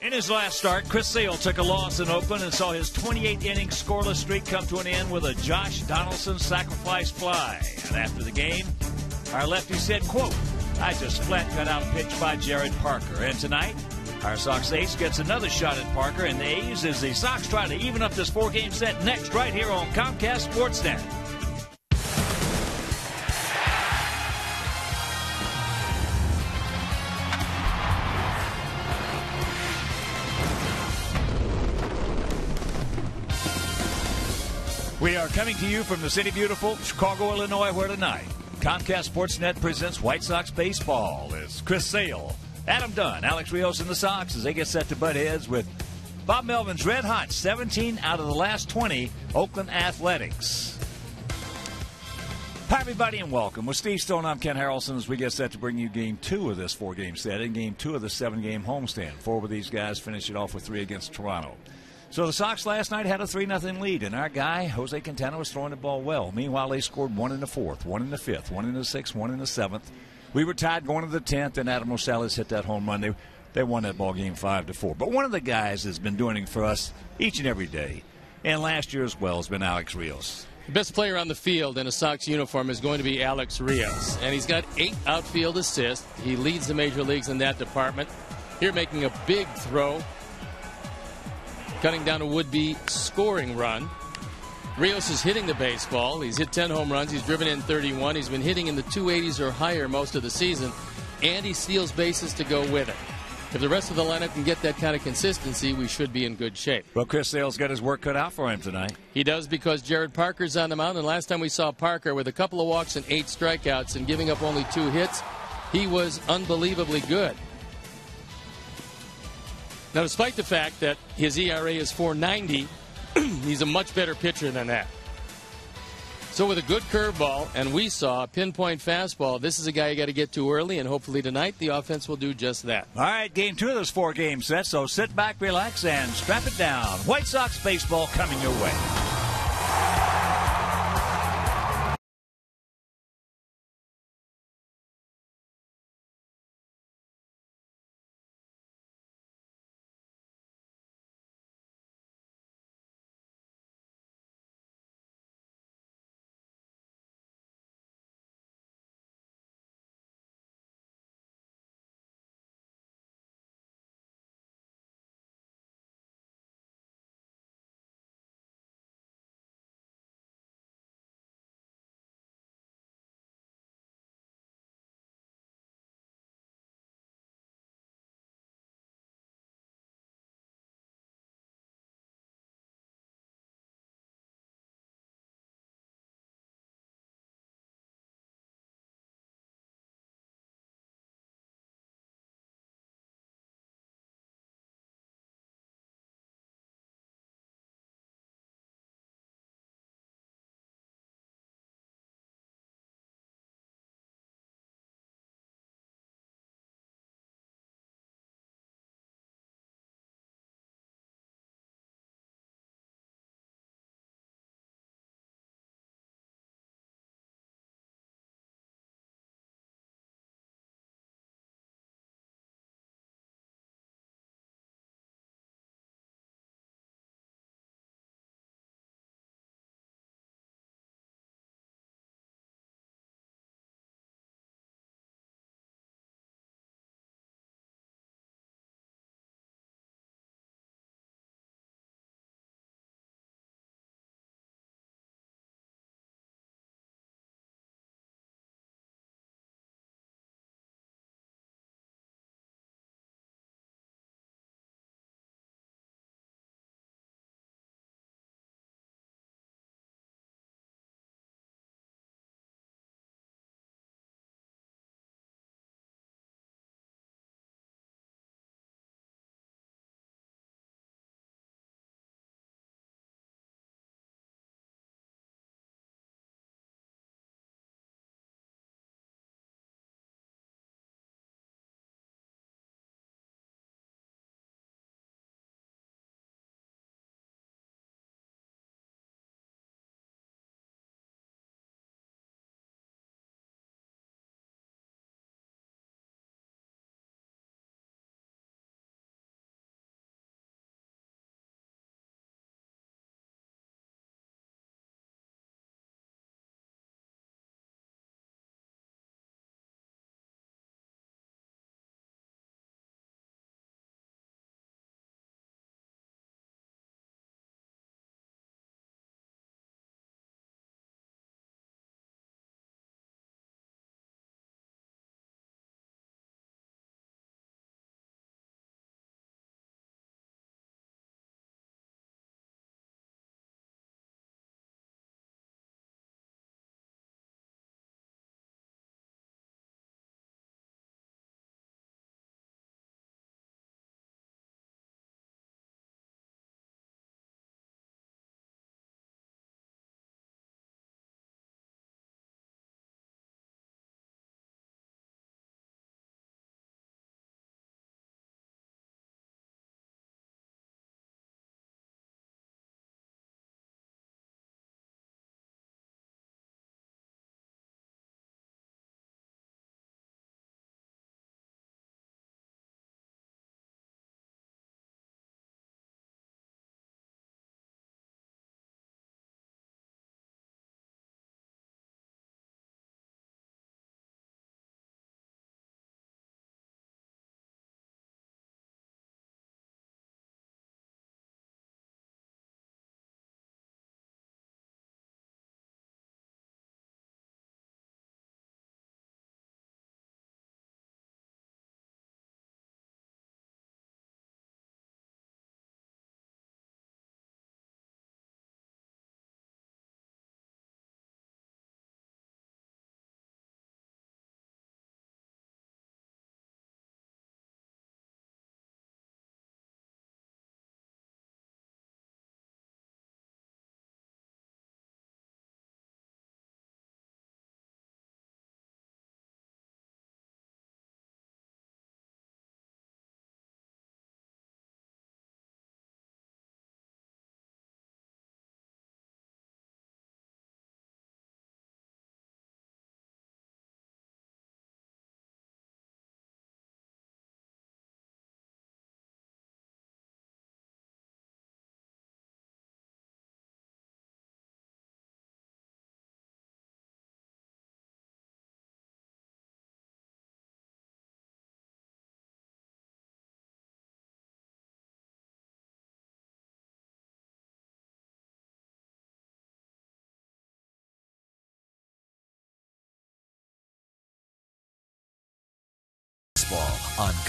In his last start, Chris Sale took a loss in Oakland and saw his 28-inning scoreless streak come to an end with a Josh Donaldson sacrifice fly. And after the game, our lefty said, quote, "I just flat got out pitched by Jared Parker." And tonight, our Sox ace gets another shot at Parker and the A's as the Sox try to even up this four-game set next right here on Comcast Sportsnet. We are coming to you from the city beautiful Chicago, Illinois, where tonight Comcast Sportsnet presents White Sox baseball. It's Chris Sale, Adam Dunn, Alex Rios, and the Sox as they get set to butt heads with Bob Melvin's red hot 17 out of the last 20 Oakland Athletics. Hi, everybody, and welcome. With Steve Stone, I'm Ken Harrelson as we get set to bring you Game 2 of this four-game set and Game 2 of the seven-game homestand. Four of these guys finish it off with three against Toronto. So the Sox last night had a 3-0 lead, and our guy, Jose Quintana, was throwing the ball well. Meanwhile, they scored one in the fourth, one in the fifth, one in the sixth, one in the seventh. We were tied going to the 10th, and Adam Rosales hit that home run. They won that ball game 5-4. But one of the guys that's been doing it for us each and every day, and last year as well, has been Alex Rios. The best player on the field in a Sox uniform is going to be Alex Rios, and he's got 8 outfield assists. He leads the major leagues in that department. Here making a big throw, cutting down a would-be scoring run. Rios is hitting the baseball. He's hit 10 home runs. He's driven in 31. He's been hitting in the 280s or higher most of the season, and he steals bases to go with it. If the rest of the lineup can get that kind of consistency, we should be in good shape. Well, Chris Sale's got his work cut out for him tonight. He does, because Jared Parker's on the mound, and last time we saw Parker with a couple of walks and 8 strikeouts and giving up only 2 hits, he was unbelievably good. Now, despite the fact that his ERA is .490, he's a much better pitcher than that. So with a good curveball, and we saw a pinpoint fastball, this is a guy you got to get to early, and hopefully tonight the offense will do just that. All right, Game 2 of this four-game set, so sit back, relax, and strap it down. White Sox baseball coming your way.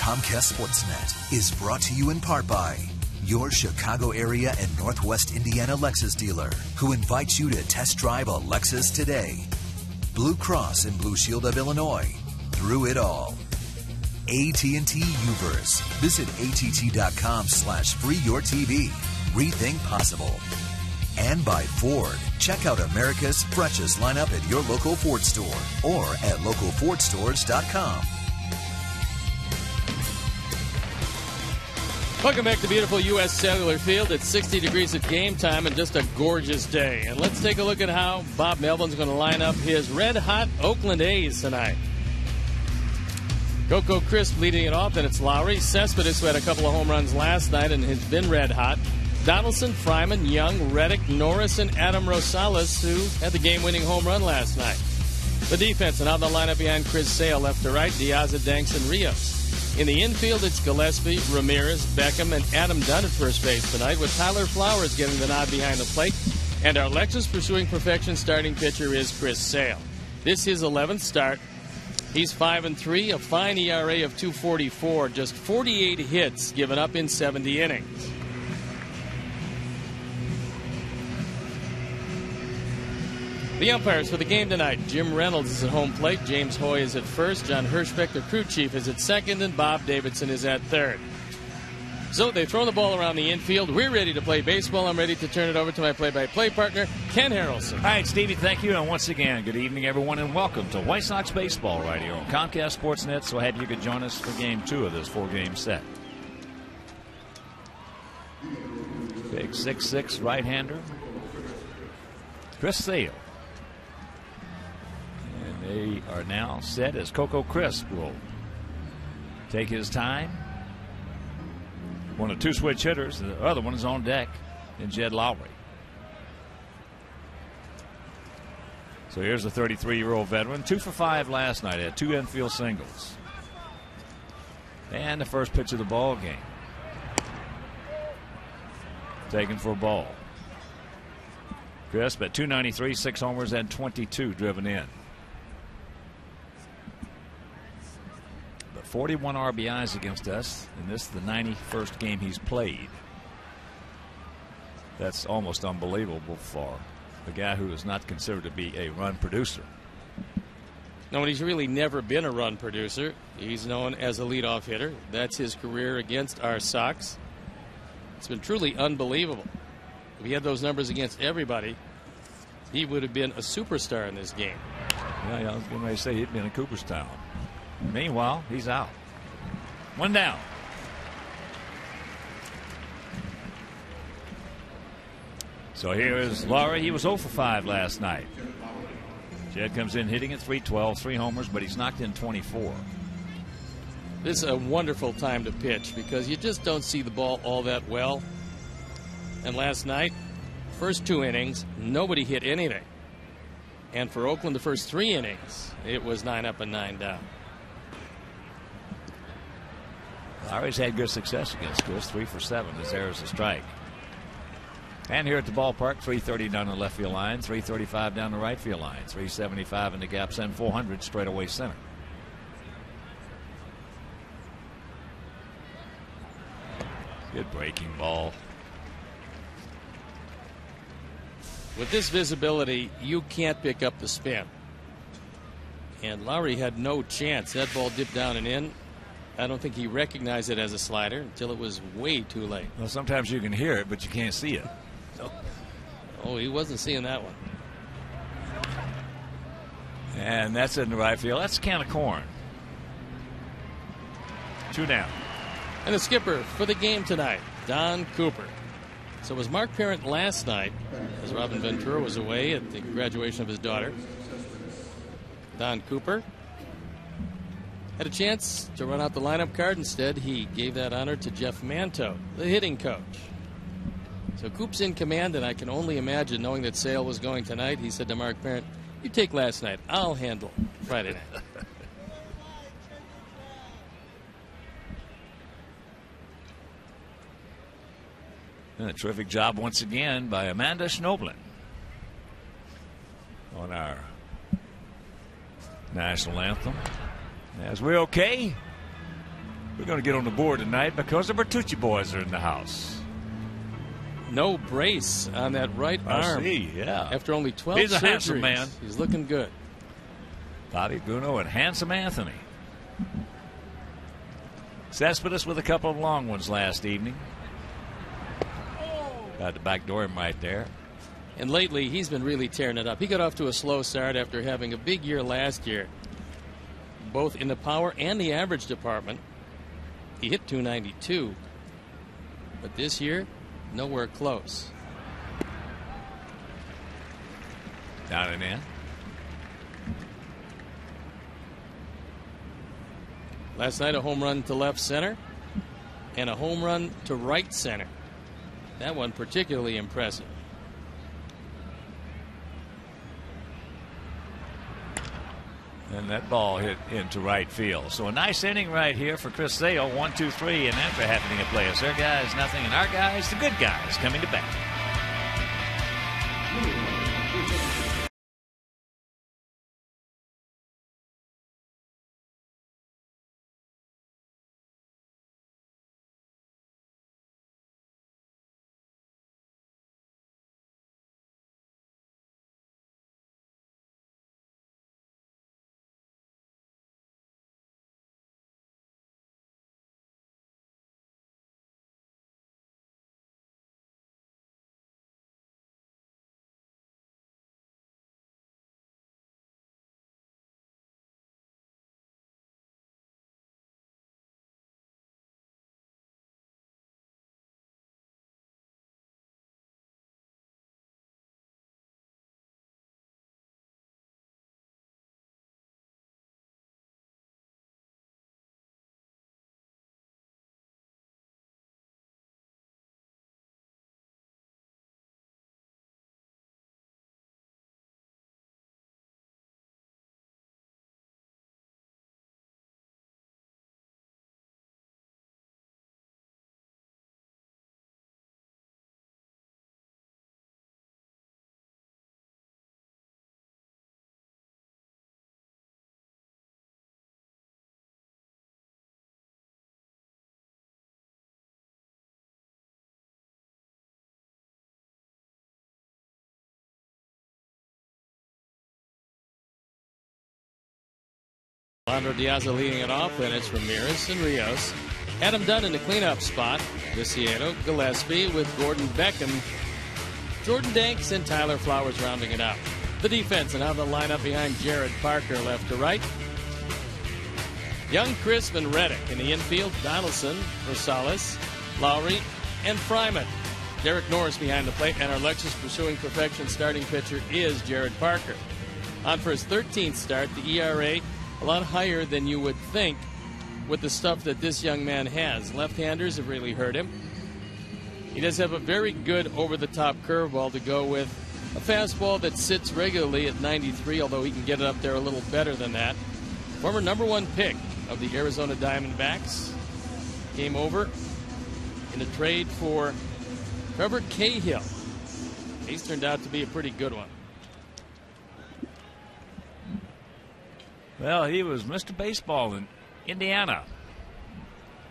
Comcast Sportsnet is brought to you in part by your Chicago area and Northwest Indiana Lexus dealer, who invites you to test drive a Lexus today. Blue Cross and Blue Shield of Illinois, through it all. AT&T Uverse. Visit att.com/freeyourtv. Rethink possible. And by Ford. Check out America's freshest lineup at your local Ford store or at localfordstores.com. Welcome back to beautiful U.S. Cellular Field. It's 60 degrees at game time and just a gorgeous day. And let's take a look at how Bob Melvin's going to line up his red-hot Oakland A's tonight. Coco Crisp leading it off, then it's Lowry. Cespedes, who had a couple of home runs last night and has been red-hot. Donaldson, Fryman, Young, Reddick, Norris, and Adam Rosales, who had the game-winning home run last night. The defense, and now the lineup behind Chris Sale left to right, Diaz, Danks, and Rios. In the infield, it's Gillespie, Ramirez, Beckham, and Adam Dunn at first base tonight, with Tyler Flowers getting the nod behind the plate. And our Lexus pursuing perfection starting pitcher is Chris Sale. This is his 11th start. He's 5-3, a fine ERA of 2.44, just 48 hits given up in 70 innings. The umpires for the game tonight: Jim Reynolds is at home plate, James Hoy is at first, John Hirschbeck, the crew chief, is at second, and Bob Davidson is at third. So they've thrown the ball around the infield. We're ready to play baseball. I'm ready to turn it over to my play-by-play partner, Ken Harrelson. All right, Stevie, thank you. And once again, good evening, everyone, and welcome to White Sox Baseball right here on Comcast Sportsnet. So happy you could join us for Game 2 of this 4-game set. Big 6'6" right-hander, Chris Sale. And they are now set as Coco Crisp will take his time. One of two switch hitters. The other one is on deck in Jed Lowry. So here's the 33-year-old veteran. 2 for 5 last night. Had 2 infield singles. And the first pitch of the ball game. Taken for a ball. Crisp at 293, 6 homers and 22 driven in. But 41 RBIs against us, and this is the 91st game he's played. That's almost unbelievable for a guy who is not considered to be a run producer. No, and he's really never been a run producer. He's known as a leadoff hitter. That's his career against our Sox. It's been truly unbelievable. If he had those numbers against everybody, he would have been a superstar in this game. Yeah, I was going to say he'd been in Cooperstown. Meanwhile, he's out. 1 down. So here is Lowry. He was 0 for 5 last night. Jed comes in hitting at .312, 3 homers, but he's knocked in 24. This is a wonderful time to pitch because you just don't see the ball all that well. And last night, first 2 innings, nobody hit anything. And for Oakland, the first 3 innings, it was 9 up and 9 down. Lowry's had good success against Chris. 3 for 7. His errors a strike. And here at the ballpark, 330 down the left field line, 335 down the right field line, 375 in the gaps, and 400 straightaway center. Good breaking ball. With this visibility, you can't pick up the spin. And Lowry had no chance. That ball dipped down and in. I don't think he recognized it as a slider until it was way too late. Well, sometimes you can hear it, but you can't see it. Oh, he wasn't seeing that one. And that's in the right field. That's a can of corn. 2 down. And the skipper for the game tonight, Don Cooper. So it was Mark Parent last night as Robin Ventura was away at the graduation of his daughter. Don Cooper had a chance to run out the lineup card. Instead, he gave that honor to Jeff Manto, the hitting coach. So Coop's in command, and I can only imagine, knowing that Sale was going tonight, he said to Mark Parent, "You take last night. I'll handle Friday night." And a terrific job once again by Amanda Schnoblin on our national anthem. As we're okay, We're going to get on the board tonight because the Bertucci boys are in the house. No brace on that right arm. See, yeah. After only 12 He's a surgeries. handsome man. He's looking good. Bobby Bruno and Handsome Anthony. Cespedes with a couple of long ones last evening. Got to backdoor him right there. And lately, he's been really tearing it up. He got off to a slow start after having a big year last year, both in the power and the average department. He hit 292, but this year, nowhere close. Down and in. Last night, a home run to left center and a home run to right center. That one particularly impressive. And that ball hit into right field. So a nice inning right here for Chris Sale. 1, 2, 3, and after happening to play us. Their guys, nothing, and our guys, the good guys, coming to bat. Alejandro Diaz leading it off, and it's Ramirez and Rios. Adam Dunn in the cleanup spot. Viciano, Gillespie with Gordon Beckham, Jordan Danks, and Tyler Flowers rounding it out. The defense and how the lineup behind Jared Parker left to right. Young, Crisp, and Reddick in the infield. Donaldson, Rosales, Lowry, and Fryman. Derek Norris behind the plate, and our Lexus pursuing perfection starting pitcher is Jared Parker. On for his 13th start, the ERA a lot higher than you would think with the stuff that this young man has. Left-handers have really hurt him. He does have a very good over-the-top curveball to go with a fastball that sits regularly at 93, although he can get it up there a little better than that. Former #1 pick of the Arizona Diamondbacks came over in a trade for Trevor Cahill. He's turned out to be a pretty good one. Well, he was Mr. Baseball in Indiana.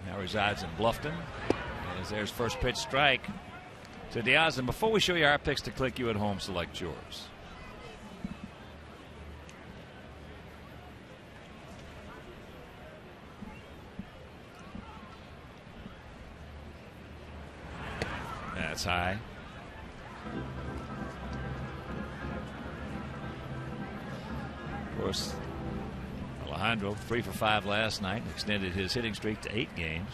Now resides in Bluffton. As there's first pitch strike to Diaz. And before we show you our picks to click, you at home select yours. That's high. Of course, Alejandro 3 for 5 last night, extended his hitting streak to 8 games.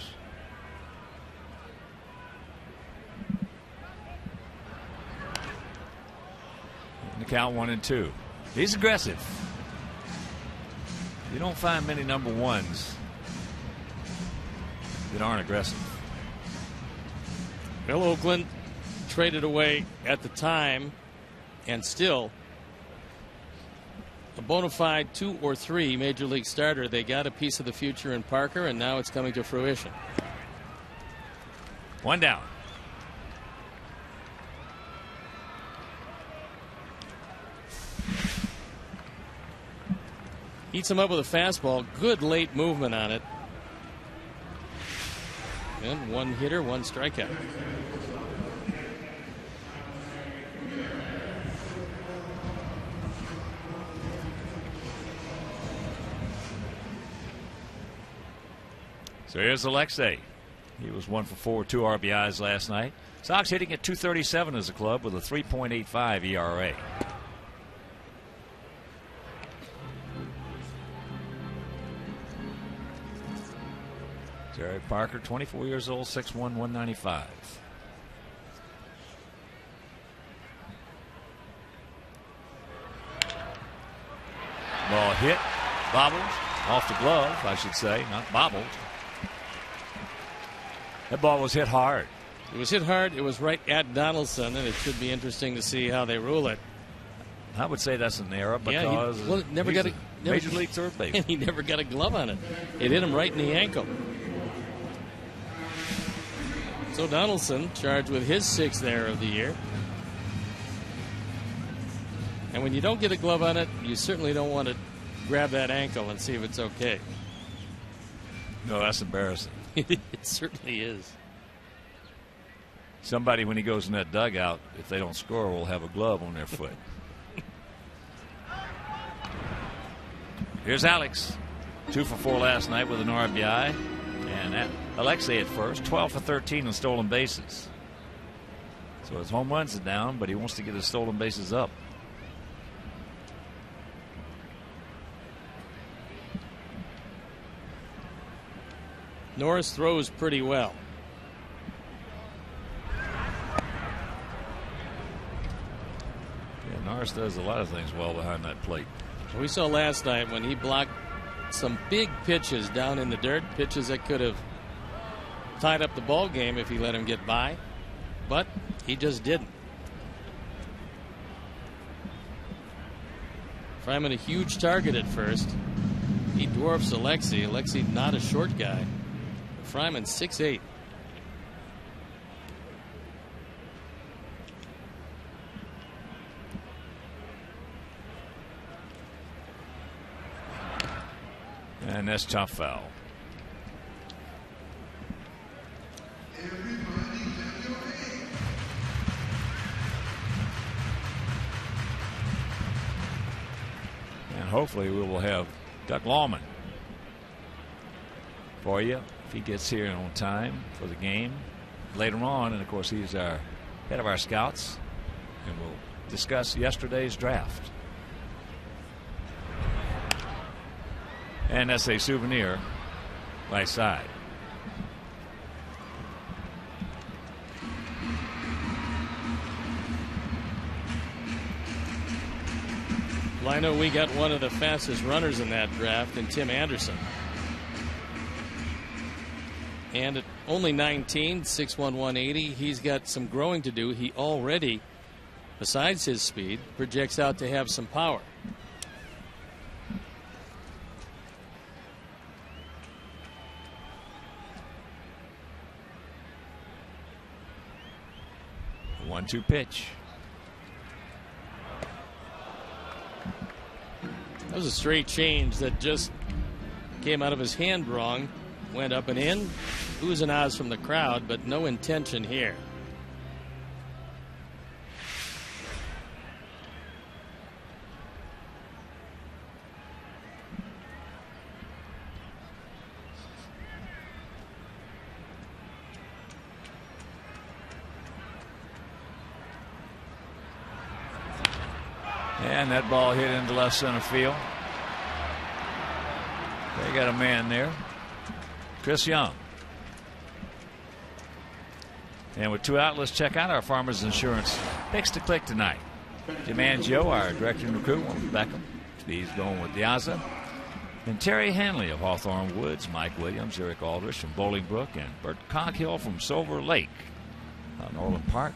And the count 1-2. He's aggressive. You don't find many #1s that aren't aggressive. Bill Oakland traded away at the time, and still a bona fide 2 or 3 major league starter. They got a piece of the future in Parker, and now it's coming to fruition. 1 down. Eats him up with a fastball. Good late movement on it. And 1 hitter, 1 strikeout. So here's Alexei. He was 1 for 4, 2 RBIs last night. Sox hitting at .237 as a club with a 3.85 ERA. Terry Parker, 24 years old, 6'1", 195. Ball hit, bobbled, off the glove, I should say, not bobbled. That ball was hit hard. It was hit hard. It was right at Donaldson, and it should be interesting to see how they rule it. I would say that's an error because Major League third base. And he never got a glove on it. It hit him right in the ankle. So Donaldson charged with his 6th error of the year. And when you don't get a glove on it, you certainly don't want to grab that ankle and see if it's okay. No, that's embarrassing. It certainly is. Somebody, when he goes in that dugout, if they don't score, will have a glove on their foot. Here's Alex. 2 for 4 last night with an RBI. And Alexei at first, 12 for 13 on stolen bases. So his home runs are down, but he wants to get his stolen bases up. Norris throws pretty well. Yeah, Norris does a lot of things well behind that plate. We saw last night when he blocked some big pitches down in the dirt, pitches that could have tied up the ball game if he let him get by, but he just didn't. Fryman a huge target at first. He dwarfs Alexei. Alexei not a short guy. Fryman 6'8". And that's tough foul. And hopefully we will have Doug Lawman for you if he gets here on time for the game later on. And of course, he's our head of our scouts, and we'll discuss yesterday's draft. And that's a souvenir right side. Well, I know we got one of the fastest runners in that draft in Tim Anderson. And at only 19, 6'1", 180, he's got some growing to do. He already, besides his speed, projects out to have some power. The 1-2 pitch. That was a straight change that just came out of his hand wrong. Went up and in. Oohs and ahs from the crowd, but no intention here. And that ball hit into left center field. They got a man there. Chris Young. And with 2 out, let's check out our Farmers Insurance picks to click tonight. Jim Angio, our director and recruit, with Beckham. He's going with Diaza. And Terry Hanley of Hawthorne Woods, Mike Williams, Eric Aldrich from Bolingbrook, and Bert Coghill from Silver Lake on Orland Park.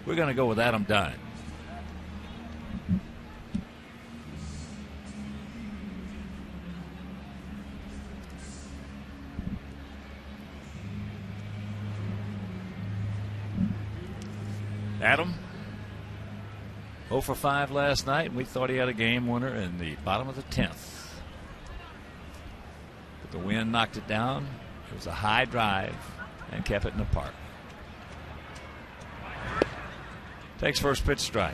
We're going to go with Adam Dunn. Adam, 0 for 5 last night, and we thought he had a game winner in the bottom of the 10th. But the wind knocked it down. It was a high drive and kept it in the park. Takes first pitch strike.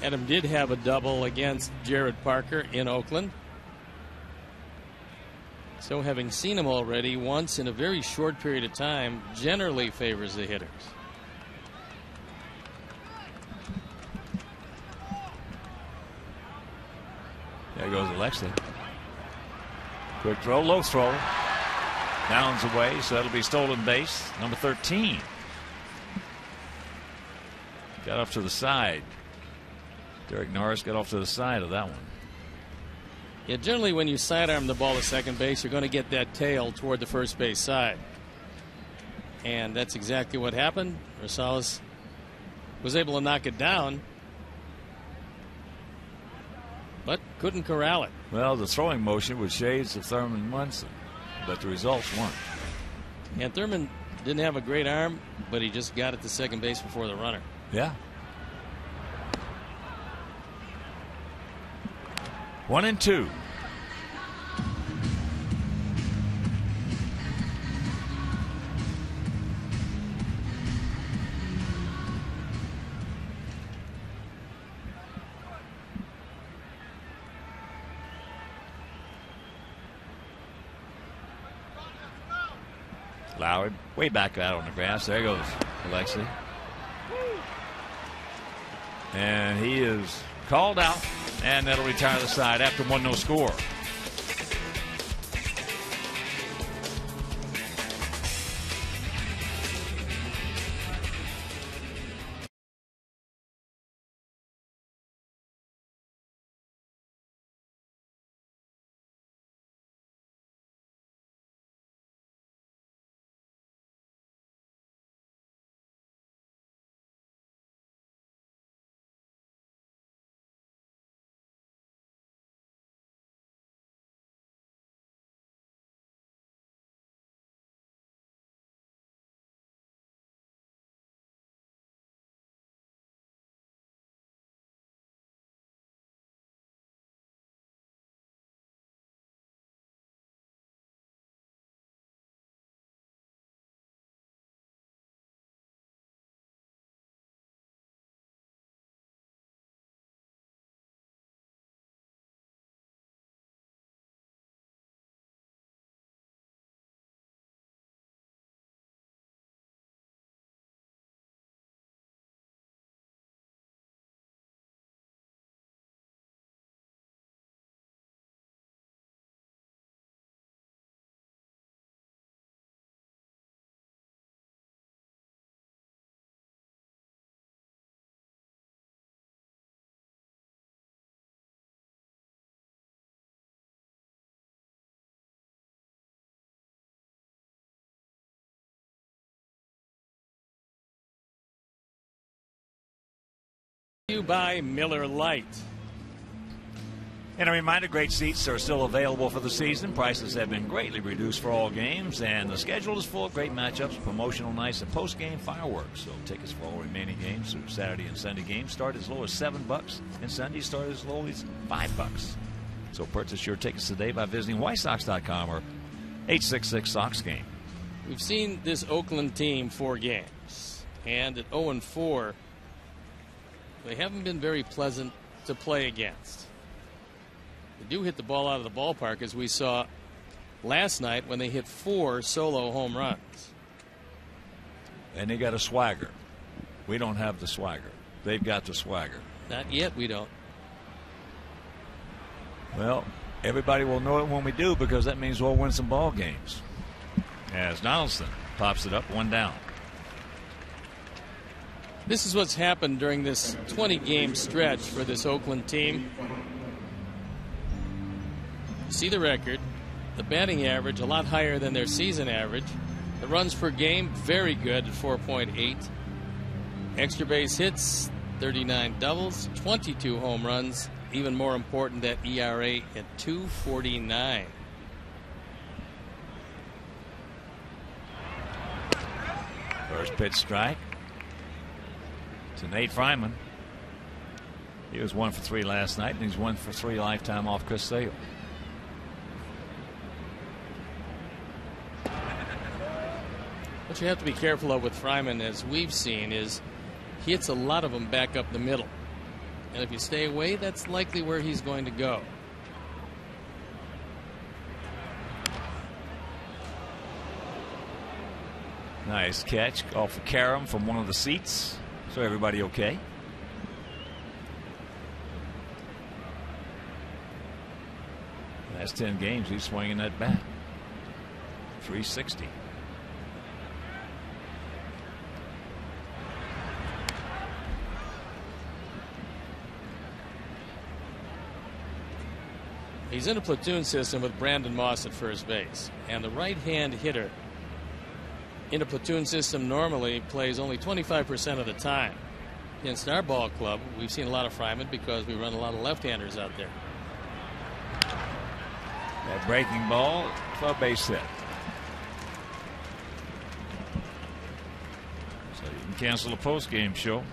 Adam did have a double against Jared Parker in Oakland. So having seen him already once in a very short period of time generally favors the hitters. There goes Alexei. Quick throw, low throw. Downs away, so that'll be stolen base. Number 13. Got off to the side. Derek Norris got off to the side of that one. Yeah, generally when you sidearm the ball to second base, you're going to get that tail toward the first base side. And that's exactly what happened. Rosales was able to knock it down, but couldn't corral it. Well, the throwing motion was shades of Thurman Munson, but the results weren't. And Thurman didn't have a great arm, but he just got it to second base before the runner. Yeah. 1-2. Lowry way back out on the grass. There goes Alexei. And he is called out, and that'll retire the side after 1-0 score. You by Miller Lite. And a reminder, great seats are still available for the season. Prices have been greatly reduced for all games, and the schedule is full of great matchups, promotional nights, and post-game fireworks. So tickets for all remaining games through Saturday and Sunday games start as low as $7, and Sundays start as low as $5. So purchase your tickets today by visiting WhiteSox.com or 866-SOX-GAME. We've seen this Oakland team 4 games, and at 0-4, they haven't been very pleasant to play against. They do hit the ball out of the ballpark, as we saw last night when they hit 4 solo home runs. And they got a swagger. We don't have the swagger. They've got the swagger. Not yet, we don't. Well, everybody will know it when we do, because that means we'll win some ball games. As Donaldson pops it up, 1 down. This is what's happened during this 20-game stretch for this Oakland team. You see the record. The batting average a lot higher than their season average. The runs per game very good at 4.8. Extra base hits, 39 doubles, 22 home runs. Even more important, that ERA at 2.49. First pitch strike to Nate Fryman. He was 1 for 3 last night, and he's 1 for 3 lifetime off Chris Sale. What you have to be careful of with Fryman, as we've seen, is he hits a lot of them back up the middle. And if you stay away, that's likely where he's going to go. Nice catch off of Karam from one of the seats. So everybody okay? Last 10 games, he's swinging that bat. 360. He's in a platoon system with Brandon Moss at first base. And the right-hand hitter in a platoon system normally plays only 25% of the time. Against our ball club, we've seen a lot of Fryman because we run a lot of left-handers out there. That breaking ball for a base hit. So you can cancel the post-game show.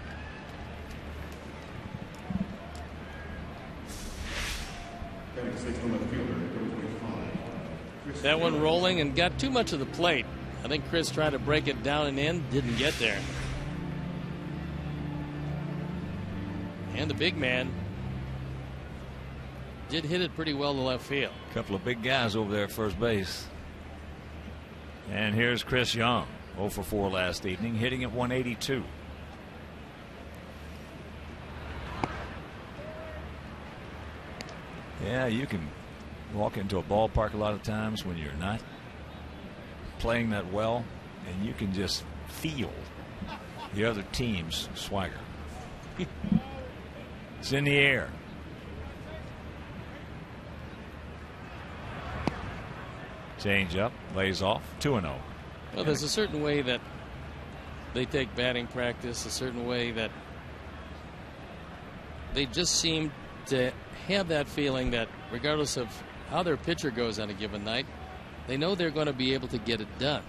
That one rolling and got too much of the plate. I think Chris tried to break it down and in, didn't get there. And the big man did hit it pretty well to left field. A couple of big guys over there at first base. And here's Chris Young, 0 for 4 last evening, hitting at 182. Yeah, you can walk into a ballpark a lot of times when you're not playing that well, and you can just feel the other team's swagger. It's in the air. Change up, lays off, 2-0. Well, there's a certain way that they take batting practice, a certain way that they just seem to have that feeling that regardless of how their pitcher goes on a given night, they know they're going to be able to get it done.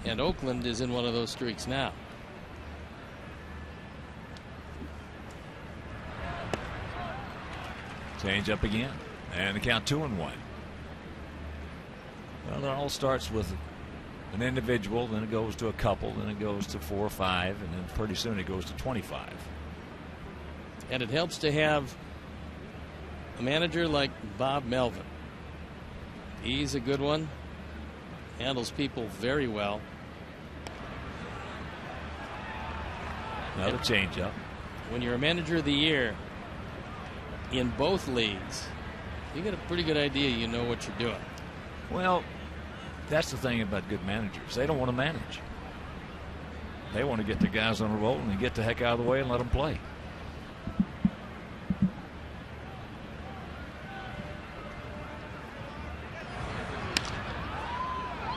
And Oakland is in one of those streaks now. Change up again, and the count 2-1. Well, it all starts with an individual, then it goes to a couple, then it goes to 4 or 5, and then pretty soon it goes to 25. And it helps to have a manager like Bob Melvin. He's a good one, handles people very well. Another change up. When you're a manager of the year in both leagues, you get a pretty good idea you know what you're doing. Well, that's the thing about good managers. They don't want to manage. They want to get the guys on a roll and get the heck out of the way and let them play.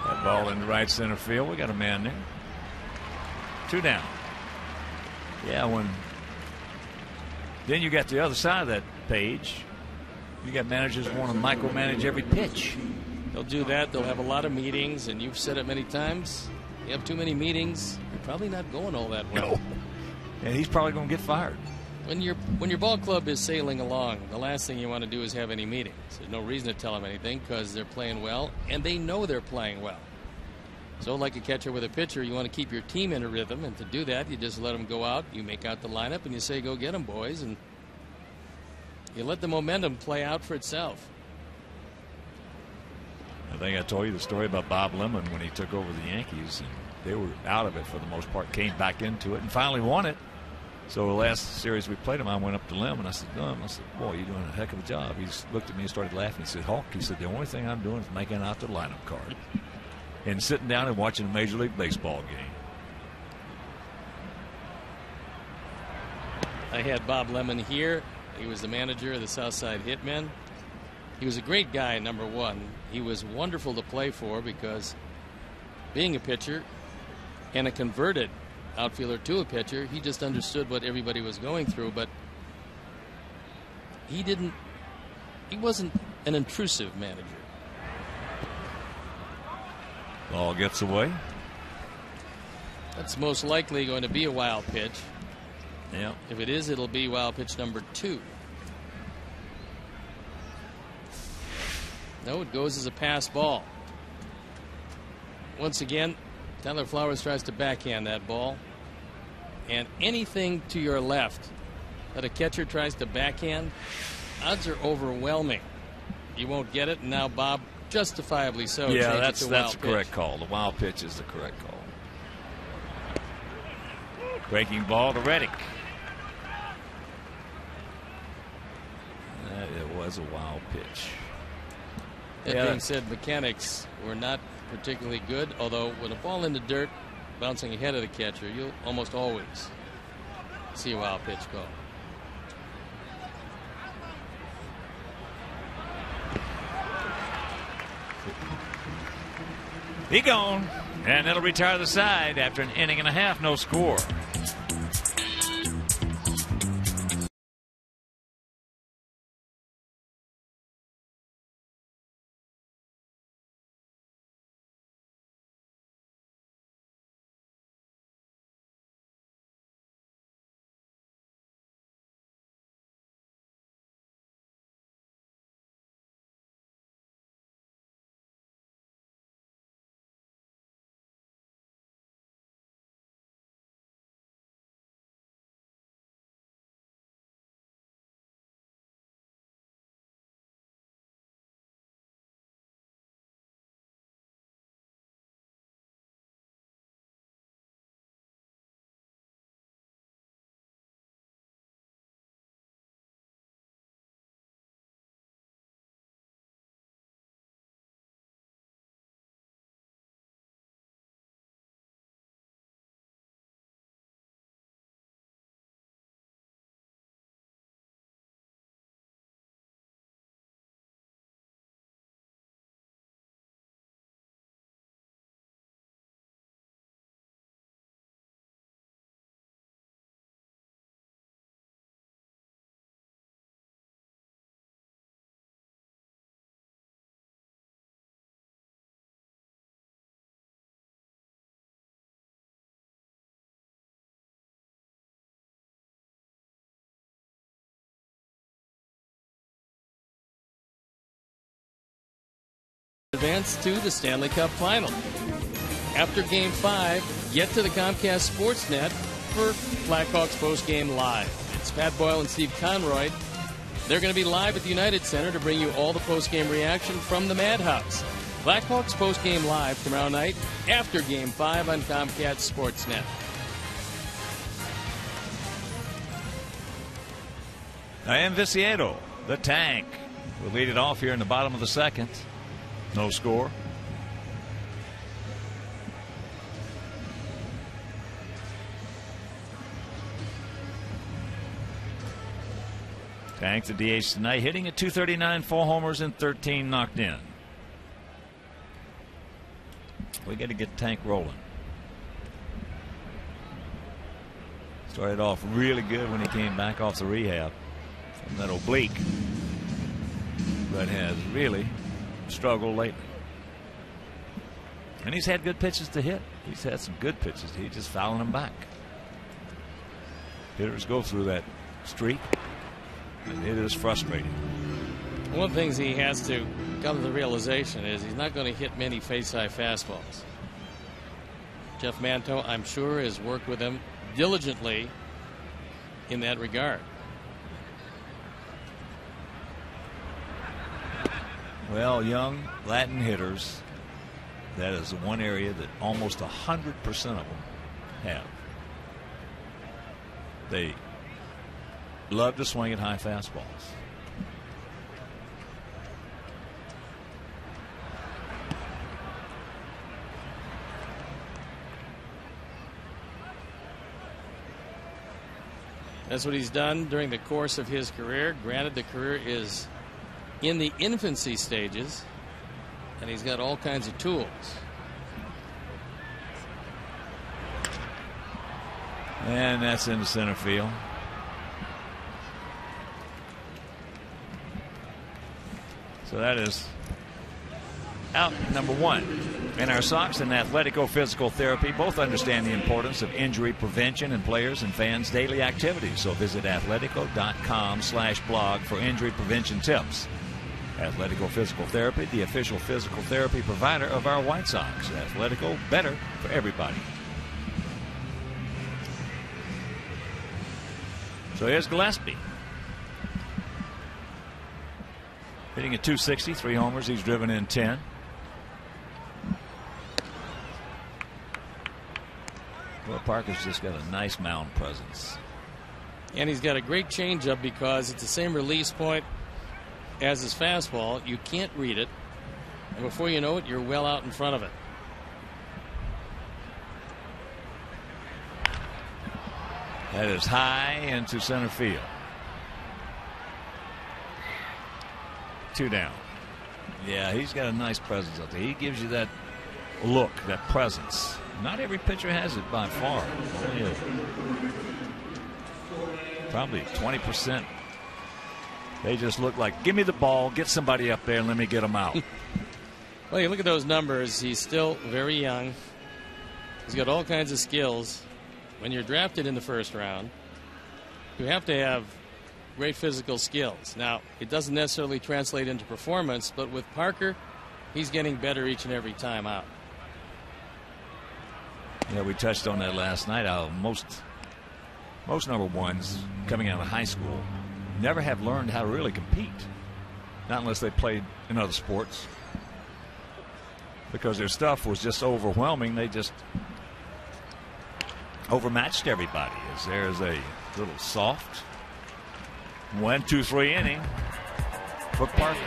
That ball in the right center field. We got a man there. 2 down. Yeah, then you got the other side of that page. You got managers who want to micromanage every pitch. They'll do that. They'll have a lot of meetings, and you've said it many times. You have too many meetings, you're probably not going all that well. No. And he's probably going to get fired. When your ball club is sailing along, the last thing you want to do is have any meetings. There's no reason to tell them anything because they're playing well, and they know they're playing well. So like a catcher with a pitcher, you want to keep your team in a rhythm, and to do that, you just let them go out, you make out the lineup, and you say, go get them, boys, and you let the momentum play out for itself. I think I told you the story about Bob Lemon when he took over the Yankees, and they were out of it for the most part, came back into it, and finally won it. So the last series we played him, I went up to Lem, and I said, boy, you're doing a heck of a job. He looked at me and started laughing. He said, Hawk, he said, the only thing I'm doing is making out the lineup card and sitting down and watching a Major League Baseball game. I had Bob Lemon here. He was the manager of the Southside Hitmen. He was a great guy, number one. He was wonderful to play for because being a pitcher and a converted outfielder to a pitcher, he just understood what everybody was going through, but he wasn't an intrusive manager. Ball gets away. That's most likely going to be a wild pitch. Yeah. If it is, it'll be wild pitch number 2. No, it goes as a pass ball. Once again, Tyler Flowers tries to backhand that ball. And anything to your left that a catcher tries to backhand, odds are overwhelming. You won't get it, and now Bob, justifiably so, yeah, that's the correct call. The wild pitch is the correct call. Breaking ball to Reddick. It was a wild pitch. That being said, mechanics were not particularly good, although with a ball in the dirt bouncing ahead of the catcher, you'll almost always see a wild pitch call. He gone, and it'll retire the side after an inning and a half, no score. Advance to the Stanley Cup Final. After Game 5, get to the Comcast Sportsnet for Blackhawks postgame live. It's Pat Boyle and Steve Conroy. They're going to be live at the United Center to bring you all the postgame reaction from the Madhouse. Blackhawks postgame live tomorrow night after Game 5 on Comcast Sportsnet. And Viciedo, the tank, will lead it off here in the bottom of the second. No score. Tank, the DH tonight, hitting at .239, 4 homers and 13 knocked in. We got to get Tank rolling. Started off really good when he came back off the rehab from that oblique, but has really struggled lately. And he's had good pitches to hit. He's had some good pitches. He's just fouling them back. Hitters go through that streak, and it is frustrating. One of the things he has to come to the realization is he's not going to hit many face-high fastballs. Jeff Manto, I'm sure, has worked with him diligently in that regard. Well, young Latin hitters, that is the one area that almost 100% of them have. They love to swing at high fastballs. That's what he's done during the course of his career. Granted, the career is in the infancy stages, and he's got all kinds of tools. And that's into center field. So that is out number 1. And our Sox and Athletico Physical Therapy both understand the importance of injury prevention in players and fans' daily activities. So visit athletico.com/blog for injury prevention tips. Athletico Physical Therapy, the official physical therapy provider of our White Sox. Athletico, better for everybody. So here's Gillespie. Hitting at .260, 3 homers. He's driven in 10. Well, Parker's just got a nice mound presence. And he's got a great changeup because it's the same release point as his fastball. You can't read it. And before you know it, you're well out in front of it. That is high into center field. 2 down. Yeah, he's got a nice presence out there. He gives you that look, that presence. Not every pitcher has it by far. Probably 20%. They just look like, give me the ball, get somebody up there, and let me get them out. Well, you look at those numbers. He's still very young. He's got all kinds of skills. When you're drafted in the first round, you have to have great physical skills. Now, it doesn't necessarily translate into performance, but with Parker, he's getting better each and every time out. Yeah, we touched on that last night. Most number ones coming out of high school never have learned how to really compete. Not unless they played in other sports. Because their stuff was just overwhelming. They just overmatched everybody. As there's a little soft 1-2-3 inning for Parker.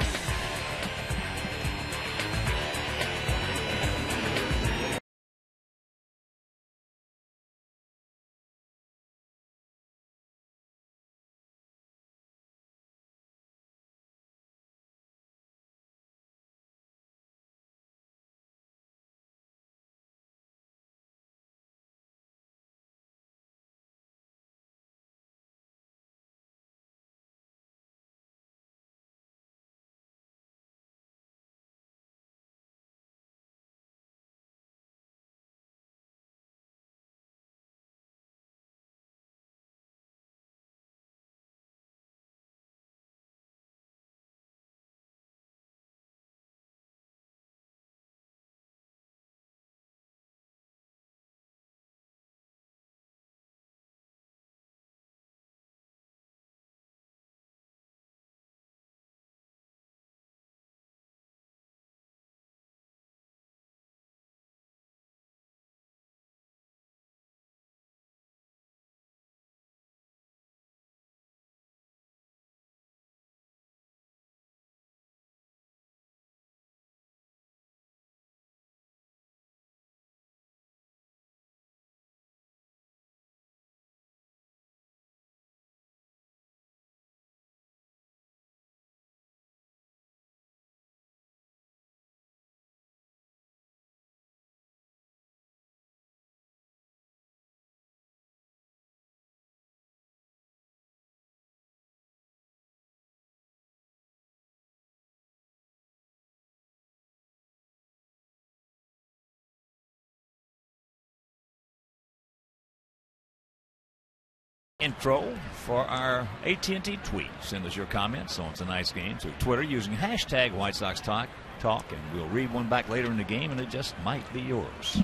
Intro for our AT&T tweet. Send us your comments on tonight's game to Twitter using hashtag White Sox Talk, and we'll read one back later in the game, and it just might be yours.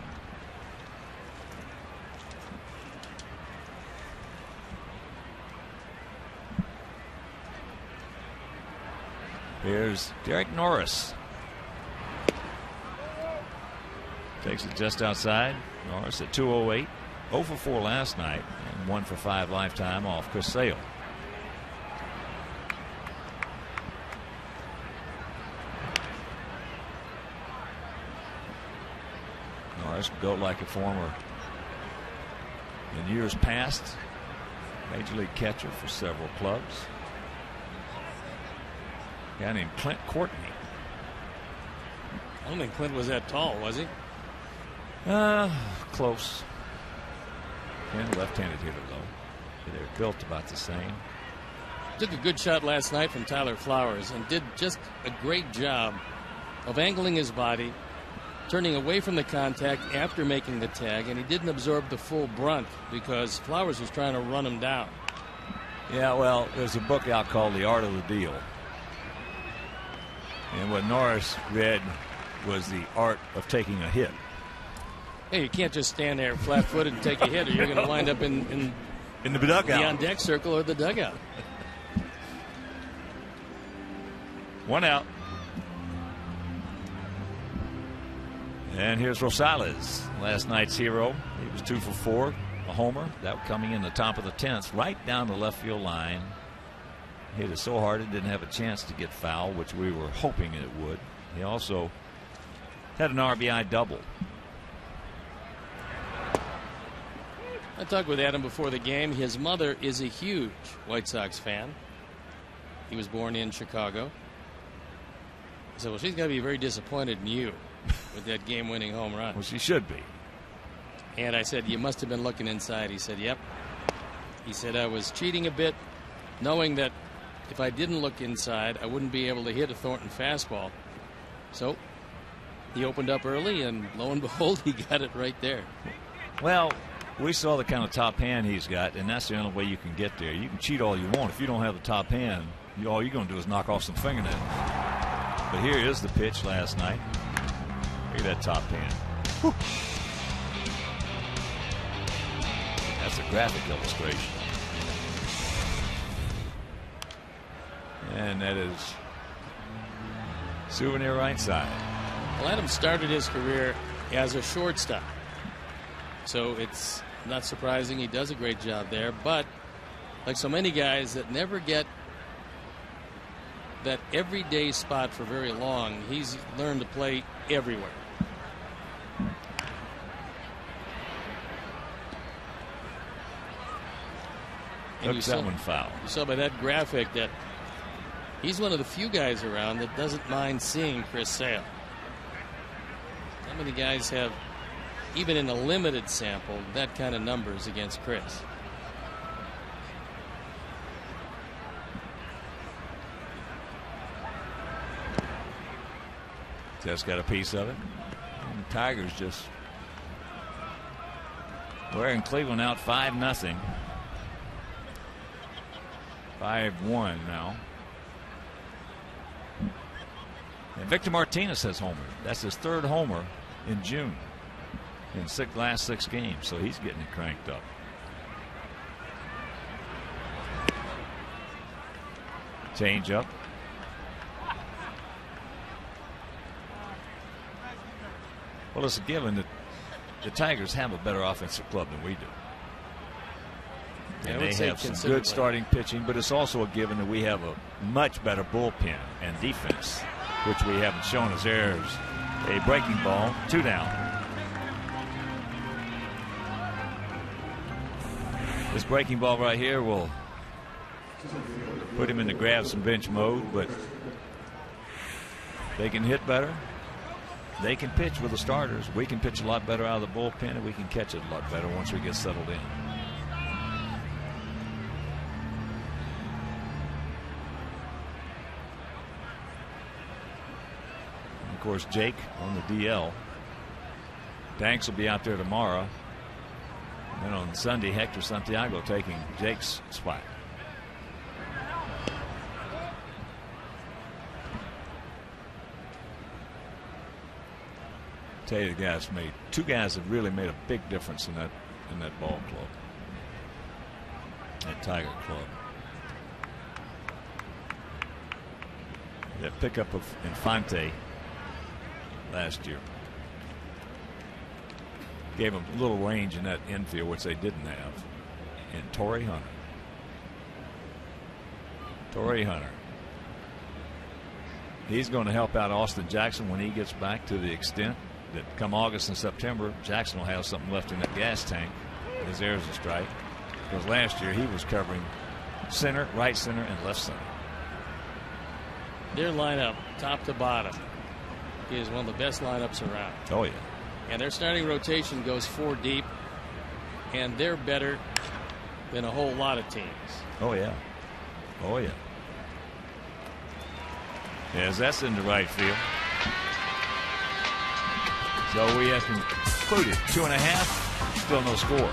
Here's Derek Norris. Takes it just outside. Norris at 208. 0 for 4 last night and 1 for 5 lifetime off Chris Sale. Norris built like a former, in years past, major league catcher for several clubs. A guy named Clint Courtney. I don't think Clint was that tall, was he? Close. And left-handed hitter, though. They're built about the same. Took a good shot last night from Tyler Flowers and did just a great job of angling his body, turning away from the contact after making the tag, and he didn't absorb the full brunt because Flowers was trying to run him down. Yeah, well, there's a book out called The Art of the Deal. And what Norris read was the art of taking a hit. Hey, you can't just stand there flat-footed and take a hit, or you're going to wind up in the dugout, the on-deck circle or the dugout. 1 out. And here's Rosales, last night's hero. He was 2 for 4, a homer. That coming in the top of the 10th, right down the left field line. Hit it so hard it didn't have a chance to get foul, which we were hoping it would. He also had an RBI double. I talked with Adam before the game. His mother is a huge White Sox fan. He was born in Chicago. I said, well, she's got to be very disappointed in you with that game-winning home run. Well, she should be. And I said, you must have been looking inside. He said, yep. He said, I was cheating a bit, knowing that if I didn't look inside, I wouldn't be able to hit a Thornton fastball. So he opened up early, and lo and behold, he got it right there. Well, we saw the kind of top hand he's got, and that's the only way you can get there. You can cheat all you want. If you don't have the top hand, all you're going to do is knock off some fingernails. But here is the pitch last night. Look at that top hand. Whew. That's a graphic illustration. And that is Souvenir right side. Well, Adam started his career as a shortstop, so it's not surprising he does a great job there. But like so many guys that never get that everyday spot for very long, he's learned to play everywhere. And Hooks that one foul. You saw by that graphic that he's one of the few guys around that doesn't mind seeing Chris Sale. How many guys have, even in a limited sample, that kind of numbers against Chris? Just got a piece of it. And the Tigers just wearing Cleveland out 5-0. 5-1 now. And Victor Martinez has homered. That's his 3rd homer in June in last 6 games, so he's getting it cranked up. Change up. Well, it's a given that the Tigers have a better offensive club than we do. And they have some good starting pitching, but it's also a given that we have a much better bullpen and defense, which we haven't shown us. There's a breaking ball, 2 down. This breaking ball right here will put him in the grab some bench mode, but they can hit better. They can pitch with the starters. We can pitch a lot better out of the bullpen, and we can catch it a lot better once we get settled in. Of course, Jake on the DL. Danks will be out there tomorrow. And then on Sunday, Hector Santiago taking Jake's spot. Tell you, the guys made 2 guys have really made a big difference in that ball club, that Tiger club. That pickup of Infante last year gave them a little range in that infield, which they didn't have. And Torrey Hunter. He's going to help out Austin Jackson when he gets back, to the extent that come August and September, Jackson will have something left in that gas tank. His there's a strike. Because last year he was covering center, right center, and left center. Their lineup, top to bottom, is one of the best lineups around. Oh, yeah. And their starting rotation goes 4 deep, and they're better than a whole lot of teams. Oh, yeah. Oh, yeah. Yes, that's in the right field. So we have concluded 2.5, still no score.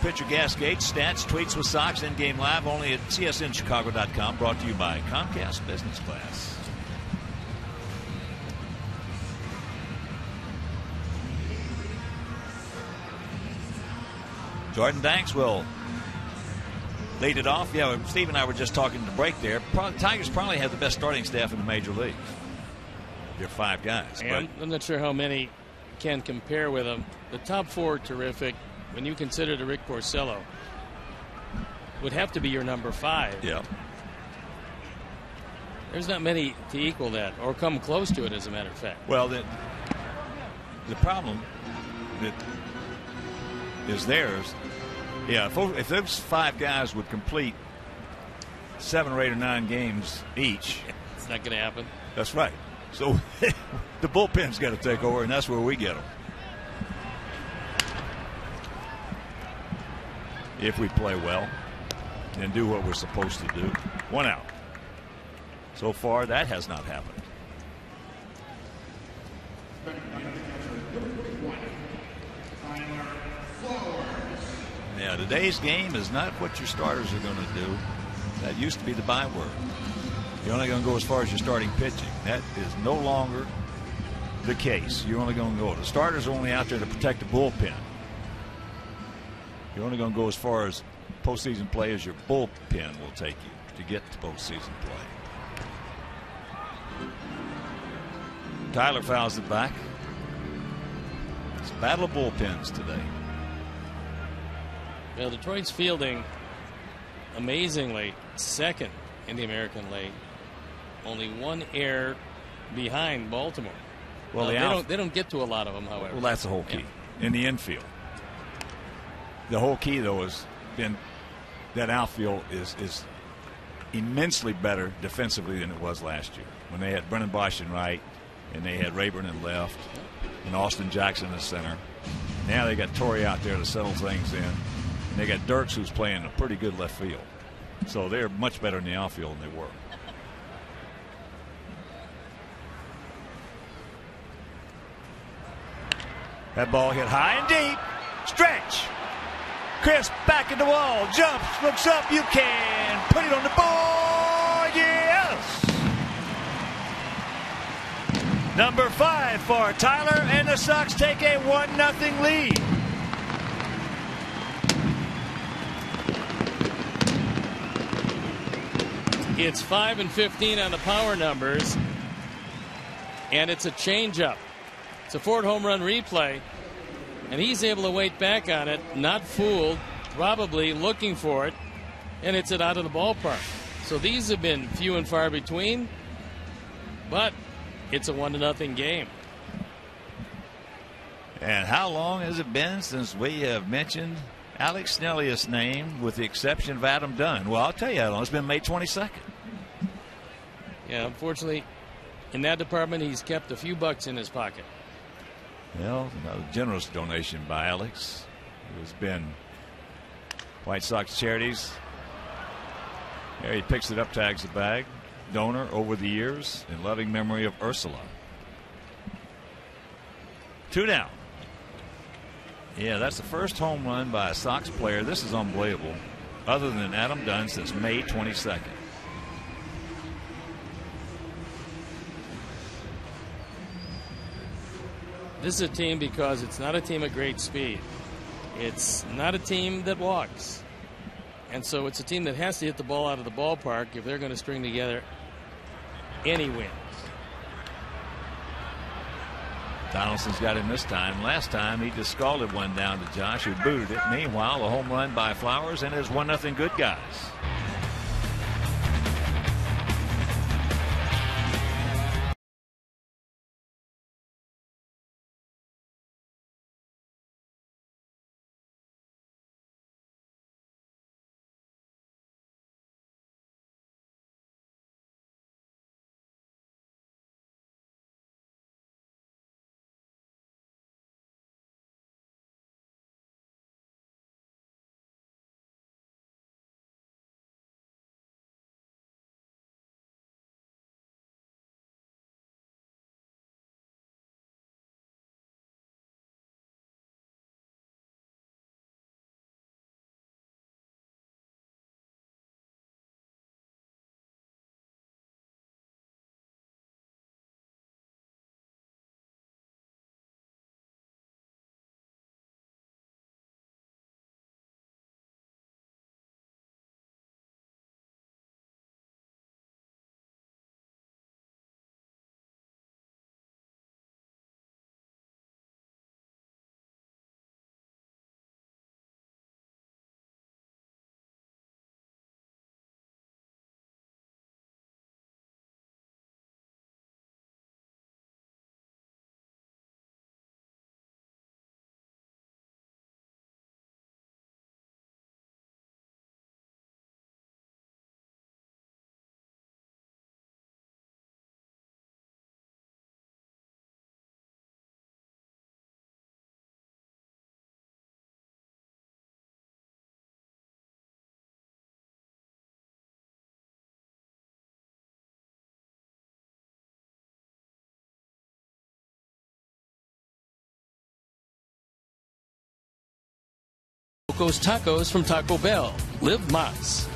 Pitcher Gasgate, stats, tweets with Sox, in-game live only at csnchicago.com. Brought to you by Comcast Business Class. Jordan Banks will lead it off. Yeah, Steve and I were just talking in the break there. Tigers probably have the best starting staff in the major leagues. They're 5 guys. And I'm not sure how many can compare with them. The top 4 are terrific. When you consider the Rick Porcello, would have to be your number 5. Yeah. There's not many to equal that or come close to it, as a matter of fact. Well, the problem that is theirs. Yeah, if those 5 guys would complete 7 or 8 or 9 games each, it's not going to happen. That's right. So the bullpen's got to take over, and that's where we get them. If we play well and do what we're supposed to do. 1 out. So far, that has not happened. Yeah, today's game is not what your starters are going to do. That used to be the byword. You're only going to go as far as your starting pitching. That is no longer the case. You're only going to go. The starters are only out there to protect the bullpen. You're only going to go as far as postseason play as your bullpen will take you to get to postseason play. Tyler fouls it back. It's a battle of bullpens today. Well, Detroit's fielding, amazingly, second in the American League. Only 1 error behind Baltimore. Well, they don't get to a lot of them, however. Well, that's the whole key in the infield. The whole key, though, has been that outfield is immensely better defensively than it was last year when they had Brennan Bosch in right and they had Rayburn in left and Austin Jackson in center. Now they got Torrey out there to settle things in. And they got Dirks, who's playing a pretty good left field. So they're much better in the outfield than they were. That ball hit high and deep. Stretch. Chris back in the wall. Jumps. Looks up. You can put it on the board. Yes. Number 5 for Tyler, and the Sox take a 1-0 lead. It's 5 and 15 on the power numbers, and it's a changeup. It's a Ford home run replay, and he's able to wait back on it, not fooled, probably looking for it, and it's it out of the ballpark. So these have been few and far between, but it's a 1-0 game. And how long has it been since we have mentioned Alex Snellius' name, with the exception of Adam Dunn? Well, I'll tell you how long. It's been May 22nd. Yeah, unfortunately, in that department, he's kept a few bucks in his pocket. Well, a generous donation by Alex. It has been White Sox Charities. There he picks it up, tags the bag. Donor over the years in loving memory of Ursula. 2 down. Yeah, that's the first home run by a Sox player. This is unbelievable. Other than Adam Dunn since May 22nd. This is a team because it's not a team at great speed. It's not a team that walks. And so it's a team that has to hit the ball out of the ballpark if they're going to string together any wins. Donaldson's got him this time. Last time he just scalded one down to Josh, who booted it. Meanwhile, a home run by Flowers and his 1-0 good guys. Coco's Tacos from Taco Bell. Live Mas.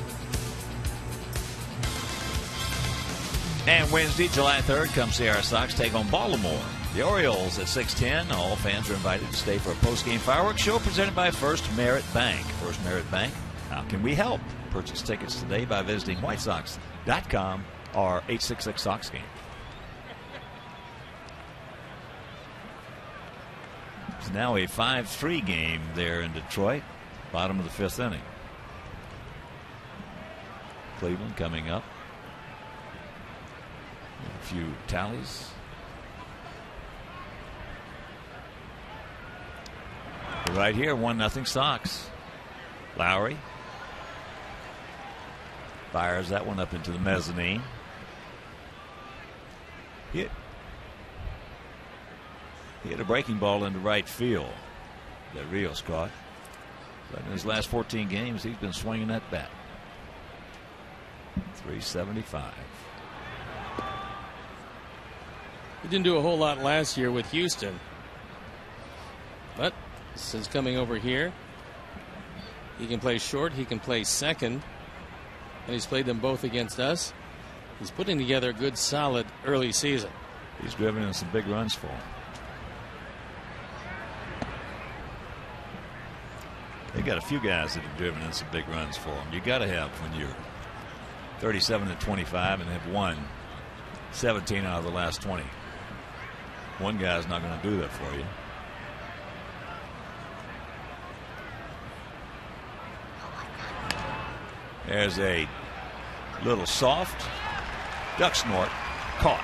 And Wednesday, July 3rd, come see our Sox take on Baltimore. The Orioles at 6:10. All fans are invited to stay for a post-game fireworks show presented by First Merit Bank. First Merit Bank, how can we help? Purchase tickets today by visiting whitesox.com or 866-SOX-GAME. It's now a 5-3 game there in Detroit, bottom of the 5th inning. Cleveland coming up. A few tallies. Right here, 1-0 Sox. Lowry fires that one up into the mezzanine. He hit a breaking ball into right field that Rios caught. But in his last 14 games, he's been swinging that bat. 375. He didn't do a whole lot last year with Houston. But since coming over here, he can play short, he can play second, and he's played them both against us. He's putting together a good, solid early season. He's driven in some big runs for him. They got a few guys that have driven in some big runs for him. You got to have when you're 37-25 and have won 17 out of the last 20. One guy's not going to do that for you. There's a little soft duck snort caught.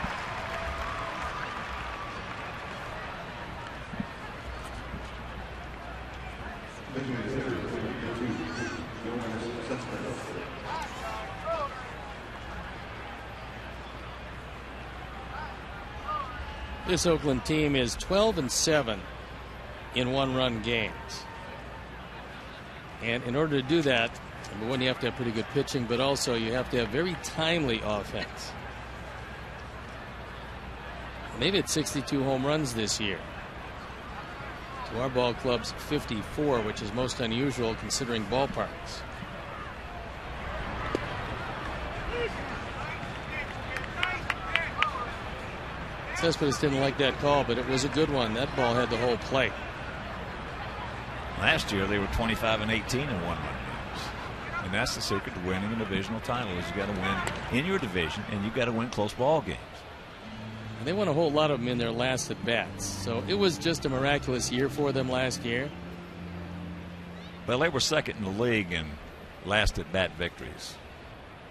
This Oakland team is 12-7 in one-run games. And in order to do that, number one, you have to have pretty good pitching, but also you have to have very timely offense. They've hit 62 home runs this year. To our ball club's 54, which is most unusual considering ballparks. Cespedes didn't like that call, but it was a good one. That ball had the whole plate. Last year they were 25-18 in one-run games, and that's the secret to winning a divisional title. Is you got to win in your division, and you got to win close ball games. And they won a whole lot of them in their last at bats, so it was just a miraculous year for them last year. Well, they were second in the league in last at bat victories.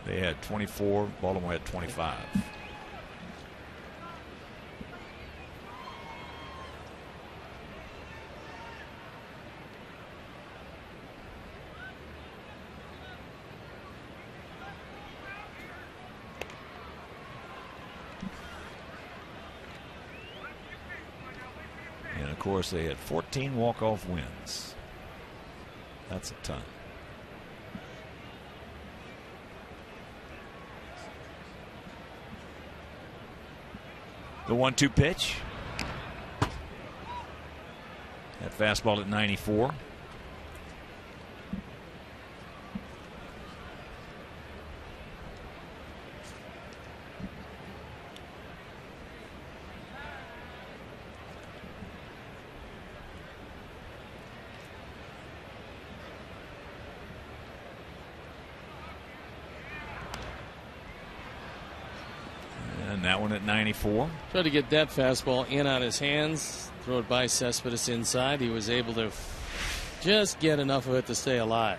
They had 24. Baltimore had 25. And of course, they had 14 walk-off wins. That's a ton. The 1-2 pitch. That fastball at 94. That one at 94. Tried to get that fastball in on his hands, throw it by Cespedes inside. He was able to just get enough of it to stay alive.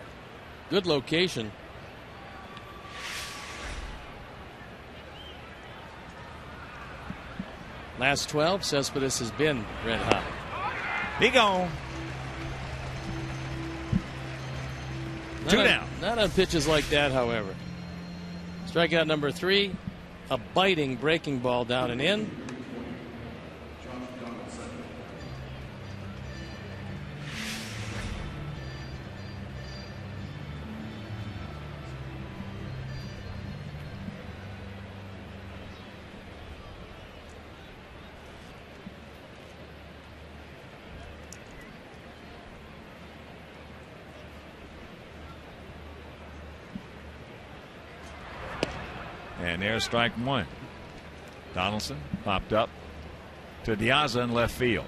Good location. Last 12, Cespedes has been red hot. He gone. Two down. Not on pitches like that, however. Strikeout number 3. A biting breaking ball down and in. And there's strike one. Donaldson popped up to Diaza in left field.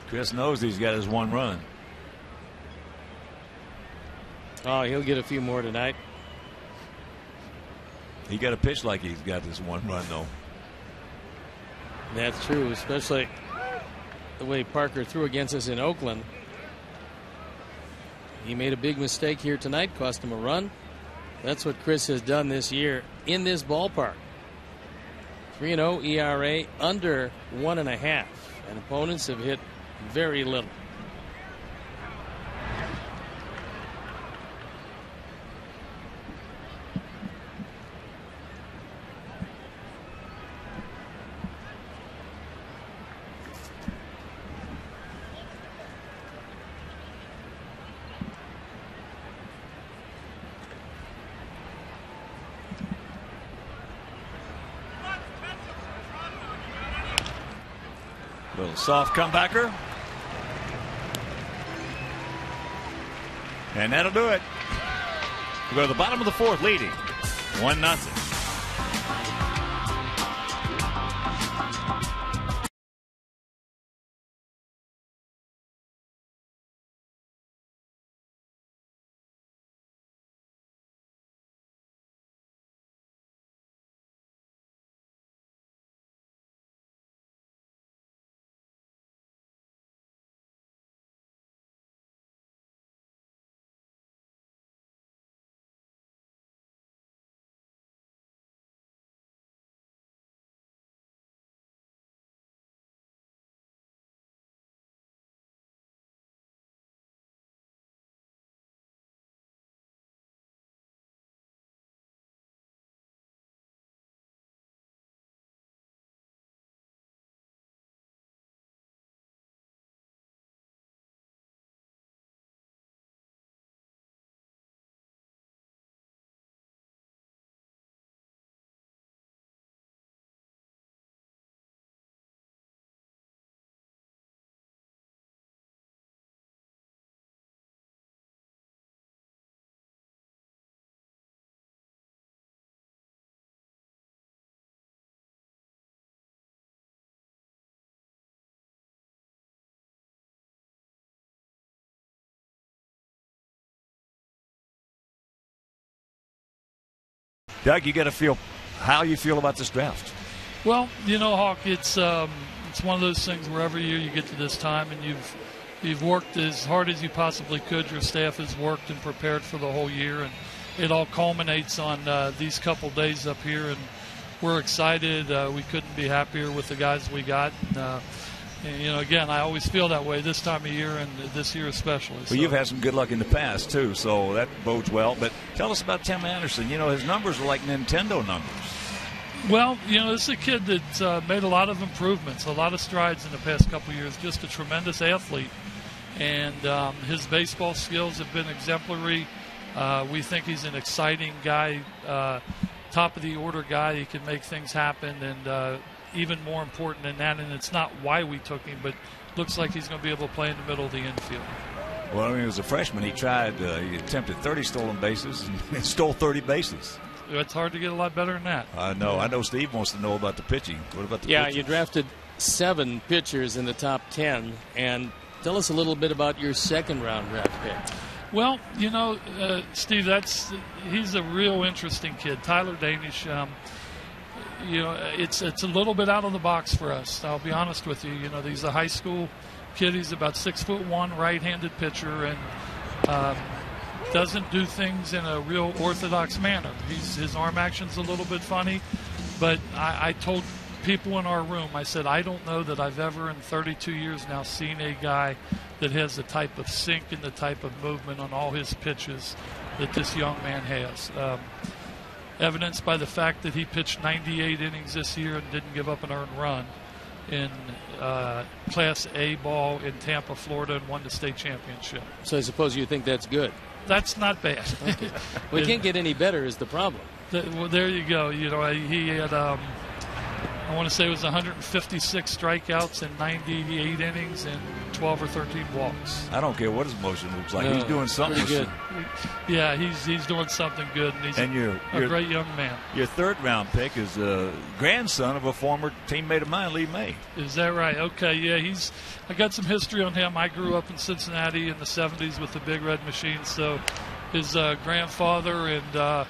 Chris knows he's got his one run. Oh, he'll get a few more tonight. He got a pitch like he's got this one run, though. That's true, especially the way Parker threw against us in Oakland. He made a big mistake here tonight, cost him a run. That's what Chris has done this year in this ballpark. 3-0 ERA, under 1.5, and opponents have hit very little. Little soft comebacker. And that'll do it. We go to the bottom of the fourth, leading 1-0. Doug, you got to feel how you feel about this draft. Well, you know, Hawk, it's one of those things where every year you get to this time and you've worked as hard as you possibly could. Your staff has worked and prepared for the whole year, and it all culminates on these couple days up here, and we're excited. We couldn't be happier with the guys we got. And, you know, again, I always feel that way this time of year, and this year especially. Well, you've had some good luck in the past, too, so that bodes well. But tell us about Tim Anderson. You know, his numbers are like Nintendo numbers. Well, you know, this is a kid that made a lot of improvements, a lot of strides in the past couple of years, just a tremendous athlete. And his baseball skills have been exemplary. We think he's an exciting guy, top-of-the-order guy. He can make things happen, and even more important than that, and it's not why we took him, but looks like he's going to be able to play in the middle of the infield. Well, I mean, as a freshman, he attempted 30 stolen bases and stole 30 bases. It's hard to get a lot better than that. I know Steve wants to know about the pitching. What about the pitching? You drafted 7 pitchers in the top 10, and tell us a little bit about your second-round draft pick. Well, you know, Steve, he's a real interesting kid. Tyler Danish, you know, it's a little bit out of the box for us. I'll be honest with you. You know, he's a high school kid. He's about 6'1", right-handed pitcher, and doesn't do things in a real orthodox manner. His arm action's a little bit funny, but I told people in our room, I said, I don't know that I've ever in 32 years now seen a guy that has the type of sink and the type of movement on all his pitches that this young man has. Evidenced by the fact that he pitched 98 innings this year and didn't give up an earned run in Class A ball in Tampa, Florida, and won the state championship. So I suppose you think that's good. That's not bad. Okay. Well, it can't get any better is the problem. Well, there you go. You know, he had I want to say it was 156 strikeouts in 98 innings and 12 or 13 walks. I don't care what his motion looks like. No, he's doing something good. Yeah, he's doing something good, and he's a great young man. Your third-round pick is a grandson of a former teammate of mine, Lee May. Is that right? Okay, yeah, I got some history on him. I grew up in Cincinnati in the 70s with the Big Red Machine, so his grandfather and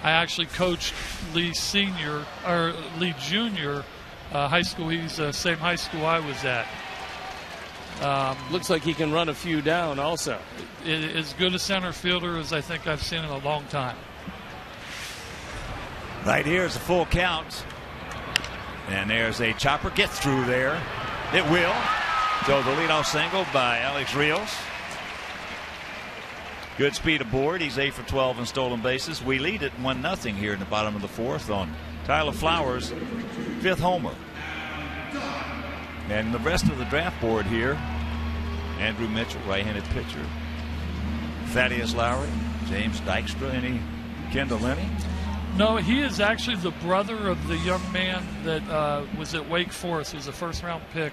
I actually coached Lee Jr. High school. He's the same high school I was at. Looks like he can run a few down also. As good a center fielder as I think I've seen in a long time. Right here is a full count. And there's a chopper. Gets through there. It will. So the leadoff single by Alex Rios. Good speed aboard. He's 8 for 12 in stolen bases. We lead it 1-0 here in the bottom of the fourth on Tyler Flowers' 5th homer. And the rest of the draft board here: Andrew Mitchell, right-handed pitcher; Thaddeus Lowry, James Dykstra, any Kendall Lenny? No, he is actually the brother of the young man that was at Wake Forest. He's a first-round pick.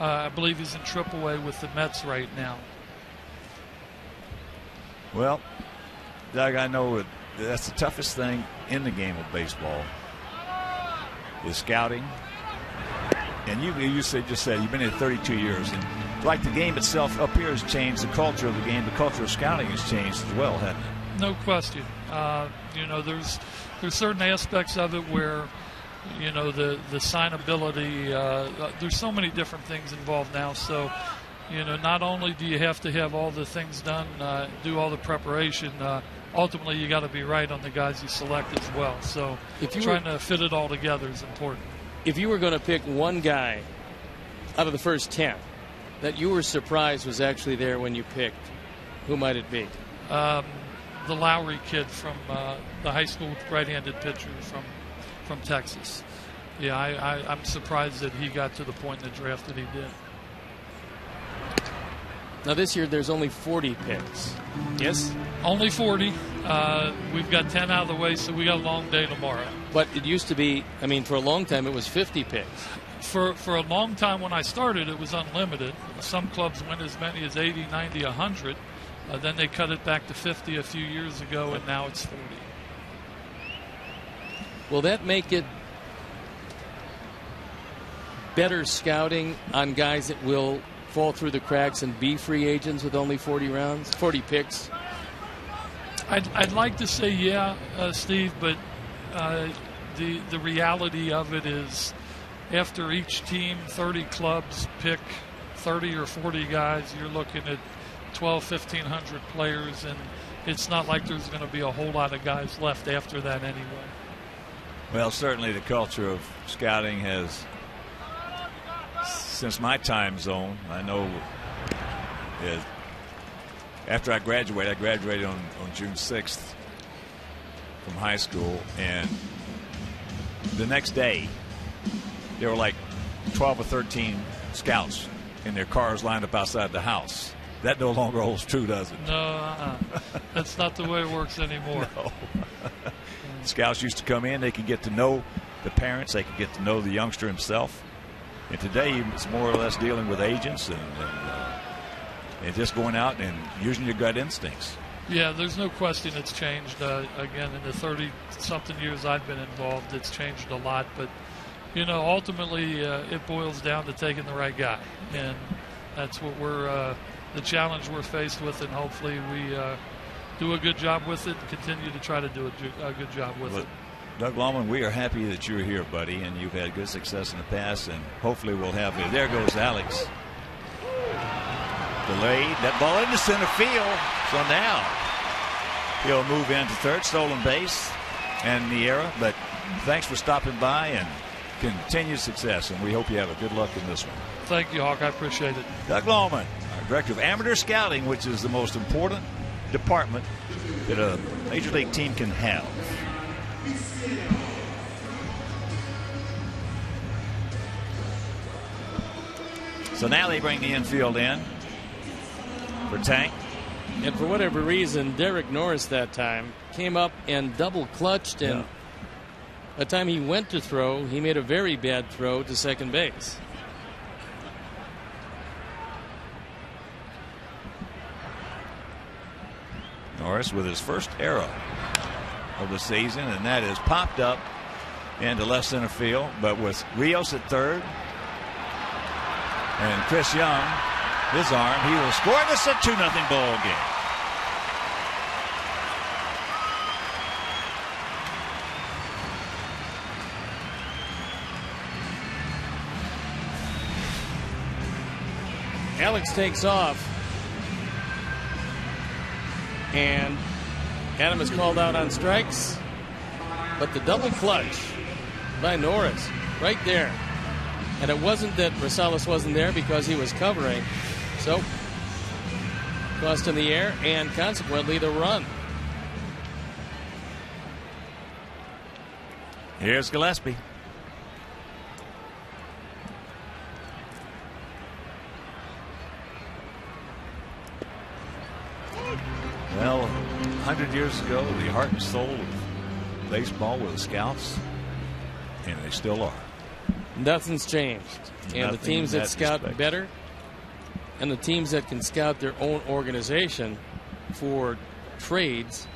I believe he's in AAA with the Mets right now. Well, Doug, I know that's the toughest thing in the game of baseball is scouting. And you just said you've been here 32 years, and like the game itself up here has changed, the culture of the game, the culture of scouting has changed as well, hasn't it? No question. There's certain aspects of it where the signability. There's so many different things involved now. So not only do you have to have all the things done, do all the preparation. Ultimately, you got to be right on the guys you select as well. So trying to fit it all together is important. If you were going to pick one guy out of the first 10 that you were surprised was actually there when you picked, who might it be? The Lowry kid from the high school right-handed pitcher from Texas. Yeah, I'm surprised that he got to the point in the draft that he did. Now this year there's only 40 picks. Yes? Only 40. We've got 10 out of the way, so we got a long day tomorrow. But it used to be, for a long time it was 50 picks. For a long time when I started, it was unlimited. Some clubs went as many as 80, 90, 100. Then they cut it back to 50 a few years ago, and now it's 40. Will that make it better scouting on guys that will fall through the cracks and be free agents with only 40 picks? I'd like to say yeah, Steve, but the reality of it is after each team, 30 clubs pick 30 or 40 guys, you're looking at 1,500 players, and it's not like there's going to be a whole lot of guys left after that anyway. Well, certainly the culture of scouting has, since my time zone, I know after I graduated on June 6th from high school, and the next day there were like 12 or 13 scouts in their cars lined up outside the house. That no longer holds true, does it? No, that's not the way it works anymore. No. Scouts used to come in, they could get to know the parents, they could get to know the youngster himself. And today it's more or less dealing with agents and just going out and using your gut instincts. Yeah, there's no question it's changed. Again, in the 30-something years I've been involved, it's changed a lot. But, ultimately it boils down to taking the right guy. And that's what the challenge we're faced with, and hopefully we do a good job with it and continue to try to do a good job with it. Doug Lawman, we are happy that you're here, buddy, and you've had good success in the past, and hopefully we'll have you. There goes Alex. Delayed. That ball into center field. So now he'll move into third. Stolen base and the error. But thanks for stopping by and continued success, and we hope you have a good luck in this one. Thank you, Hawk. I appreciate it. Doug Lawman, our Director of Amateur Scouting, which is the most important department that a Major League team can have. So now they bring the infield in for Tank. And for whatever reason, Derek Norris that time came up and double clutched and the time he went to throw, he made a very bad throw to second base. Norris with his first error of the season, and that is popped up into left center field, but with Rios at third and Chris Young, his arm, he will score. This is a 2-0 ball game. Alex takes off, and Adam is called out on strikes, but the double clutch by Norris right there. And it wasn't that Rosales wasn't there because he was covering, so cost him the air and consequently the run. Here's Gillespie. Well, 100 years ago, the heart and soul of baseball were the scouts, and they still are. Nothing's changed. And the teams that scout respect. better and the teams that can scout their own organization for trades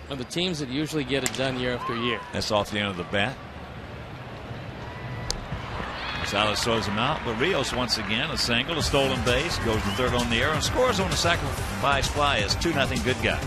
are the teams that usually get it done year after year. That's off the end of the bat. Rosales throws him out, but Rios once again a single, a stolen base, goes to third on the air and scores on the sacrifice fly. It's 2-0 good guys.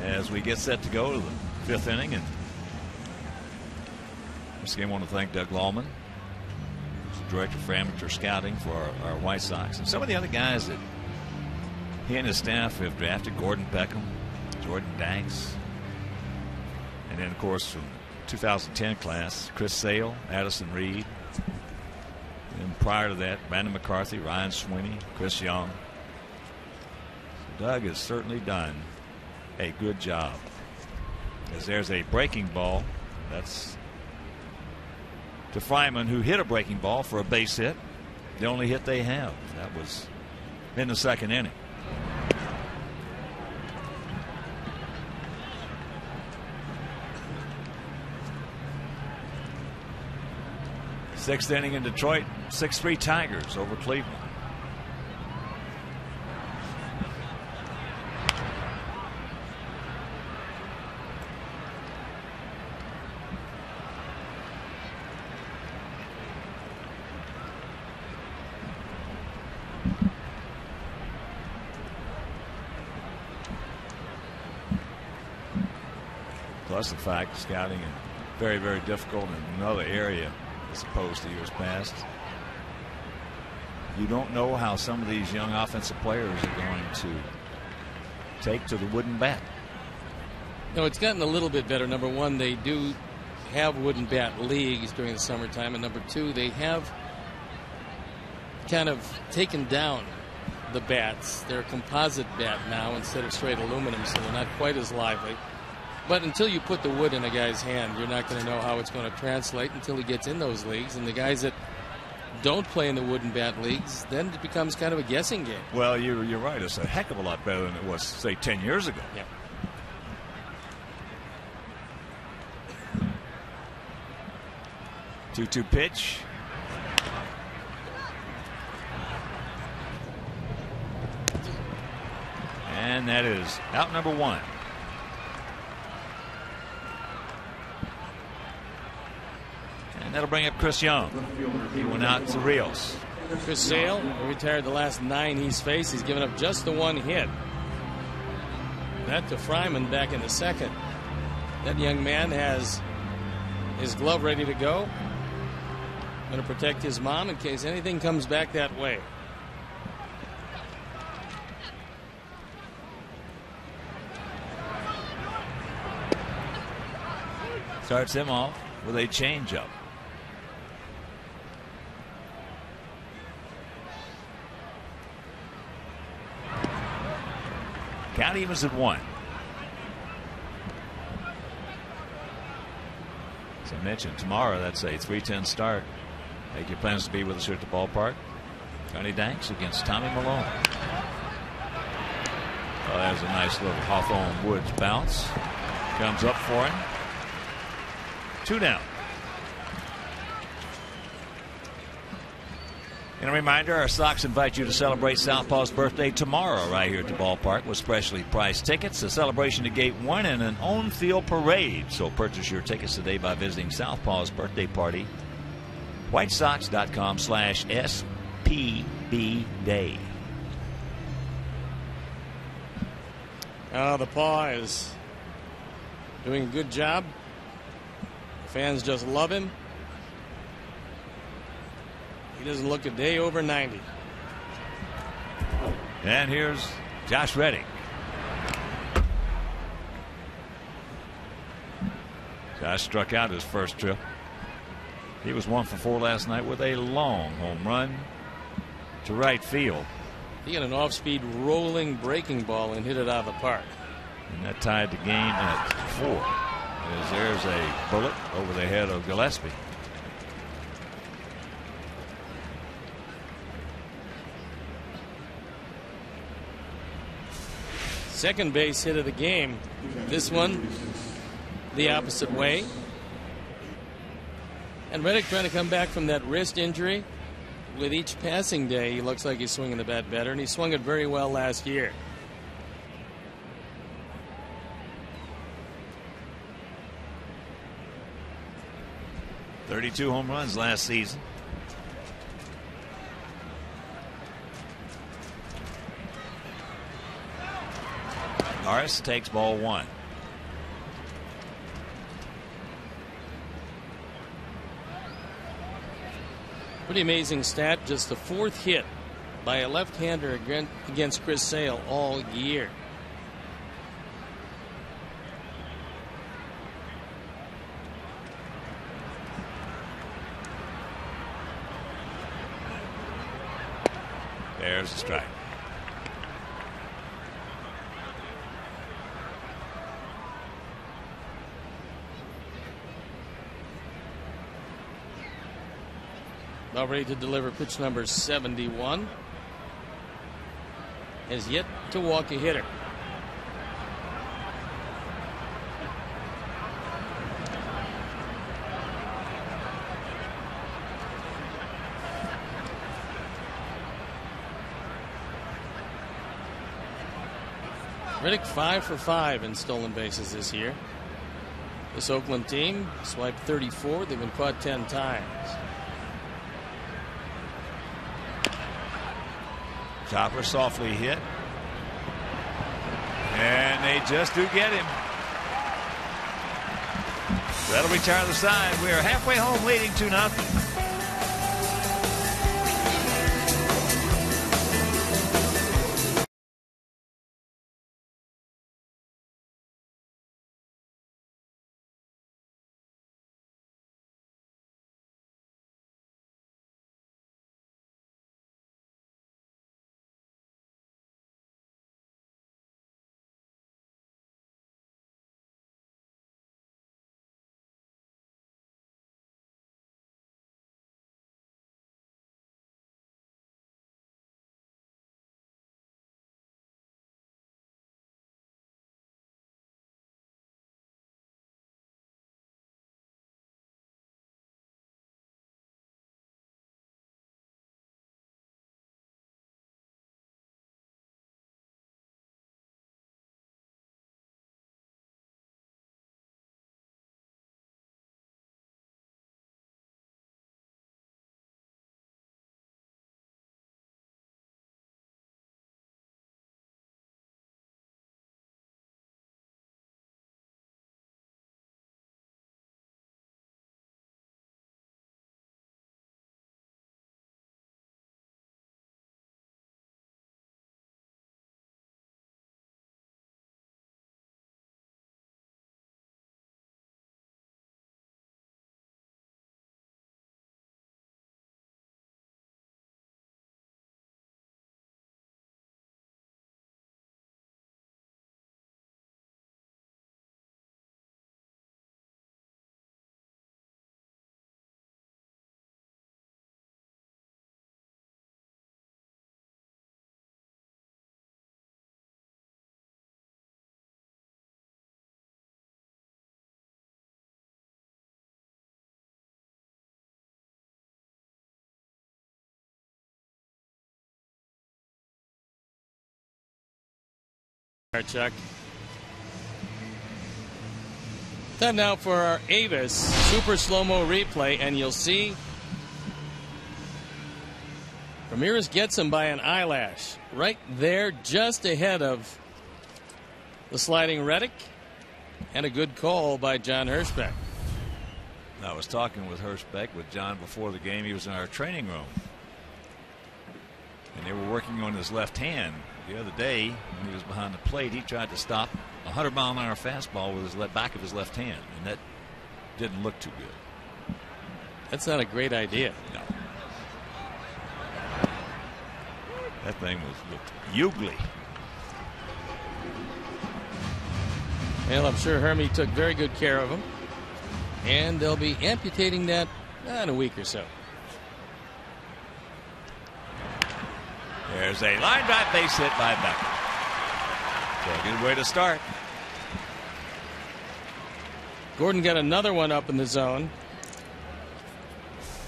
As we get set to go to the fifth inning, and this game, I want to thank Doug Lallman, who's the director for amateur scouting for our White Sox, and some of the other guys that he and his staff have drafted: Gordon Beckham, Jordan Danks, and then of course from the 2010 class, Chris Sale, Addison Reed, and prior to that, Brandon McCarthy, Ryan Sweeney, Chris Young. So Doug has certainly done a good job. As there's a breaking ball, that's to Fryman, who hit a breaking ball for a base hit, the only hit they have. That was in the second inning. Sixth inning in Detroit, 6-3 Tigers over Cleveland. Plus the fact scouting is very, very difficult in another area as opposed to years past. You don't know how some of these young offensive players are going to take to the wooden bat. No, it's gotten a little bit better. Number one, they do have wooden bat leagues during the summertime, and number two, they have kind of taken down the bats. They're a composite bat now instead of straight aluminum, so they're not quite as lively. But until you put the wood in a guy's hand, you're not going to know how it's going to translate until he gets in those leagues. And the guys that don't play in the wooden bat leagues, then it becomes kind of a guessing game. Well, you're right. It's a heck of a lot better than it was, say, 10 years ago. Yeah. Two-two pitch. And that is out number one. And that'll bring up Chris Young. He went out to Rios. Chris Sale retired the last 9 he's faced. He's given up just the 1 hit. That to Fryman back in the second. That young man has his glove ready to go. Going to protect his mom in case anything comes back that way. Starts him off with a changeup. Count evens at 1. As I mentioned, tomorrow that's a 3:10 start. Make your plans to be with us here at the ballpark. Johnny Danks against Tommy Malone. Oh, there's a nice little Hawthorne Woods bounce. Comes up for him. 2 down. And a reminder, our Sox invite you to celebrate Southpaw's birthday tomorrow right here at the ballpark with specially priced tickets, a celebration to Gate 1, and an on-field parade. So purchase your tickets today by visiting Southpaw's birthday party, whitesox.com/SPB Day. Oh, the paw is doing a good job. Fans just love him. He doesn't look a day over 90. And here's Josh Reddick. Josh struck out his first trip. He was 1 for 4 last night with a long home run to right field. He got an off-speed rolling breaking ball and hit it out of the park. And that tied the game at 4. As there's a bullet over the head of Gillespie. Second base hit of the game. This one the opposite way. And Reddick trying to come back from that wrist injury. With each passing day, he looks like he's swinging the bat better, and he swung it very well last year. .32 home runs last season. Norris takes ball 1. Pretty amazing stat. Just the 4th hit by a left-hander against Chris Sale all year. There's a strike. About ready to deliver pitch number 71. Has yet to walk a hitter. Reddick 5 for 5 in stolen bases this year. This Oakland team swiped 34. They've been caught 10 times. Chopper softly hit. And they just do get him. That'll retire the side. We're halfway home, leading 2-0. Chuck. Time now for our Avis super slow-mo replay, and you'll see Ramirez gets him by an eyelash right there, just ahead of the sliding Reddick, and a good call by John Hirschbeck. I was talking with Hirschbeck, with John, before the game. He was in our training room, and they were working on his left hand. The other day, when he was behind the plate, he tried to stop a 100-mile-an-hour fastball with his back of his left hand, and that didn't look too good. That's not a great idea. No. That thing looked ugly. Well, I'm sure Hermie took very good care of him, and they'll be amputating that in a week or so. There's a line drive base hit by Becker. So a good way to start. Gordon got another one up in the zone.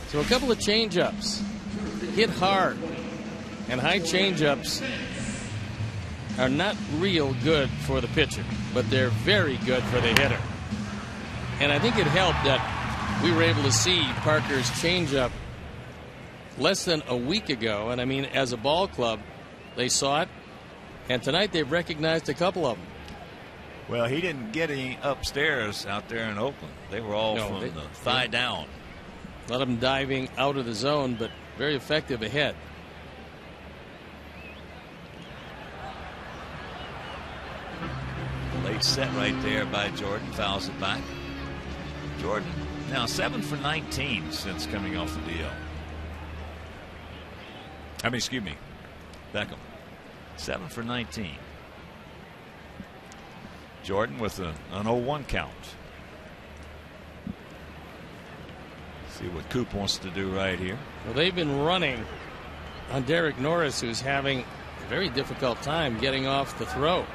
So a couple of changeups. Hit hard. And high changeups are not real good for the pitcher, but they're very good for the hitter. And I think it helped that we were able to see Parker's changeup less than a week ago, and I mean, as a ball club, they saw it, and tonight they've recognized a couple of them. Well, he didn't get any upstairs out there in Oakland. They were all from the thigh down. A lot of them diving out of the zone, but very effective ahead. Late set right there by Jordan. Fouls it back. Jordan now 7 for 19 since coming off the DL. Excuse me, Beckham. 7 for 19. Jordan with an 0-1 count. See what Coop wants to do right here. Well, they've been running on Derek Norris, who's having a very difficult time getting off the throw.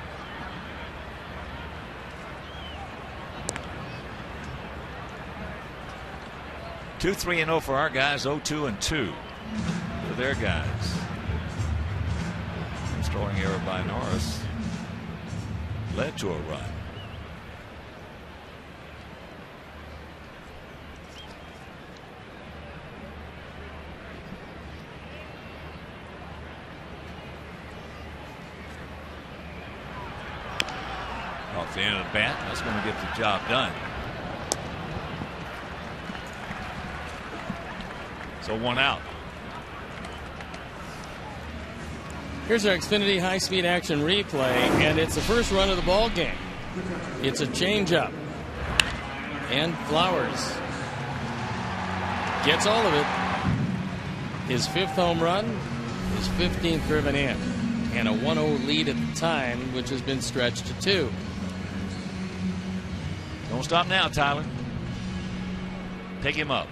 Two 3-0 for our guys. 0-2-2 for their guys. Throwing error by Norris led to a run. Off the end of the bat, that's going to get the job done. So 1 out. Here's our Xfinity high-speed action replay, and it's the first run of the ball game. It's a changeup, and Flowers gets all of it. His 5th home run, his 15th driven in, and a 1-0 lead at the time, which has been stretched to 2. Don't stop now, Tyler. Pick him up.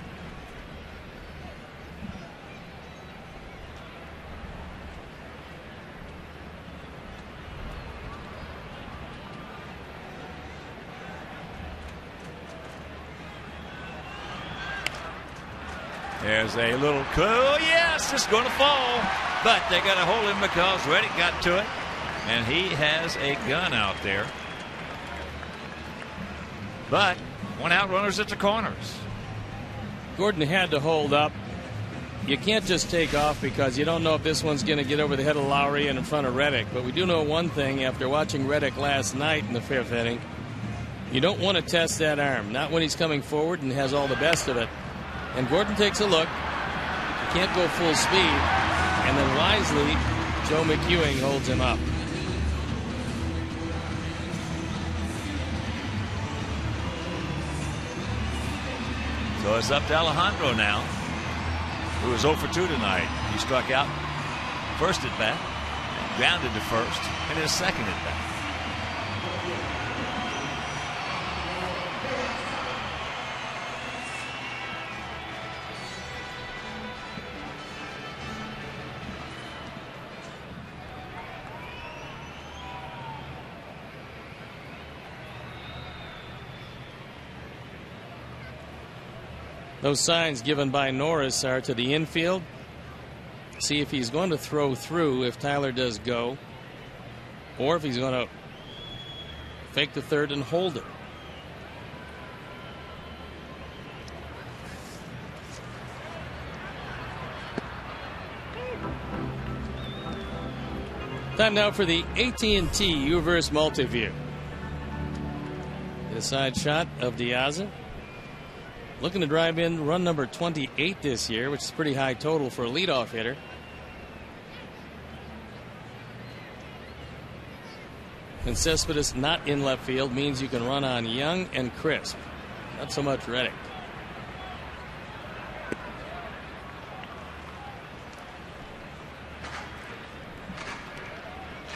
There's a little clue. Oh, yes, it's going to fall. But they got to hold him because Reddick got to it. And he has a gun out there. But 1 out, runners at the corners. Gordon had to hold up. You can't just take off because you don't know if this one's going to get over the head of Lowry and in front of Reddick. But we do know one thing after watching Reddick last night in the 5th inning. You don't want to test that arm. Not when he's coming forward and has all the best of it. And Gordon takes a look. He can't go full speed. And then wisely, Joe McEwing holds him up. So it's up to Alejandro now, who is 0 for 2 tonight. He struck out first at bat, grounded to first, and his second at bat. Those signs given by Norris are to the infield. See if he's going to throw through if Tyler does go, or if he's going to fake the third and hold it. Time now for the AT&T UVerse Multiview. Get a side shot of Diaz. Looking to drive in run number 28 this year, which is a pretty high total for a leadoff hitter. And Cespedes not in left field means you can run on Young and Crisp. Not so much Reddick.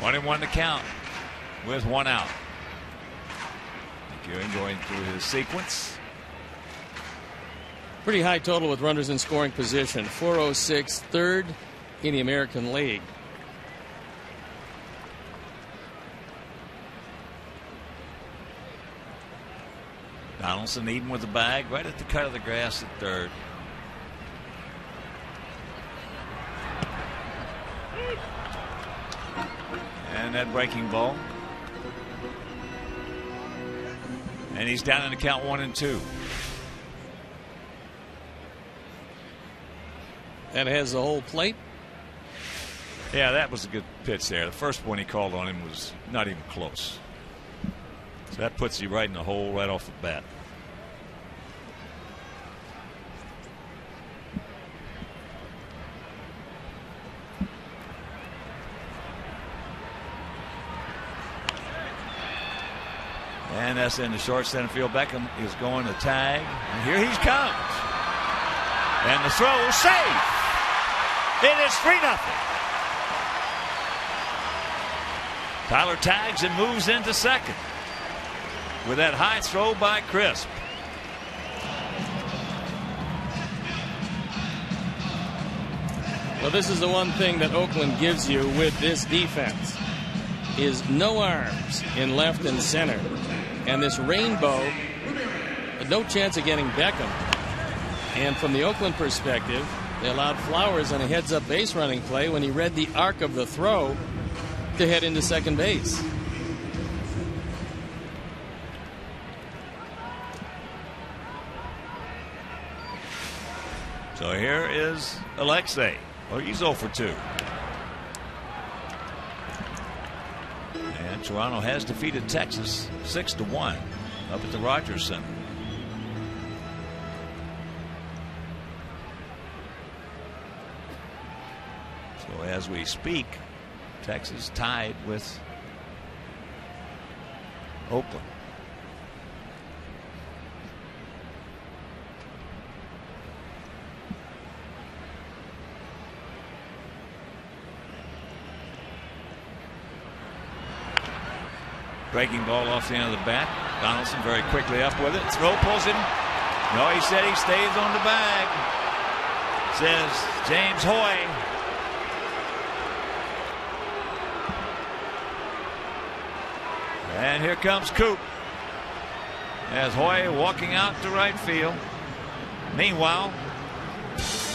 One and one to count with 1 out. McEwing going through his sequence. Pretty high total with runners in scoring position. 406, third in the American League. Donaldson Eden with the bag right at the cut of the grass at third. And that breaking ball. And he's down in the count 1 and 2. That has the whole plate. Yeah, that was a good pitch there. The first one he called on him was not even close. So that puts you right in the hole right off the bat. And that's in the short center field. Beckham is going to tag. And here he comes. And the throw is safe. It is 3-0. Tyler tags and moves into second with that high throw by Crisp. Well, this is the one thing that Oakland gives you with this defense is no arms in left and center. And this rainbow, no chance of getting Beckham. And from the Oakland perspective, they allowed Flowers on a heads-up base running play when he read the arc of the throw to head into second base. So here is Alexei. Well, he's 0 for 2. And Toronto has defeated Texas 6-1 up at the Rogers Center. So as we speak, Texas tied with Oakland. Breaking ball off the end of the bat. Donaldson very quickly up with it. Throw pulls him. No, he said he stays on the bag. Says James Hoy. And here comes Coop. As Hoy walking out to right field. Meanwhile,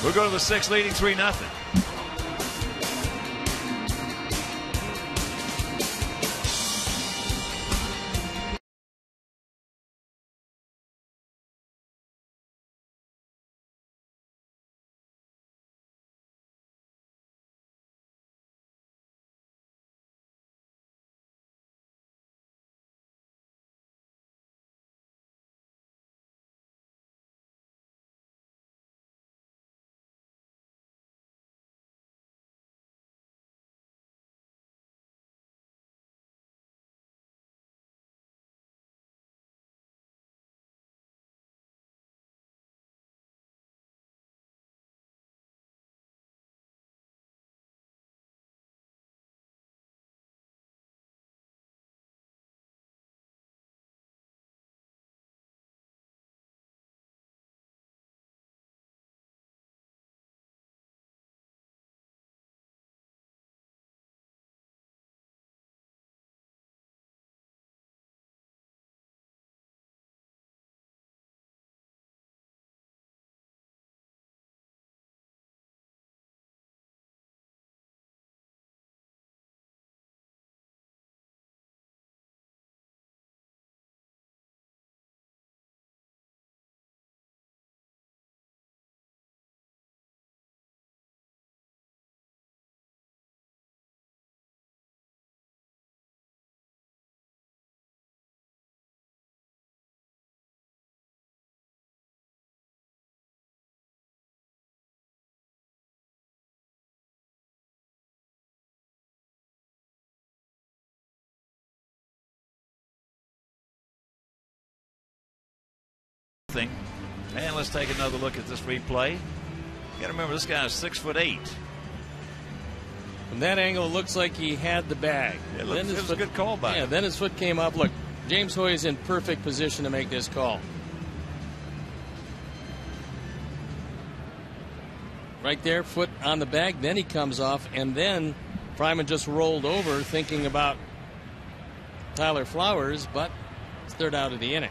we'll go to the sixth, leading 3-0. And let's take another look at this replay. You got to remember, this guy is 6'8". From that angle, it looks like he had the bag. It was a good call by him. Yeah, then his foot came up. Look, James Hoy is in perfect position to make this call. Right there, foot on the bag. Then he comes off, and then Fryman just rolled over, thinking about Tyler Flowers, but it's third out of the inning.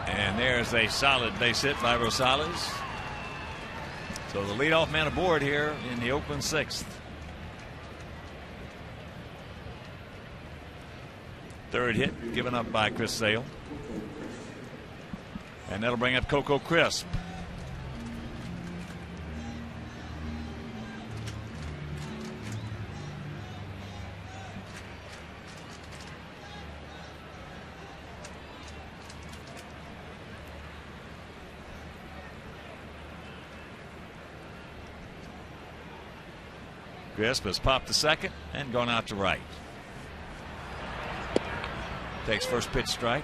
And there's a solid base hit by Rosales. So the leadoff man aboard here in the Oakland sixth. Third hit given up by Chris Sale. And that'll bring up Coco Crisp. Crisp has popped the second and gone out to right. Takes first pitch strike.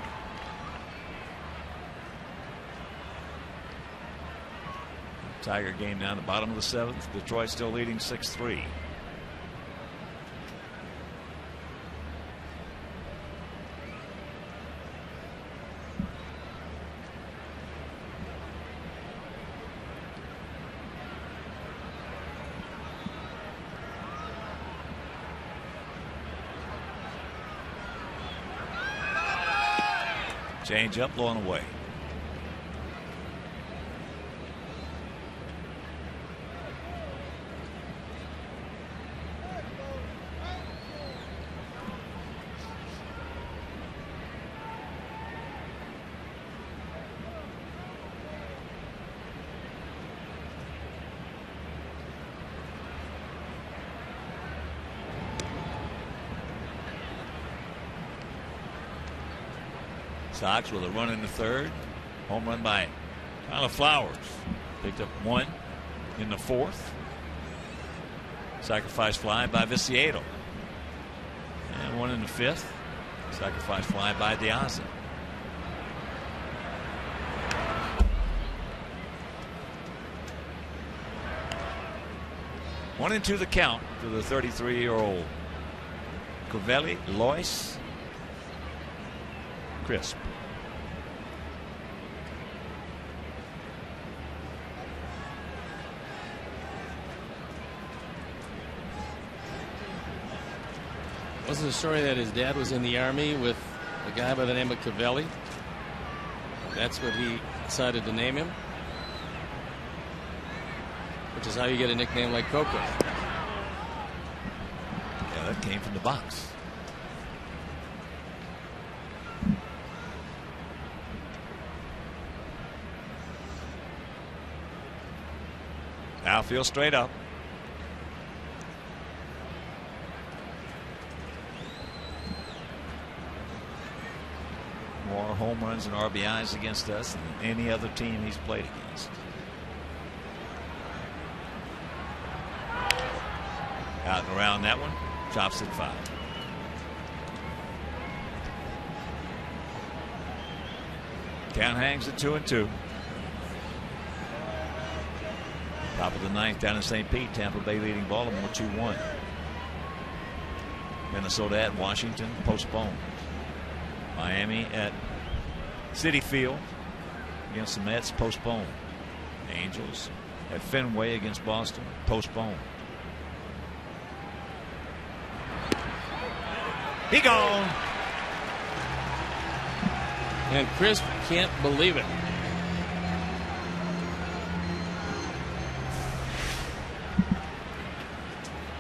Tiger game down the bottom of the seventh. Detroit still leading 6-3. Change up, low and away. Sox with a run in the third. Home run by Tyler Flowers. Picked up 1 in the 4th. Sacrifice fly by Viciedo. And 1 in the 5th. Sacrifice fly by Diaz. One and 2 the count for the 33-year-old Covelli, Lois, Crisp. Wasn't the story that his dad was in the Army with a guy by the name of Covelli? That's what he decided to name him, which is how you get a nickname like Coco. Yeah, that came from the box. Outfield straight up. More home runs and RBIs against us than any other team he's played against. Out and around that one. Chops at 5. Count hangs at 2-2. Top of the 9th down in St. Pete. Tampa Bay leading Baltimore 2-1. Minnesota at Washington postponed. Miami at Citi Field against the Mets postponed. Angels at Fenway against Boston postponed. He gone. And Crisp can't believe it.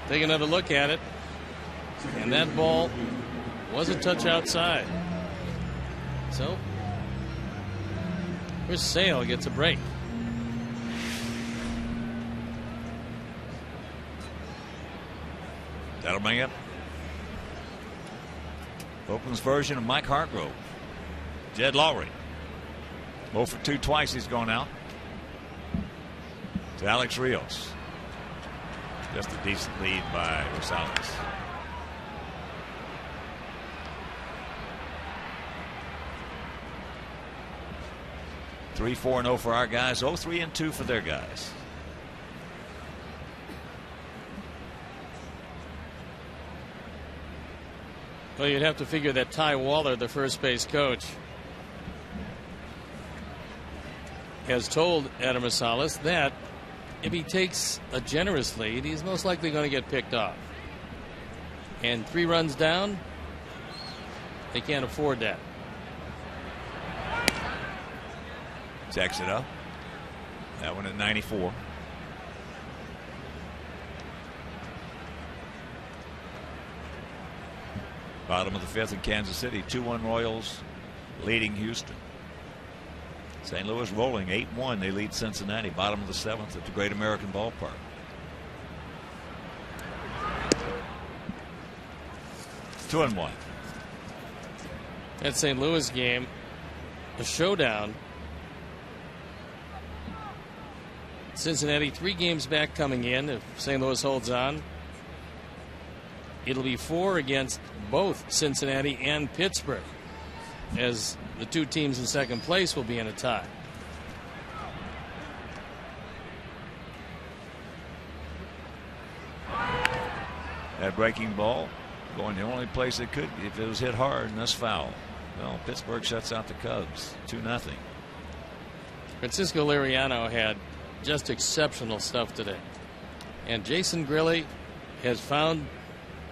Take another look at it. And that ball was a touch outside. So, Chris Sale gets a break. That'll bring it. Oakland's version of Mike Hargrove. Jed Lowry. 0 for 2 twice. He's gone out. To Alex Rios. Just a decent lead by Rosales. Three, 4-0 for our guys. 0-3-2 for their guys. Well, you'd have to figure that Ty Waller, the first base coach, has told Adam Rosales that if he takes a generous lead, he's most likely going to get picked off. And 3 runs down, they can't afford that. Jacks it up. That one at 94. Bottom of the 5th in Kansas City. 2-1 Royals leading Houston. St. Louis rolling 8-1. They lead Cincinnati. Bottom of the 7th at the Great American Ballpark. Two and 1. That St. Louis game, a showdown. Cincinnati 3 games back coming in. If St. Louis holds on, it'll be 4 against both Cincinnati and Pittsburgh, as the 2 teams in second place will be in a tie. That breaking ball going the only place it could if it was hit hard, and that's foul. Well, Pittsburgh shuts out the Cubs 2-0. Francisco Liriano had just exceptional stuff today. And Jason Grilli has found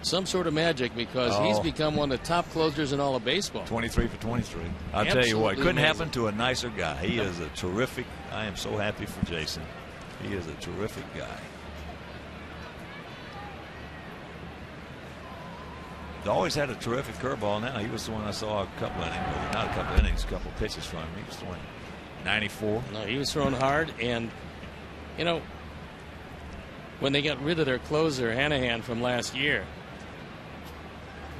some sort of magic, because he's become one of the top closers in all of baseball. 23 for 23. I'll tell you what, it couldn't happen to a nicer guy. He is a terrific. I am so happy for Jason. He is a terrific guy. He's always had a terrific curveball. Now he was the one I saw a couple innings, not a couple innings, a couple pitches from him. He was throwing 94. No, he was throwing hard, and you know, when they got rid of their closer Hanahan from last year,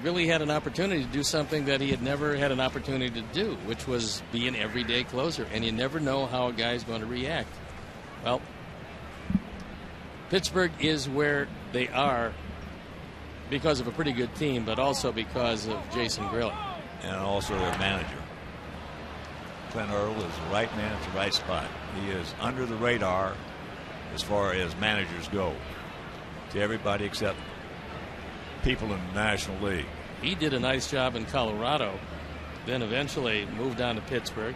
really had an opportunity to do something that he had never had an opportunity to do, which was be an everyday closer. And you never know how a guy's going to react. Well, Pittsburgh is where they are because of a pretty good team, but also because of Jason Grilli. And also their manager. Clint Earl is the right man at the right spot. He is under the radar as far as managers go to everybody except people in the National League. He did a nice job in Colorado, then eventually moved down to Pittsburgh.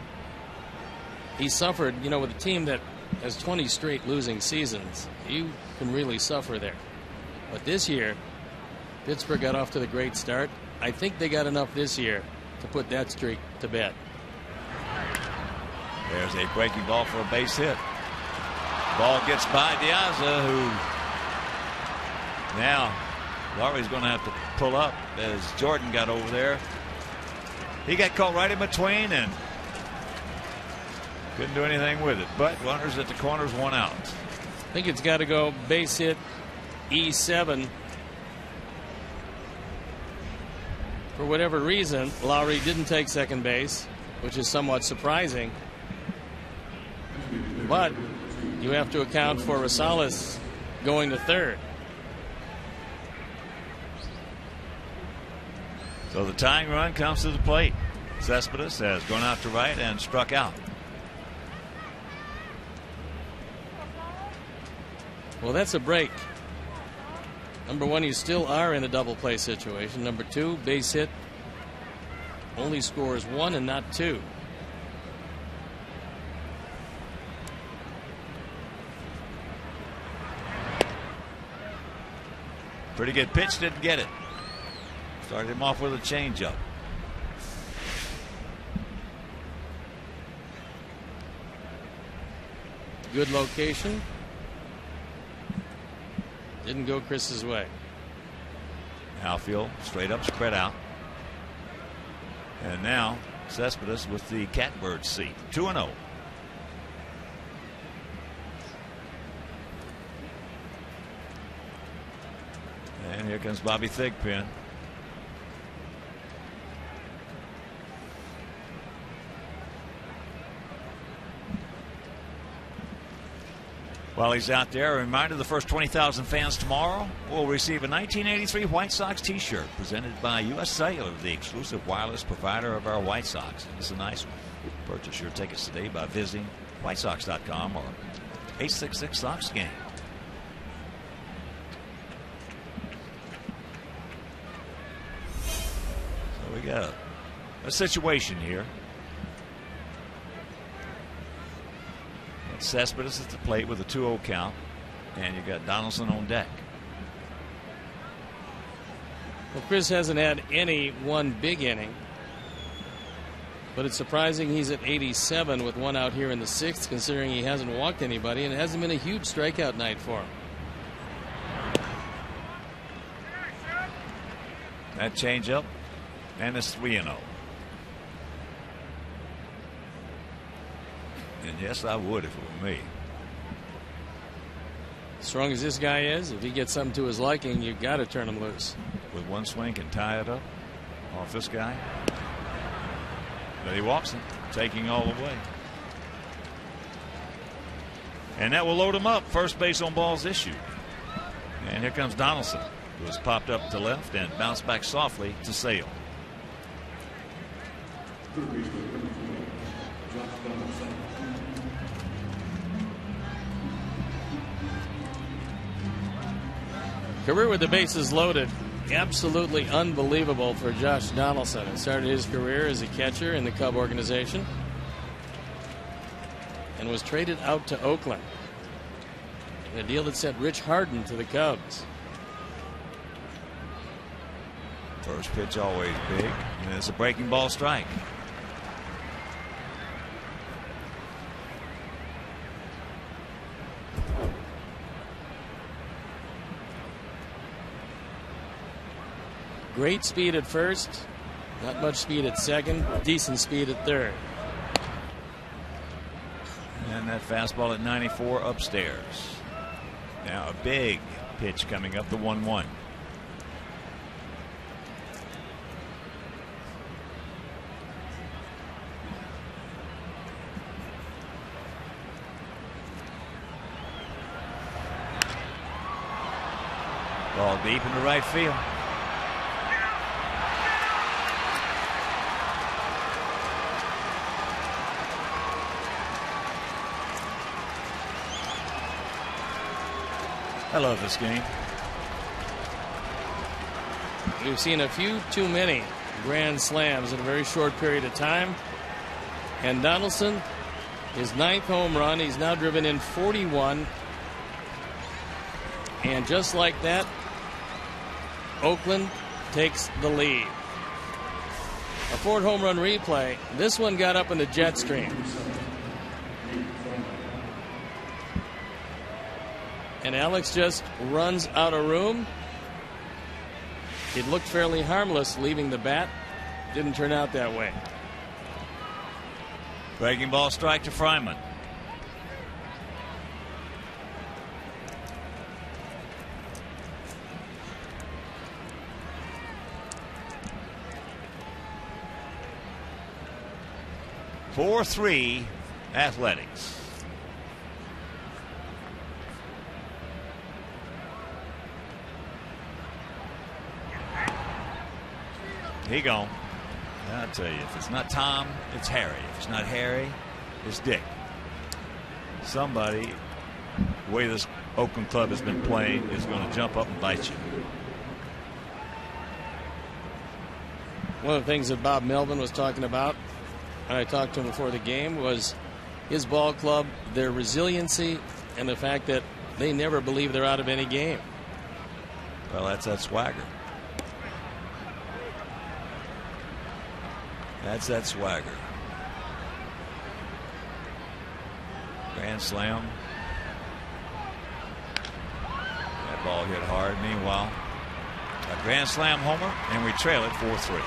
He suffered, you know, with a team that has 20 straight losing seasons. You can really suffer there. But this year, Pittsburgh got off to the great start. I think they got enough this year to put that streak to bed. There's a breaking ball for a base hit. Ball gets by Diaza, who now Lowry's going to have to pull up as Jordan got over there. He got caught right in between and couldn't do anything with it. But runners at the corners, 1 out. I think it's got to go base hit E7. For whatever reason, Lowry didn't take second base, which is somewhat surprising. But you have to account for Rosales going to third. So the tying run comes to the plate. Cespedes has gone out to right and struck out. Well, that's a break. Number one, you still are in a double play situation. Number two, base hit only scores 1 and not 2. Pretty good pitch, didn't get it. Started him off with a changeup. Good location. Didn't go Chris's way. Outfield straight up, spread out. And now Cespedes with the catbird seat. 2-0. And here comes Bobby Thigpen. While he's out there, a reminder, the first 20,000 fans tomorrow will receive a 1983 White Sox t-shirt presented by U.S. Cellular, the exclusive wireless provider of our White Sox. And it's a nice one. Purchase your tickets today by visiting whitesox.com or 866-SOX-GAME. So we got a situation here. Cespedes at the plate with a 2-0 count, and you got Donaldson on deck. Well, Chris hasn't had any one big inning, but it's surprising he's at 87 with 1 out here in the 6th, considering he hasn't walked anybody, and it hasn't been a huge strikeout night for him. That changeup, and it's 3-0. And yes, I would if it were me. As strong as this guy is, if he gets something to his liking, you've got to turn him loose. With one swing can tie it up off this guy. But he walks him, taking all the way. And that will load him up. First base on balls issued. And here comes Donaldson, who has popped up to left and bounced back softly to Sale. Career with the bases loaded. Absolutely unbelievable for Josh Donaldson. He started his career as a catcher in the Cub organization and was traded out to Oakland in a deal that sent Rich Harden to the Cubs. First pitch always big, and it's a breaking ball strike. Great speed at first, not much speed at second, decent speed at third. And that fastball at 94 upstairs. Now a big pitch coming up, the 1-1. Ball deep into right field. I love this game. We've seen a few too many grand slams in a very short period of time. And Donaldson, his 9th home run, he's now driven in 41. And just like that, Oakland takes the lead. A Ford home run replay. This one got up in the jet stream. And Alex just runs out of room. It looked fairly harmless leaving the bat. Didn't turn out that way. Breaking ball strike to Fryman. Four, 3 Athletics. He gone. I'll tell you, if it's not Tom, it's Harry. If it's not Harry, it's Dick. Somebody, the way this Oakland club has been playing, is going to jump up and bite you. One of the things that Bob Melvin was talking about, and I talked to him before the game, was his ball club, their resiliency, and the fact that they never believe they're out of any game. Well, that's that swagger. That's that swagger. Grand slam. That ball hit hard. Meanwhile, a grand slam homer, and we trail it 4-3.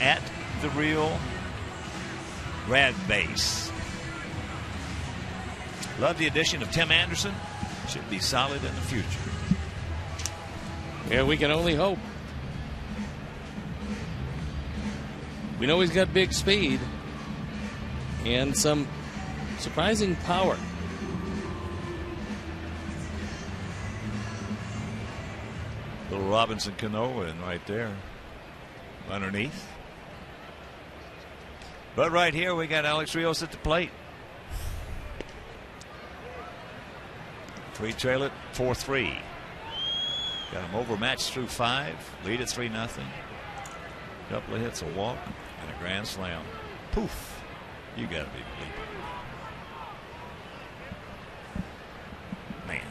At the real Rad Base. Love the addition of Tim Anderson. Should be solid in the future. Yeah, we can only hope. We know he's got big speed and some surprising power. Little Robinson Cano in right there underneath. But right here we got Alex Rios at the plate. We trail it 4-3. Got him overmatched through 5. Lead at 3-0. Couple of hits, a walk, and a grand slam. Poof. You got to be bleeping. Man.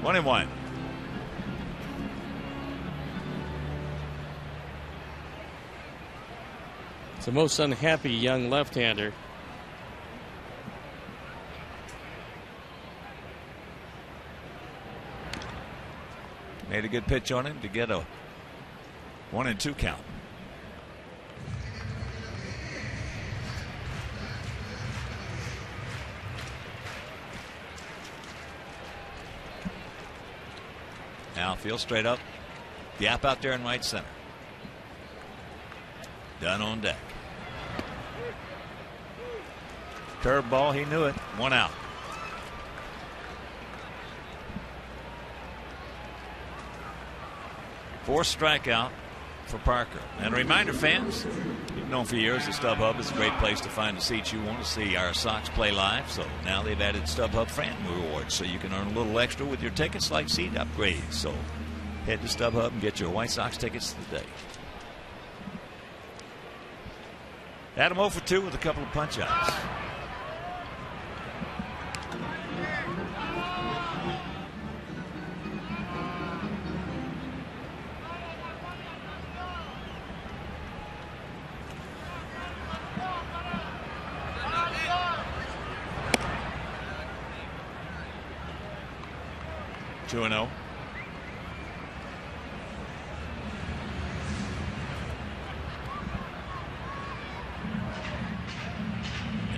One and one. It's the most unhappy young left-hander. Made a good pitch on him to get a 1-2 count. Now field straight up. Gap out there in right center. Dunn on deck. Curveball, he knew it. 1 out. Fourth strikeout for Parker. And a reminder, fans, you've known for years that StubHub is a great place to find the seats you want to see our Sox play live. So now they've added StubHub fan rewards, so you can earn a little extra with your tickets like seat upgrades. So head to StubHub and get your White Sox tickets today. Adam 0 for 2 with a couple of punch outs. Two and 0.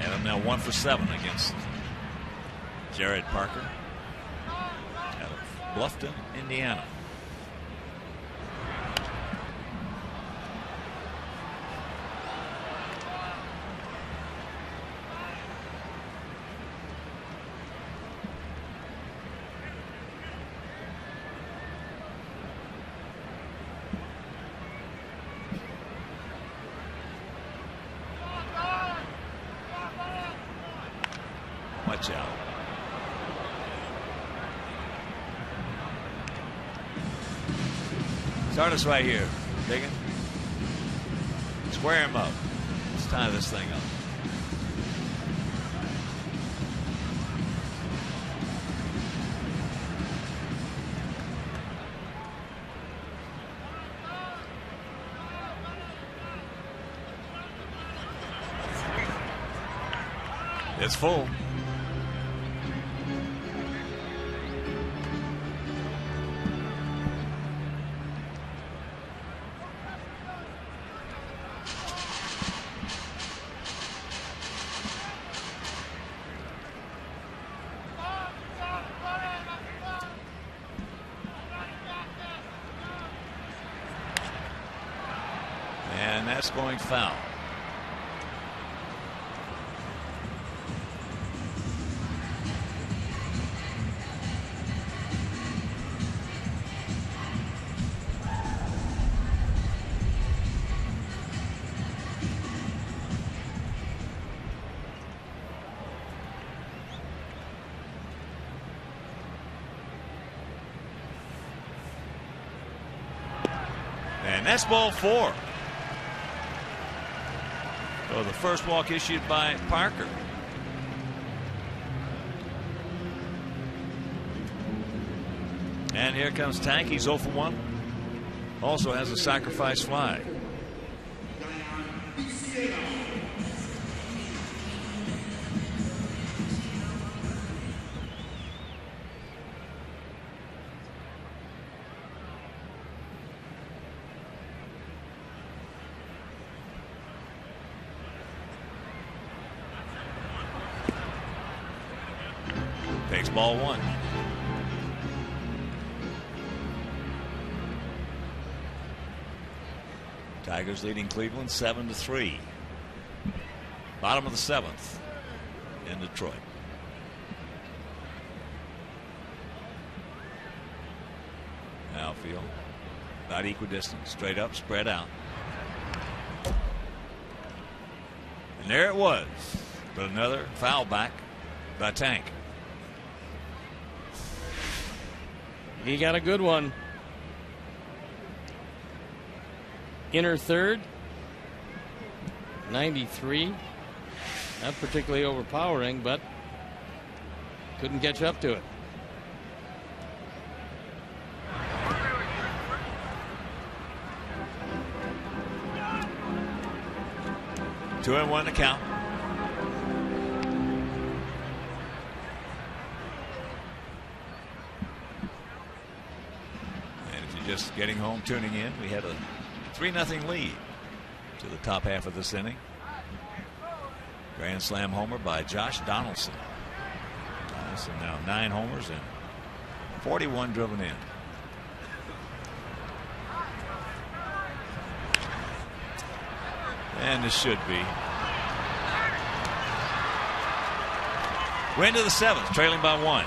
Adam now 1 for 7 against Jared Parker out of Bluffton, Indiana. Watch out. Start us right here, Biggin. Square him up. Let's tie this thing up. It's full. And that's going foul. And that's ball 4. So the first walk issued by Parker. And here comes Tank. He's 0 for 1. Also has a sacrifice fly. Takes ball 1. Tigers leading Cleveland 7-3. Bottom of the 7th in Detroit. Outfield about equidistant, straight up, spread out. And there it was, but another foul back by Tank. He got a good one. Inner third. 93. Not particularly overpowering, but couldn't catch up to it. 2-1 to count. And if you're just getting home, tuning in, we had a 3-0 lead to the top half of this inning. Grand slam homer by Josh Donaldson. Donaldson now 9 homers and 41 driven in. And this should be. We're into the 7th, trailing by 1.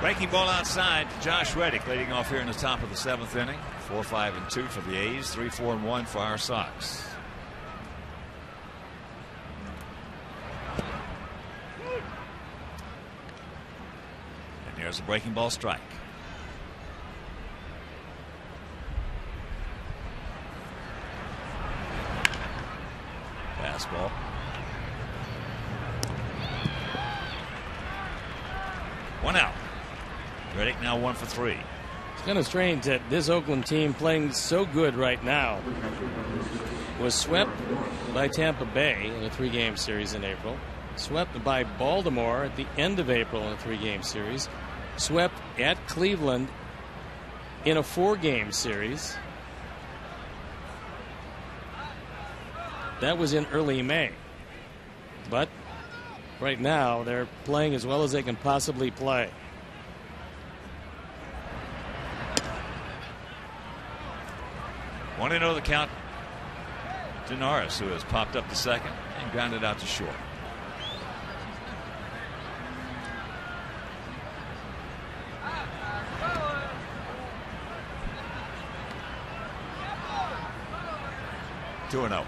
Breaking ball outside. Josh Reddick leading off here in the top of the 7th inning. 4-5-2 for the A's. 3-4-1 for our Sox. And there's a breaking ball strike. Fastball. One out. Reddick now 1 for 3. It's kind of strange that this Oakland team playing so good right now was swept by Tampa Bay in a 3-game series in April, swept by Baltimore at the end of April in a 3-game series, swept at Cleveland in a 4-game series. That was in early May. But right now they're playing as well as they can possibly play. Want to know the count to Norris, who has popped up to second and grounded out to short. Two and 0.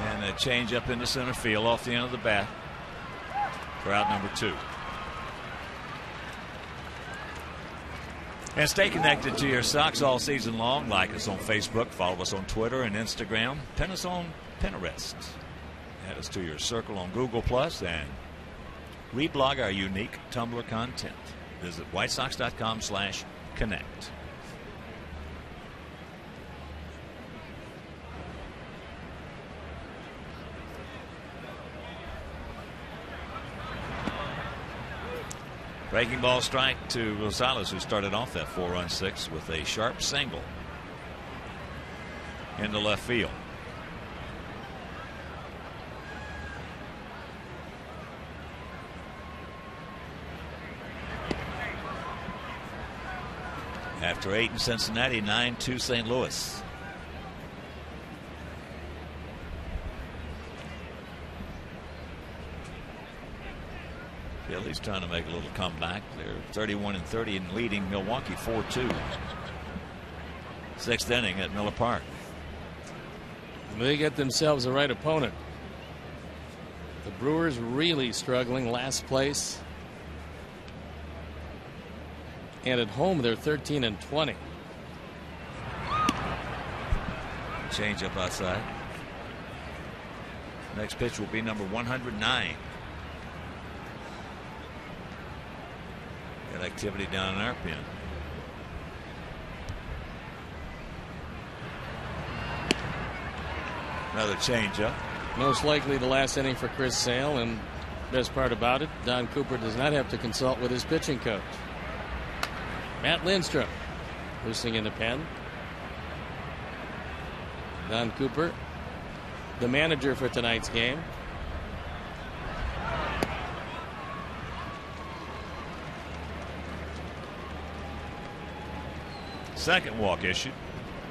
And a change up into center field off the end of the bat for out number 2. And stay connected to your Sox all season long. Like us on Facebook, follow us on Twitter and Instagram, pin us on Pinterest, add us to your circle on Google Plus, and reblog our unique Tumblr content. Visit whitesox.com/connect. Breaking ball strike to Rosales, who started off that 4-run 6 with a sharp single into left field. After 8 in Cincinnati, 9-2 St. Louis. Phillies trying to make a little comeback. They're 31-30 and leading Milwaukee 4-2. 6th inning at Miller Park. They get themselves the right opponent. The Brewers really struggling, last place. And at home they're 13-20. Change up outside. Next pitch will be number 109. Got activity down in our pen. Another changeup. Most likely the last inning for Chris Sale, and best part about it, Don Cooper does not have to consult with his pitching coach. Matt Lindstrom loosening in the pen. Don Cooper, the manager for tonight's game. Second walk issued.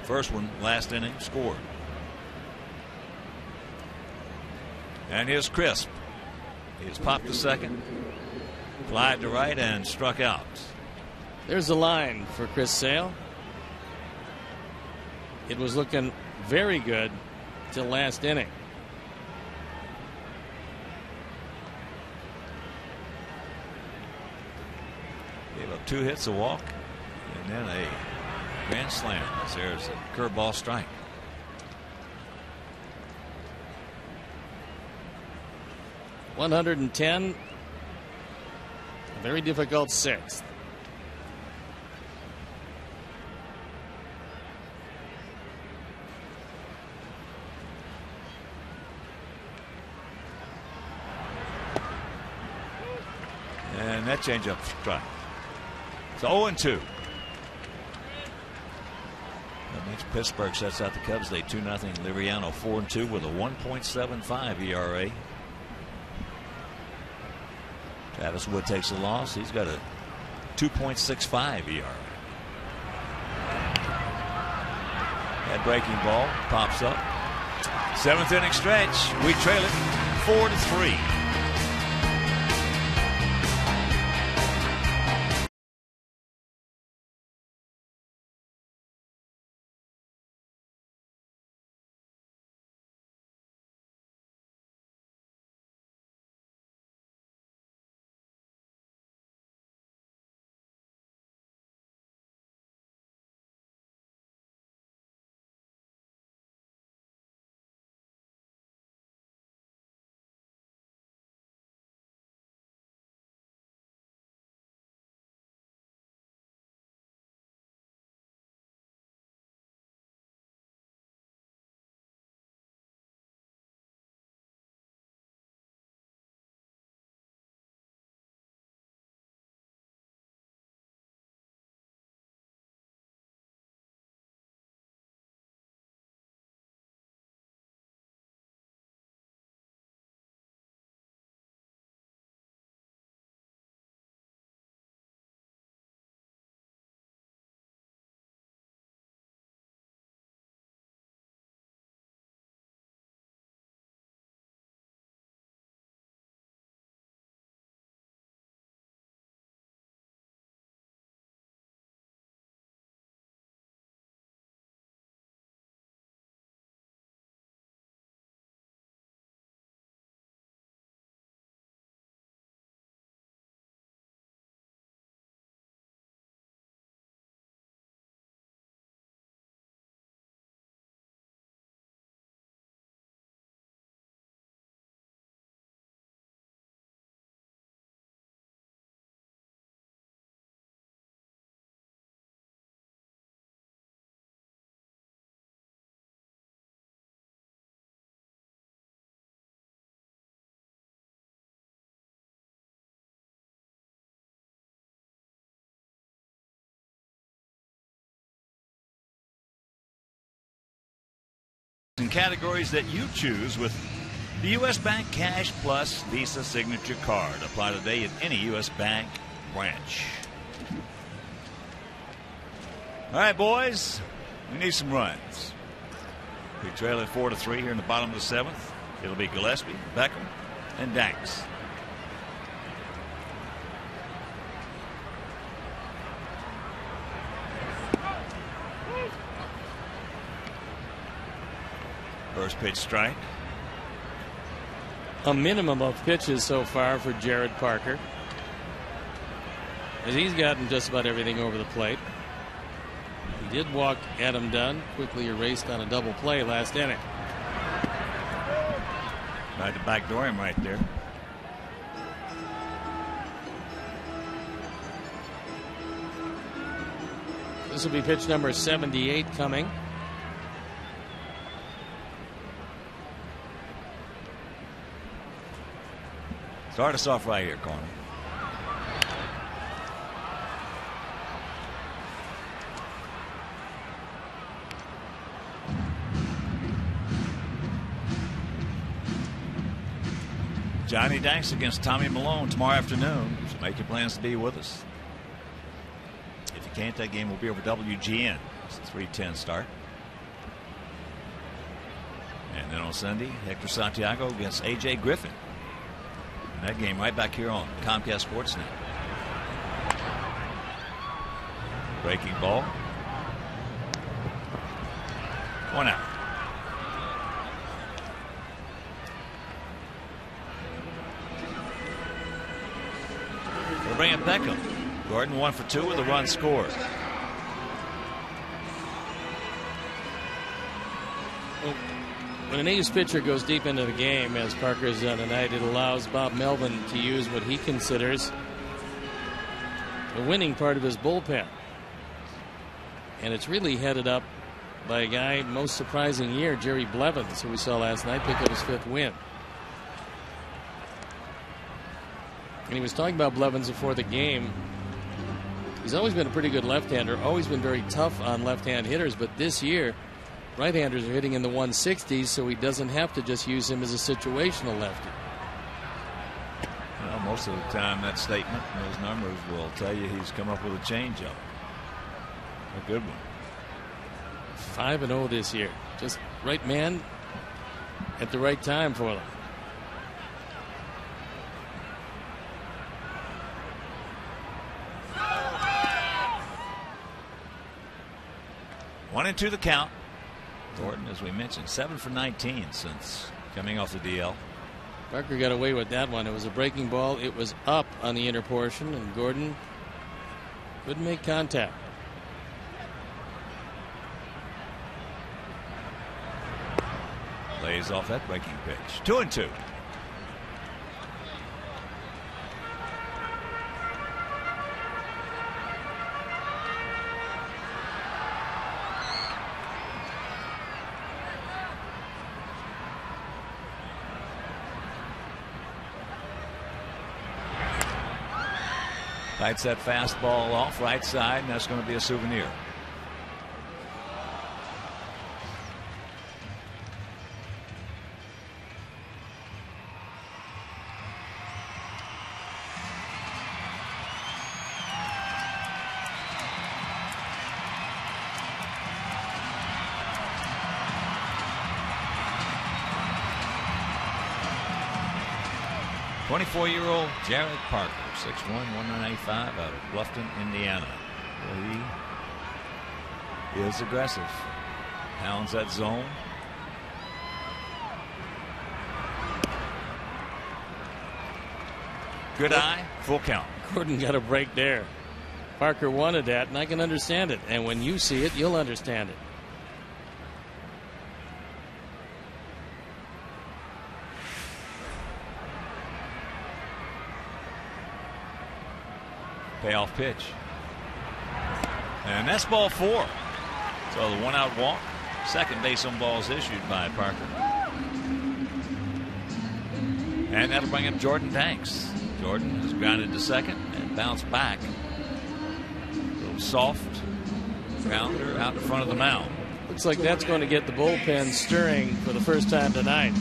First one last inning scored. And here's Crisp. He's popped to second, flied to right, and struck out. There's the line for Chris Sale. It was looking very good till last inning. Gave up 2 hits, a walk, and then a grand slam. There's a curveball strike. .110. A very difficult 6th. And that changeup strike. It's 0-2. That means Pittsburgh sets out the Cubs. They 2-0. Liriano 4-2 with a 1.75 ERA. Travis Wood takes the loss. He's got a 2.65 ERA. That breaking ball pops up. 7th inning stretch. We trail it 4-3. In categories that you choose with the U.S. Bank Cash Plus Visa Signature Card. Apply today at any U.S. Bank branch. All right, boys, we need some runs. We trail at 4-3 here in the bottom of the 7th. It'll be Gillespie, Beckham, and Danks. First pitch strike. A minimum of pitches so far for Jared Parker, as he's gotten just about everything over the plate. He did walk Adam Dunn, quickly erased on a double play last inning. Tried to backdoor him right there. This will be pitch number 78 coming. Start us off right here, Corner. Johnny Danks against Tommy Malone tomorrow afternoon. So make your plans to be with us. If you can't, that game will be over WGN. It's a 3:10 start. And then on Sunday, Hector Santiago against A.J. Griffin. And that game right back here on Comcast Sportsnet. Breaking ball. 1 out. We'll bring it Beckham. Gordon 1 for 2 with a run scored. Well, when an A's pitcher goes deep into the game, as Parker has done tonight, it allows Bob Melvin to use what he considers the winning part of his bullpen. And it's really headed up by a guy, most surprising year, Jerry Blevins, who we saw last night pick up his 5th win. And he was talking about Blevins before the game. He's always been a pretty good left-hander, always been very tough on left-hand hitters, but this year right-handers are hitting in the 160s, so he doesn't have to just use him as a situational lefty. Well, most of the time that statement and those numbers will tell you he's come up with a changeup. A good one. 5-0 this year. Just right man at the right time for them. One and 2 the count. Gordon, as we mentioned, 7 for 19 since coming off the DL. Parker got away with that one. It was a breaking ball. It was up on the inner portion, and Gordon couldn't make contact. Lays off that breaking pitch. 2 and 2. Bites that fastball off right side, and that's going to be a souvenir. Twenty-four-year-old Jared Parker, 6'1", 195, out of Bluffton, Indiana. Well, he is aggressive. Hounds that zone. Good eye, full count. Gordon got a break there. Parker wanted that, and I can understand it. And when you see it, you'll understand it. Payoff pitch. And that's ball 4. So the 1-out walk. Second base on balls issued by Parker. And that'll bring up Jordan Danks. Jordan has grounded to second and bounced back. A little soft grounder out in front of the mound. Looks like that's going to get the bullpen stirring for the first time tonight.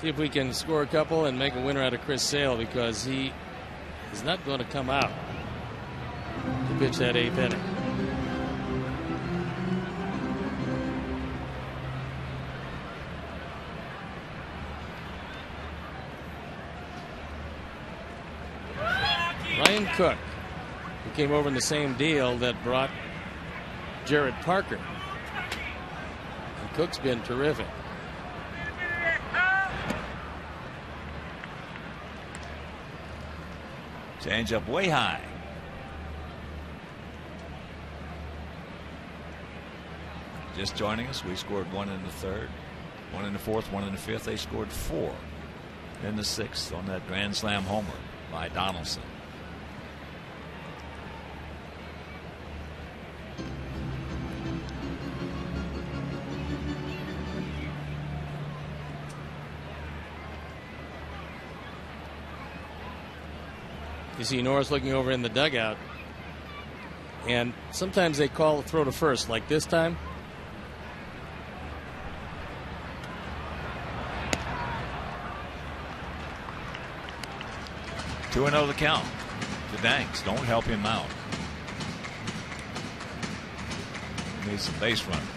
See if we can score a couple and make a winner out of Chris Sale, because he is not going to come out to pitch that 8th inning. Ryan Cook, who came over in the same deal that brought Jared Parker. And Cook's been terrific. Change up way high. Just joining us, we scored 1 in the 3rd, 1 in the 4th, 1 in the 5th. They scored 4 in the 6th on that grand slam homer by Donaldson. You see Norris looking over in the dugout, and sometimes they call the throw to first, like this time. Two and 0 the count. The Danks don't help him out. Needs some base runners.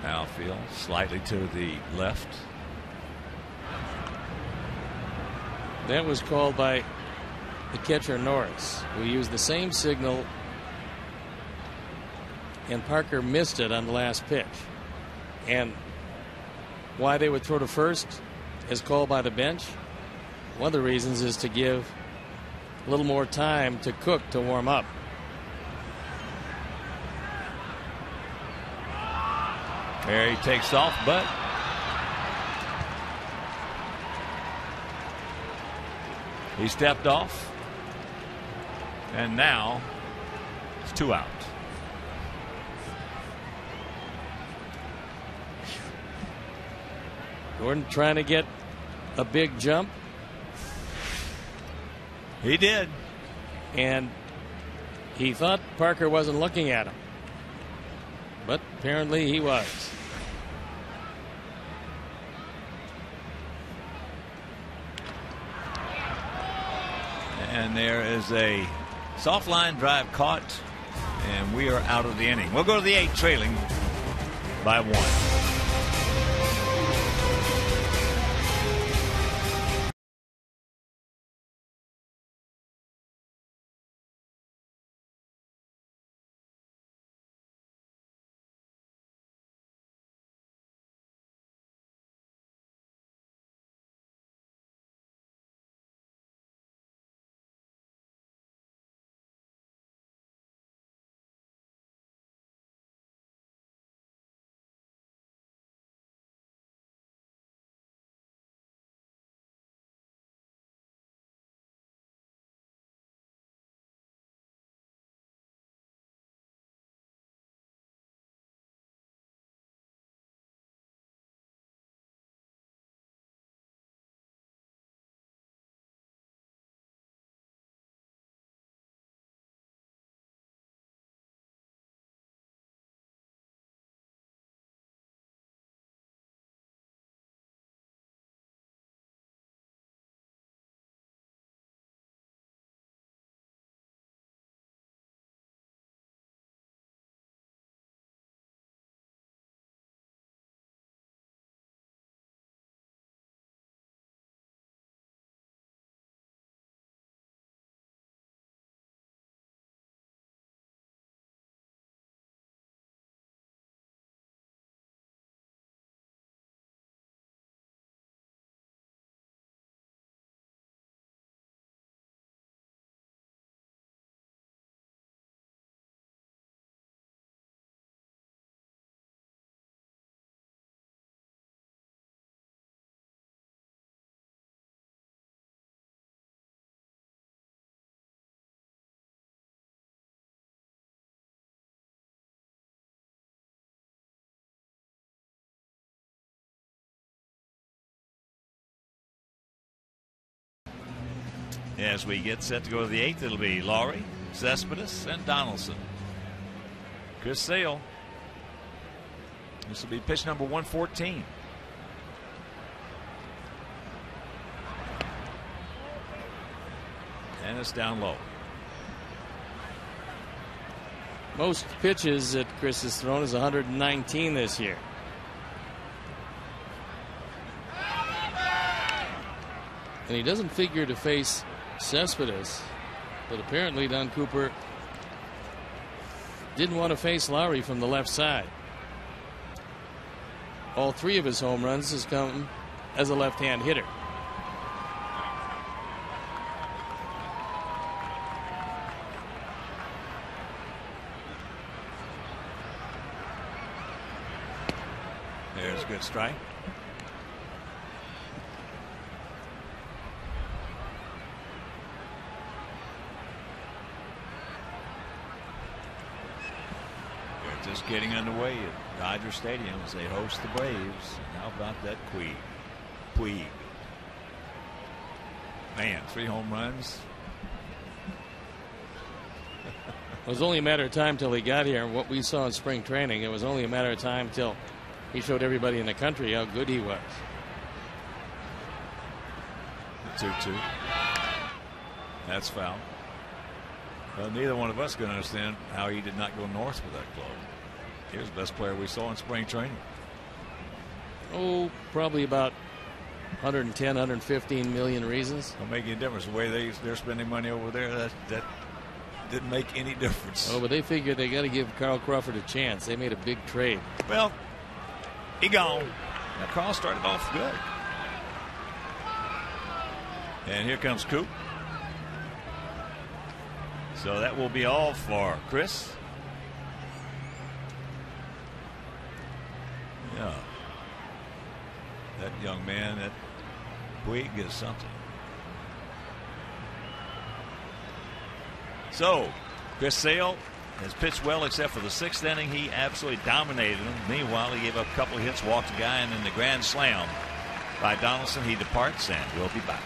Outfield slightly to the left. That was called by the catcher Norris, who used the same signal, and Parker missed it on the last pitch. And why they would throw to first is called by the bench. One of the reasons is to give a little more time to Cook to warm up. There he takes off, but he stepped off, and now it's 2 out. Gordon trying to get a big jump. He did. And he thought Parker wasn't looking at him, but apparently he was. And there is a soft line drive caught, and we are out of the inning. We'll go to the 8th, trailing by 1. As we get set to go to the 8th, it'll be Lowry, Cespedes, and Donaldson. Chris Sale. This will be pitch number 114. And it's down low. Most pitches that Chris has thrown is 119 this year. And he doesn't figure to face Cespedes, but apparently Don Cooper didn't want to face Lowry from the left side. All 3 of his home runs has come as a left-hand hitter. There's a good strike. They're just getting underway at Dodger Stadium as they host the Braves. How about that Puig? Man, 3 home runs. It was only a matter of time till he got here. What we saw in spring training, it was only a matter of time till he showed everybody in the country how good he was. 2-2. That's foul. Well, neither one of us can understand how he did not go north with that club. He was the best player we saw in spring training. Oh, probably about 110, 115 million reasons. Don't make any difference. The way they're spending money over there, that didn't make any difference. Oh, but they figured they got to give Carl Crawford a chance. They made a big trade. Well, he gone. Now Carl started off good. And here comes Coop. So that will be all for Chris. Yeah. That young man, that Puig, is something. So, Chris Sale has pitched well except for the 6th inning. He absolutely dominated him. Meanwhile, he gave up a couple of hits, walked a guy, and in the grand slam by Donaldson, he departs, and we'll be back.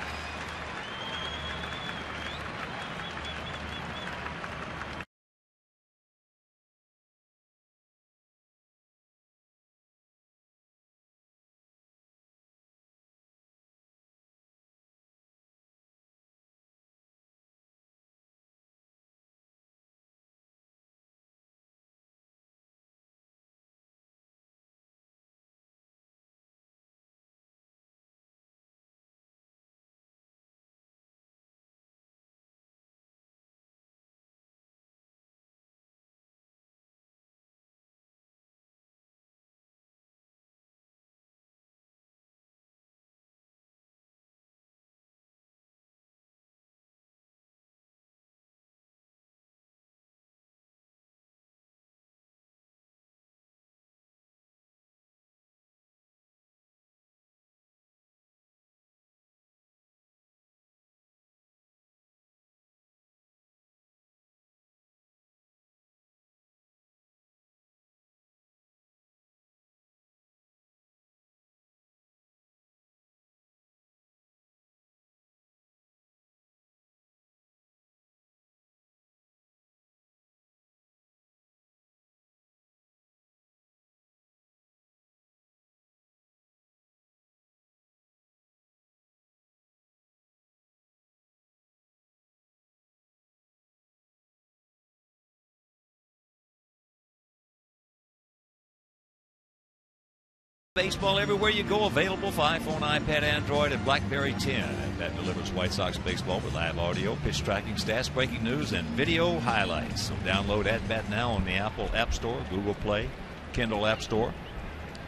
Baseball everywhere you go, available for iPhone, iPad, Android, and BlackBerry 10. And that delivers White Sox baseball with live audio, pitch tracking, stats, breaking news, and video highlights. So download AtBat now on the Apple App Store, Google Play, Kindle App Store,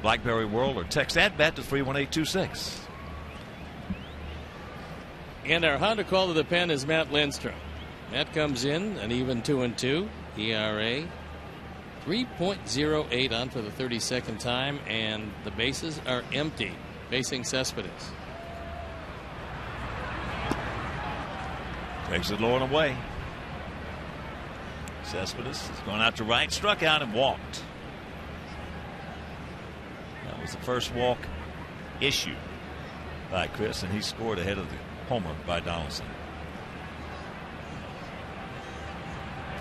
BlackBerry World, or text AtBat to 31826. And our Honda call to the pen is Matt Lindstrom. Matt comes in an even 2-2 ERA. 3.08 on for the 32nd time, and the bases are empty facing Cespedes. Takes it low and away. Cespedes has gone out to right, struck out, and walked. That was the first walk issued by Chris, and he scored ahead of the homer by Donaldson.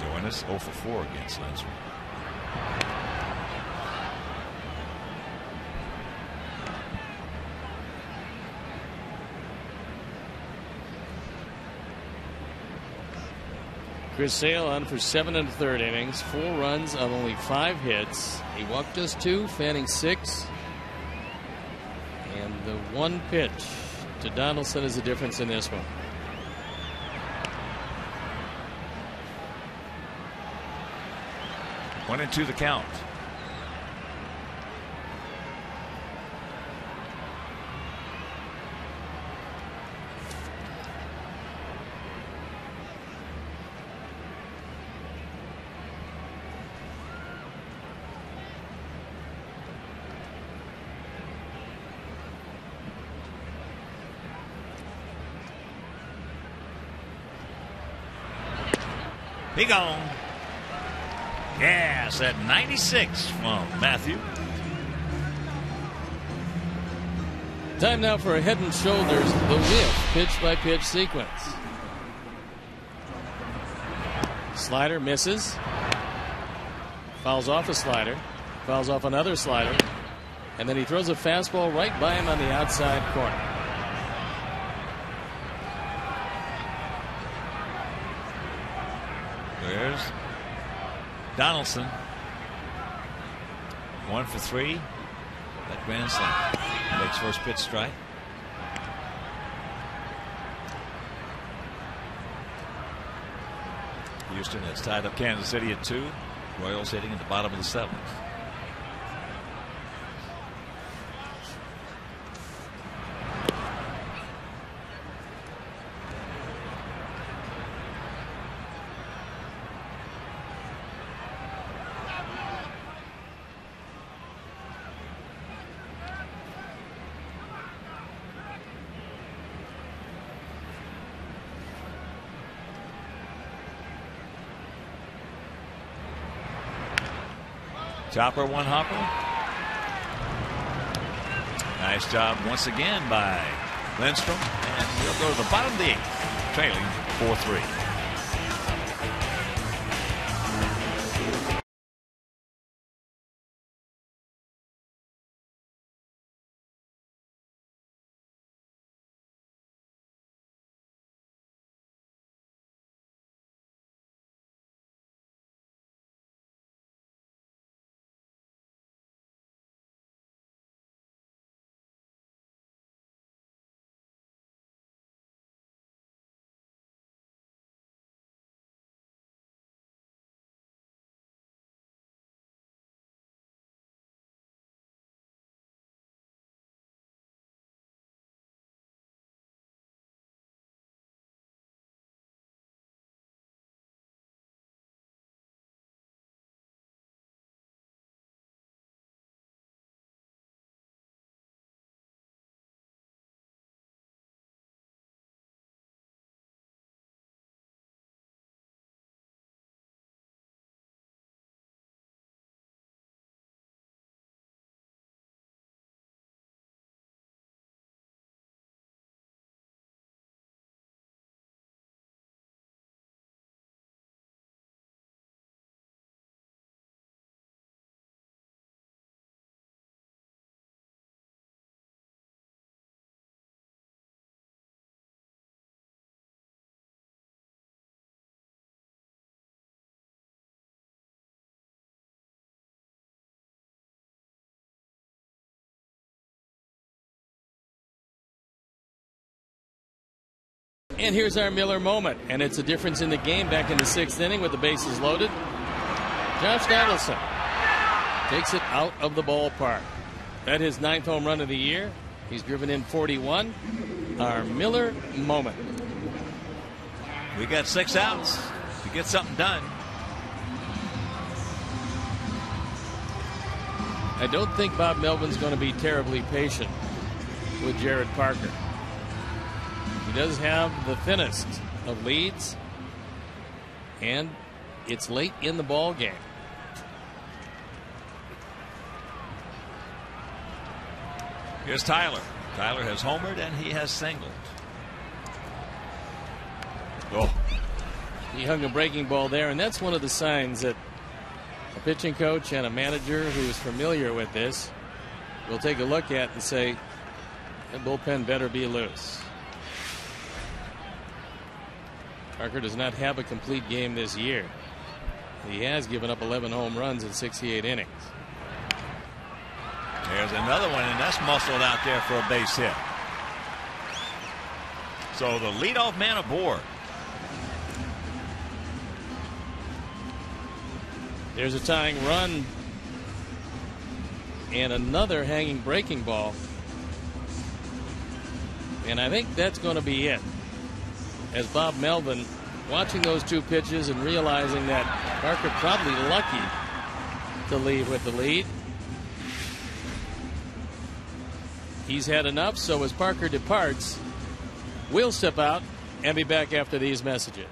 join us. 0 for 4 against Lindstrom. Chris Sale on for 7 1/3 innings, 4 runs on only 5 hits. He walked just 2, fanning 6. And the 1 pitch to Donaldson is the difference in this one. One and 2 the count. He gone. Yes, at 96 from Matthew. Time now for a Head and Shoulders, the whiff pitch-by-pitch sequence. Slider misses. Fouls off a slider. Fouls off another slider. And then he throws a fastball right by him on the outside corner. There's Donaldson. 1 for 3. That grand slam. Makes first pitch strike. Houston has tied up Kansas City at 2. Royals hitting at the bottom of the 7th. Chopper, 1 hopper. Nice job once again by Lindstrom. And he'll go to the bottom of the 8th, trailing 4-3. And here's our Miller moment, and it's a difference in the game back in the 6th inning with the bases loaded. Josh Donaldson takes it out of the ballpark. At his 9th home run of the year, he's driven in 41. Our Miller moment. We got 6 outs to get something done. I don't think Bob Melvin's going to be terribly patient with Jared Parker. He does have the thinnest of leads, and it's late in the ball game. Here's Tyler. Tyler has homered and he has singled. Oh, He hung a breaking ball there, and that's one of the signs that a pitching coach and a manager who is familiar with this will take a look at and say, the bullpen better be loose. Parker does not have a complete game this year. He has given up 11 home runs in 68 innings. There's another one, and that's muscled out there for a base hit. So the leadoff man aboard. There's a tying run and another hanging breaking ball. And I think that's going to be it. As Bob Melvin, watching those two pitches and realizing that Parker probably lucky to leave with the lead. He's had enough, so as Parker departs, we'll step out and be back after these messages.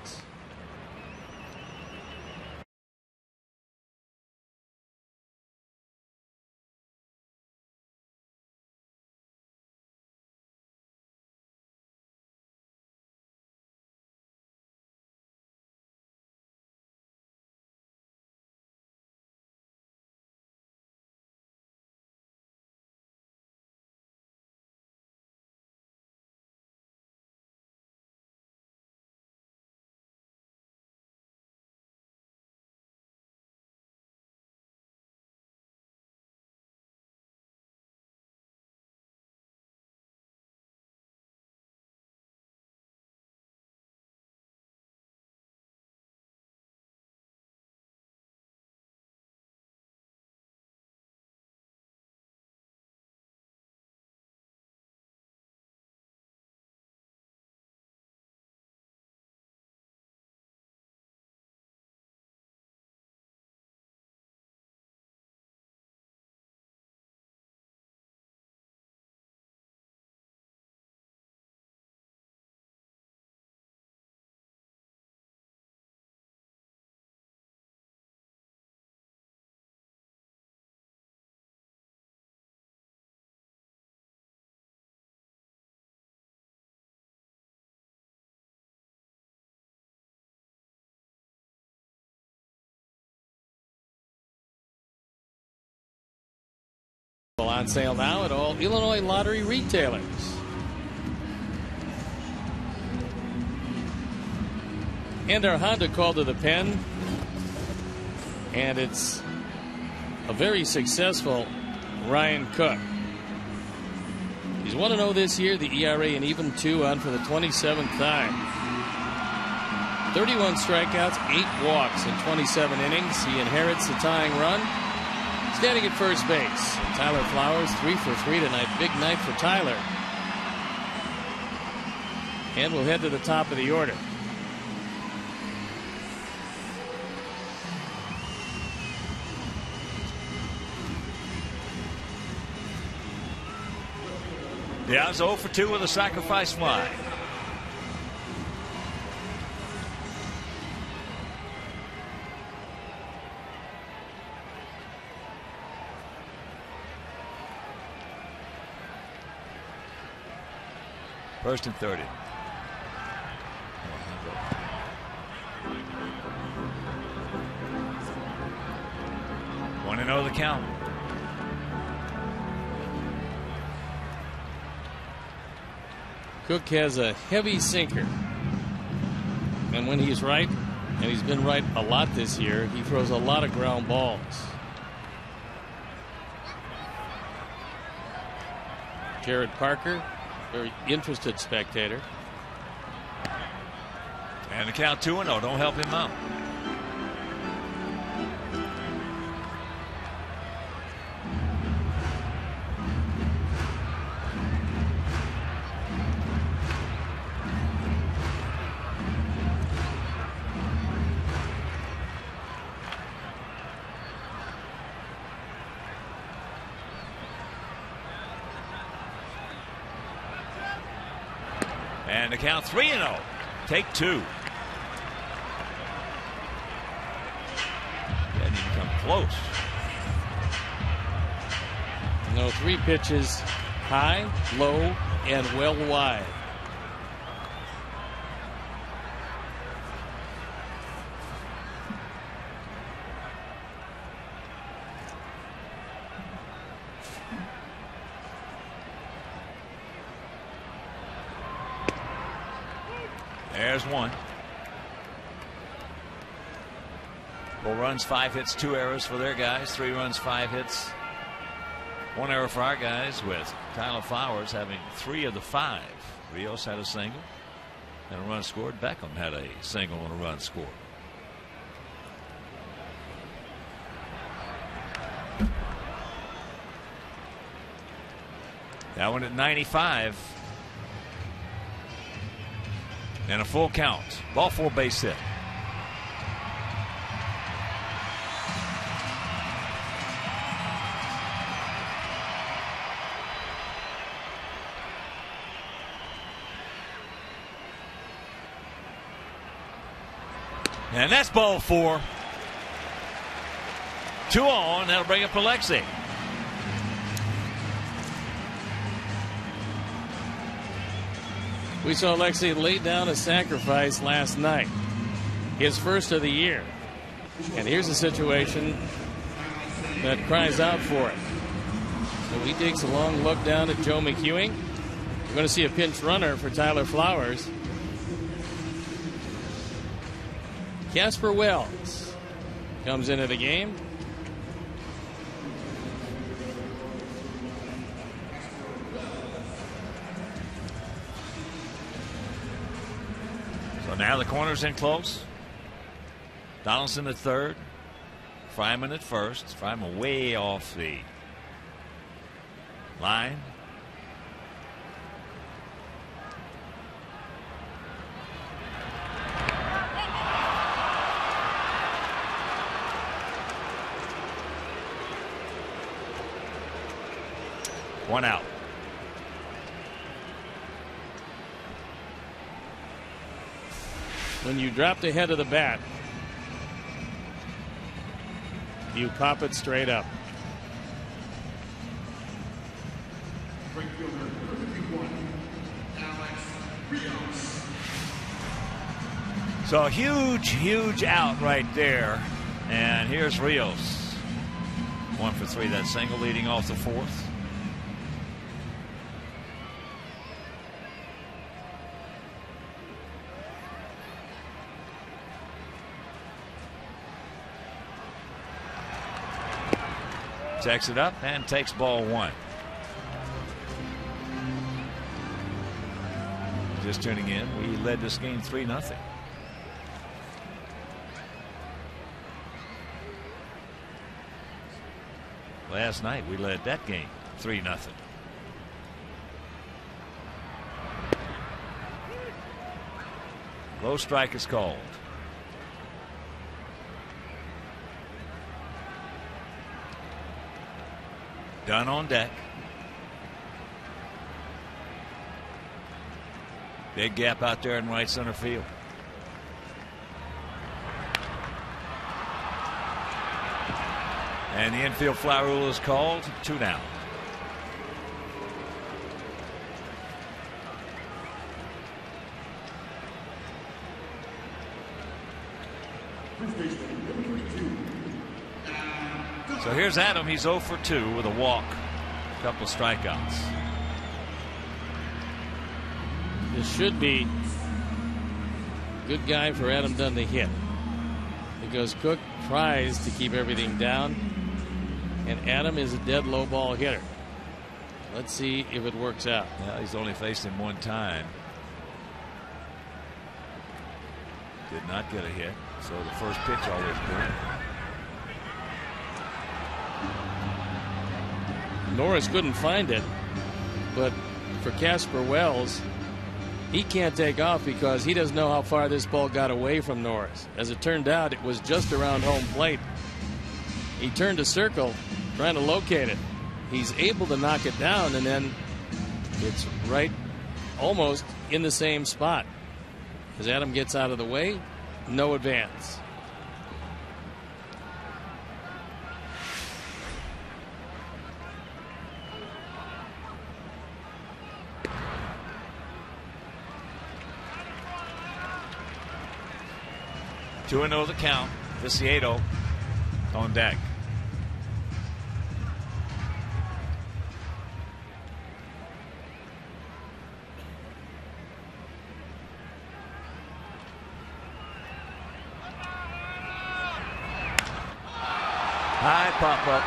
On sale now at all Illinois lottery retailers. And our Honda call to the pen, and it's a very successful Ryan Cook. He's 1-0 this year, the ERA an even 2 on for the 27th time. 31 strikeouts, 8 walks in 27 innings. He inherits the tying run. Standing at first base, Tyler Flowers 3 for 3 tonight. Big night for Tyler. And we'll head to the top of the order. Yeah, 0 for 2 with a sacrifice fly. First and 30. 1-0 the count. Cook has a heavy sinker. And when he's right, and he's been right a lot this year, he throws a lot of ground balls. Jared Parker, very interested spectator. And the count 2-0. Don't help him out. And the count 3-0. Take 2. Didn't even come close. No, 3 pitches, high, low, and well wide. There's one. 4 runs, 5 hits, 2 errors for their guys. 3 runs, 5 hits, 1 error for our guys, with Tyler Flowers having 3 of the 5. Rios had a single and a run scored. Beckham had a single and a run scored. That one at 95. And a full count. Ball 4, base hit. And that's ball 4. 2 on. That'll bring up Alexi. We saw Alexi lay down a sacrifice last night, his first of the year. And here's a situation that cries out for it. So he takes a long look down at Joe McEwing. We're going to see a pinch runner for Tyler Flowers. Casper Wells comes into the game. So now the corner's in close. Donaldson at third. Fryman at first. Fryman way off the line. One out. When you drop the head of the bat, you pop it straight up. So a huge out right there. And here's Rios. 1 for 3. That single leading off the 4th. Checks it up and takes ball 1. Just tuning in, we led this game 3-0. Last night we led that game 3-0. Low strike is called. Dunn on deck. Big gap out there in right center field. And the infield fly rule is called. 2 down. So here's Adam. He's 0 for 2 with a walk, a couple of strikeouts. This should be a good guy for Adam Dunn to hit, because Cook tries to keep everything down, and Adam is a dead low ball hitter. Let's see if it works out. Well, he's only faced him 1 time. Did not get a hit, so the first pitch always good. Norris couldn't find it, but for Casper Wells, he can't take off because he doesn't know how far this ball got away from Norris. As it turned out, it was just around home plate. He turned a circle trying to locate it. He's able to knock it down, and then it's right almost in the same spot. As Adam gets out of the way, no advance. Two and 0 the count. Viciedo on deck. High pop up.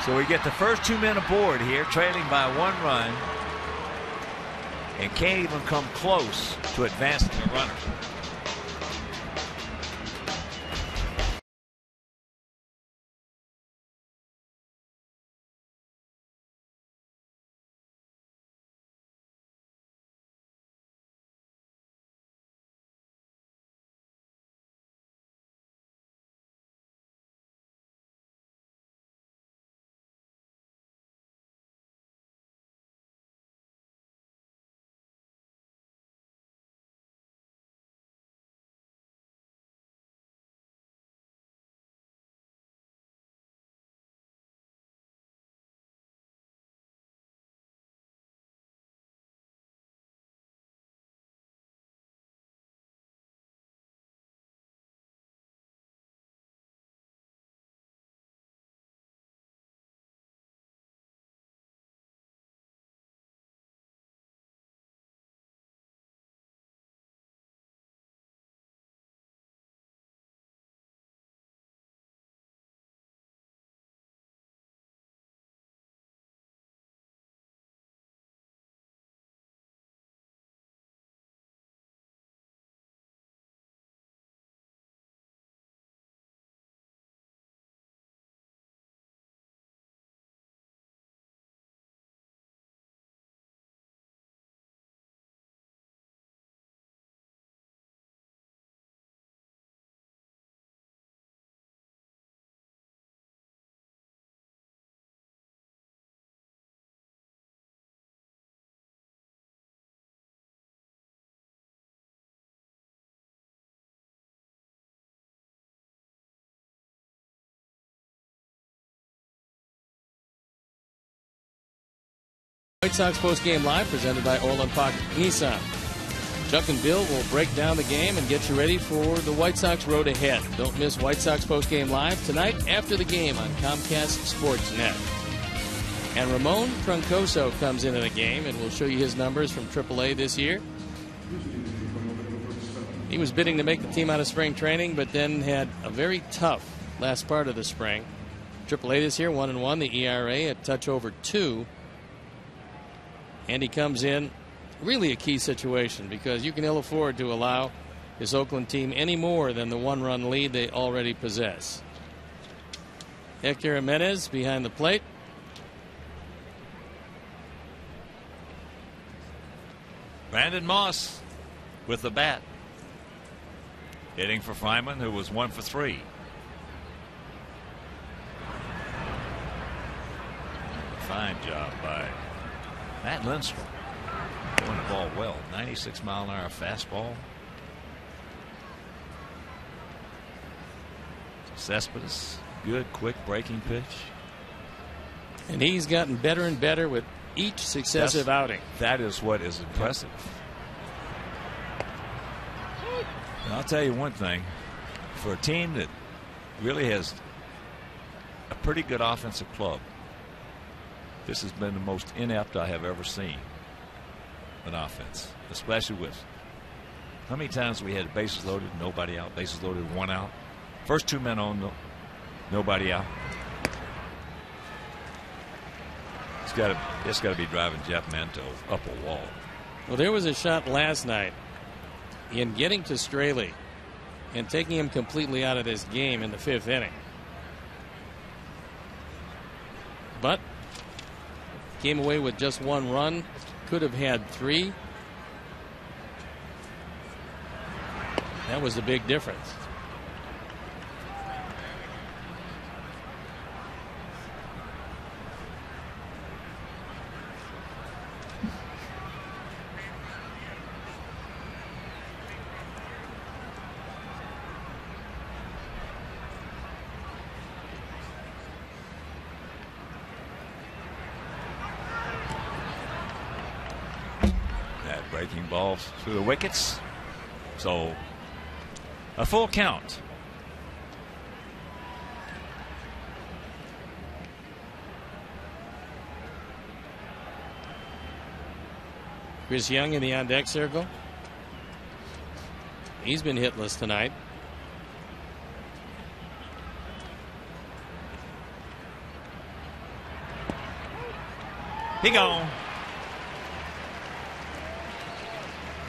So we get the first 2 men aboard here, trailing by 1 run, and can't even come close to advancing the runner. White Sox Postgame Live presented by Orland Park Nissan. Chuck and Bill will break down the game and get you ready for the White Sox road ahead. Don't miss White Sox Postgame Live tonight after the game on Comcast Sportsnet. And Ramon Troncoso comes into the game and will show you his numbers from AAA this year. He was bidding to make the team out of spring training, but then had a very tough last part of the spring. AAA this year, 1-1, the ERA a touch over 2. And he comes in really a key situation because you can ill afford to allow this Oakland team any more than the 1-run lead they already possess. Hector Jimenez behind the plate. Brandon Moss with the bat. Hitting for Fryman, who was 1 for 3. Fine job by Matt Lindstrom. Throwing the ball well. 96-mile-an-hour fastball. Cespedes, good quick breaking pitch. And he's gotten better and better with each successive outing. That is what is impressive. And I'll tell you one thing. For a team that really has a pretty good offensive club, this has been the most inept I have ever seen an offense, especially with how many times we had bases loaded, nobody out, bases loaded, 1 out. First 2 men on, nobody out. It's got to be driving Jeff Manto up a wall. Well, there was a shot last night in getting to Straley and taking him completely out of this game in the 5th inning. But came away with just 1 run. Could have had 3. That was the big difference. Breaking balls through the wickets. So a full count. Chris Young in the on deck circle. He's been hitless tonight. He gone.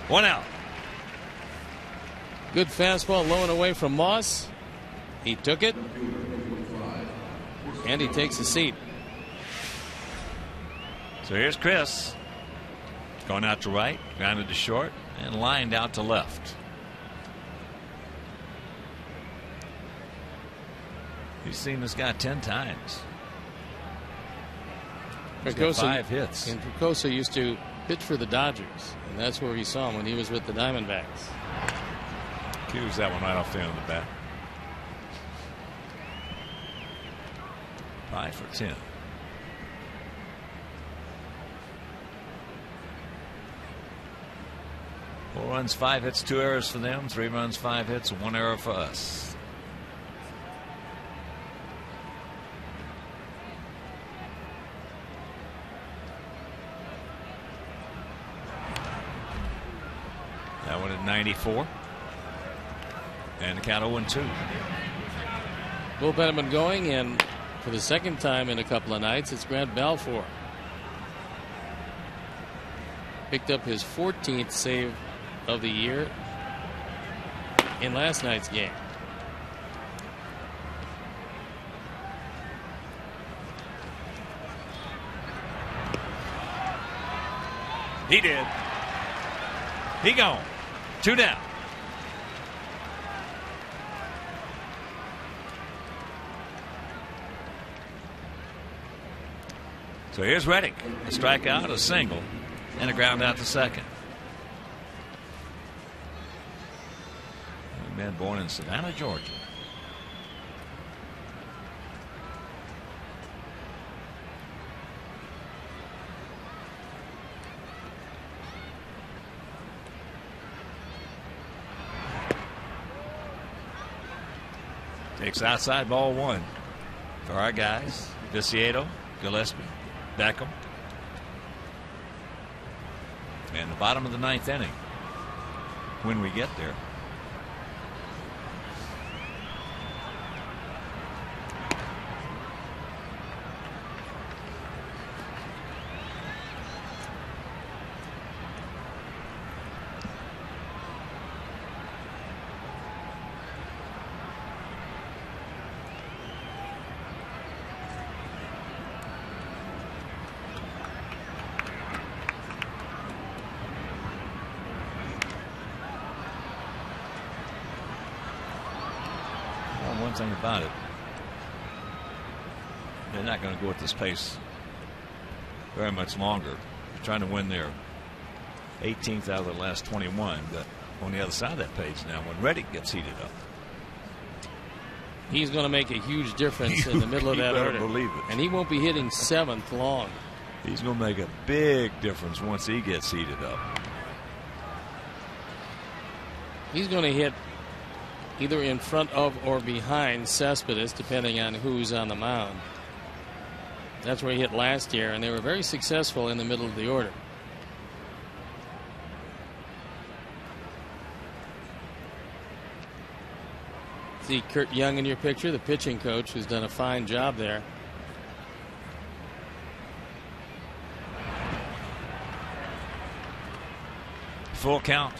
1 out. Good fastball low and away from Moss. He took it. And he takes a seat. So here's Chris. Going out to right, grounded to short, and lined out to left. He's seen this guy 10 times. He's got 5 hits. And Tricosa used to pitch for the Dodgers, and that's where he saw him when he was with the Diamondbacks. Cues that one right off the end of the bat. 5 for 10. Four runs, 5 hits, 2 errors for them. 3 runs, 5 hits, 1 error for us. That one at 94. And the count 0-2. Bullpen have been going, and for the second time in a couple of nights, it's Grant Balfour. Picked up his 14th save of the year in last night's game. He did. He gone. 2 down. So here's Reddick. A strikeout, a single, and a ground out to second. A man born in Savannah, Georgia. Takes outside, ball 1 for our guys. Viciedo, Gillespie, Beckham. And the bottom of the 9th inning when we get there. Thing about it, they're not going to go at this pace very much longer. They're trying to win their 18th out of the last 21, but on the other side of that page now, when Reddick gets heated up, he's going to make a huge difference in the middle of that order. Believe it. And he won't be hitting 7th long. He's going to make a big difference once he gets heated up. He's going to hit either in front of or behind Cespedes, depending on who's on the mound. That's where he hit last year, and they were very successful in the middle of the order. See Kurt Young in your picture, the pitching coach, who's done a fine job there. Full count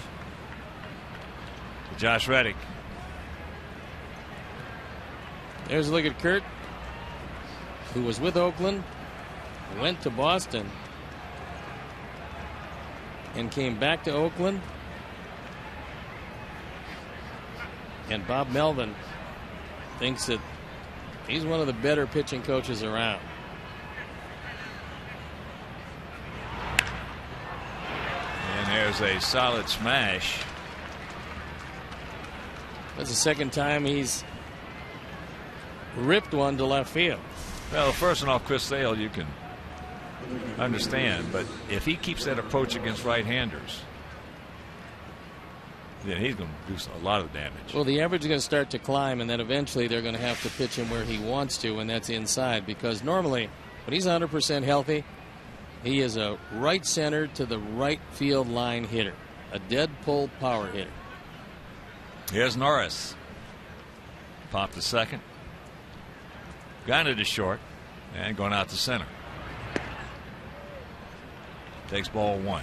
to Josh Reddick. There's a look at Kurt, who was with Oakland, went to Boston, and came back to Oakland. And Bob Melvin thinks that he's one of the better pitching coaches around. And there's a solid smash. That's the second time he's ripped one to left field. Well, the first one off Chris Sale you can understand, but if he keeps that approach against right-handers, then he's going to do a lot of damage. Well, the average is going to start to climb, and then eventually they're going to have to pitch him where he wants to, and that's inside, because normally when he's 100% healthy, he is a right center to the right field line hitter, a dead pull power hitter. Here's Norris. Popped to second. Grounded to short and going out to center. takes ball 1.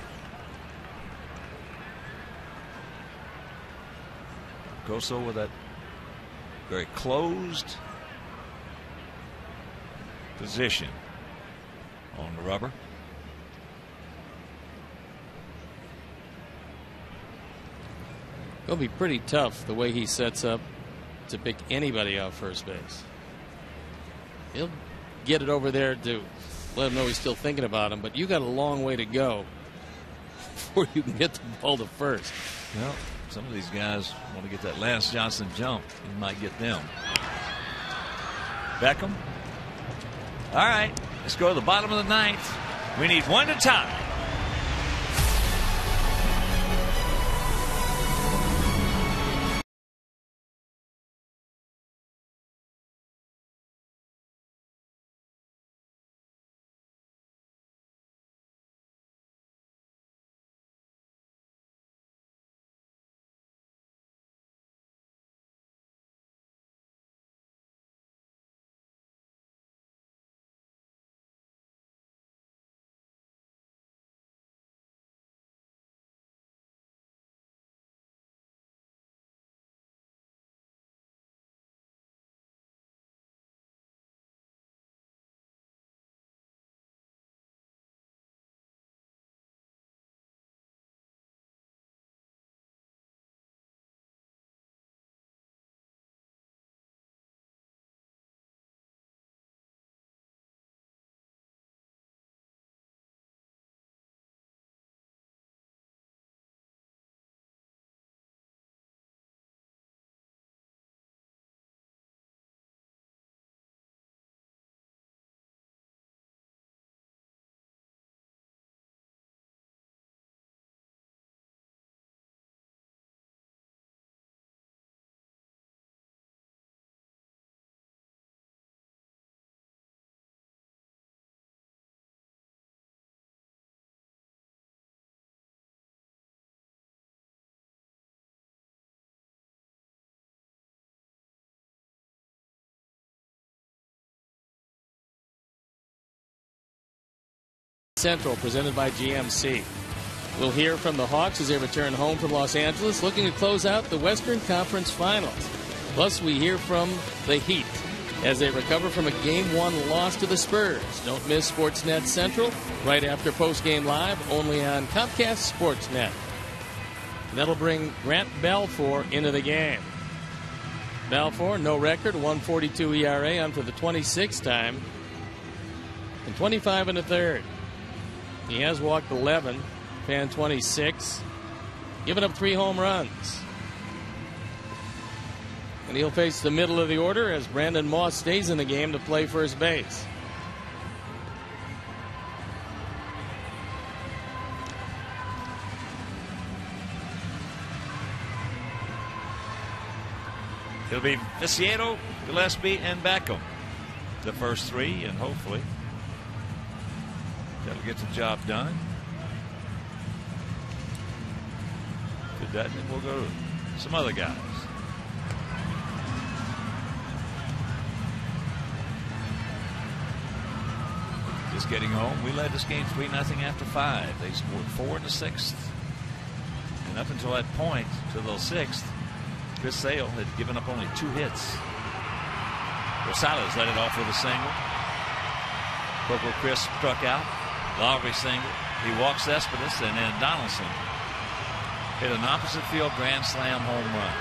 Grosso with that very closed position on the rubber. It'll be pretty tough the way he sets up to pick anybody off first base. He'll get it over there to let him know he's still thinking about him, but you got a long way to go before you can get the ball to first. Well, some of these guys want to get that Lance Johnson jump. He might get them. Beckham. All right, let's go to the bottom of the 9th. We need 1 to tie. Central, presented by GMC. We'll hear from the Hawks as they return home from Los Angeles, looking to close out the Western Conference Finals. Plus, we hear from the Heat as they recover from a Game 1 loss to the Spurs. Don't miss Sportsnet Central right after postgame live, only on Comcast Sportsnet. And that'll bring Grant Balfour into the game. Balfour, no record, 1.42 ERA on for the 26th time, and 25 1/3. He has walked 11, fanned 26, given up 3 home runs. And he'll face the middle of the order as Brandon Moss stays in the game to play first base. It'll be Viciato, Gillespie, and Beckham, the first 3, and hopefully that'll get the job done. If it doesn't, we'll go to some other guys. Just getting home. We led this game 3-0 after 5. They scored 4 in the 6th. And up until that point, to the 6th, Chris Sale had given up only 2 hits. Rosales led it off with a single. Coco Chris struck out. Lowry single. He walks Cespedes, and then Donaldson hit an opposite field grand slam home run.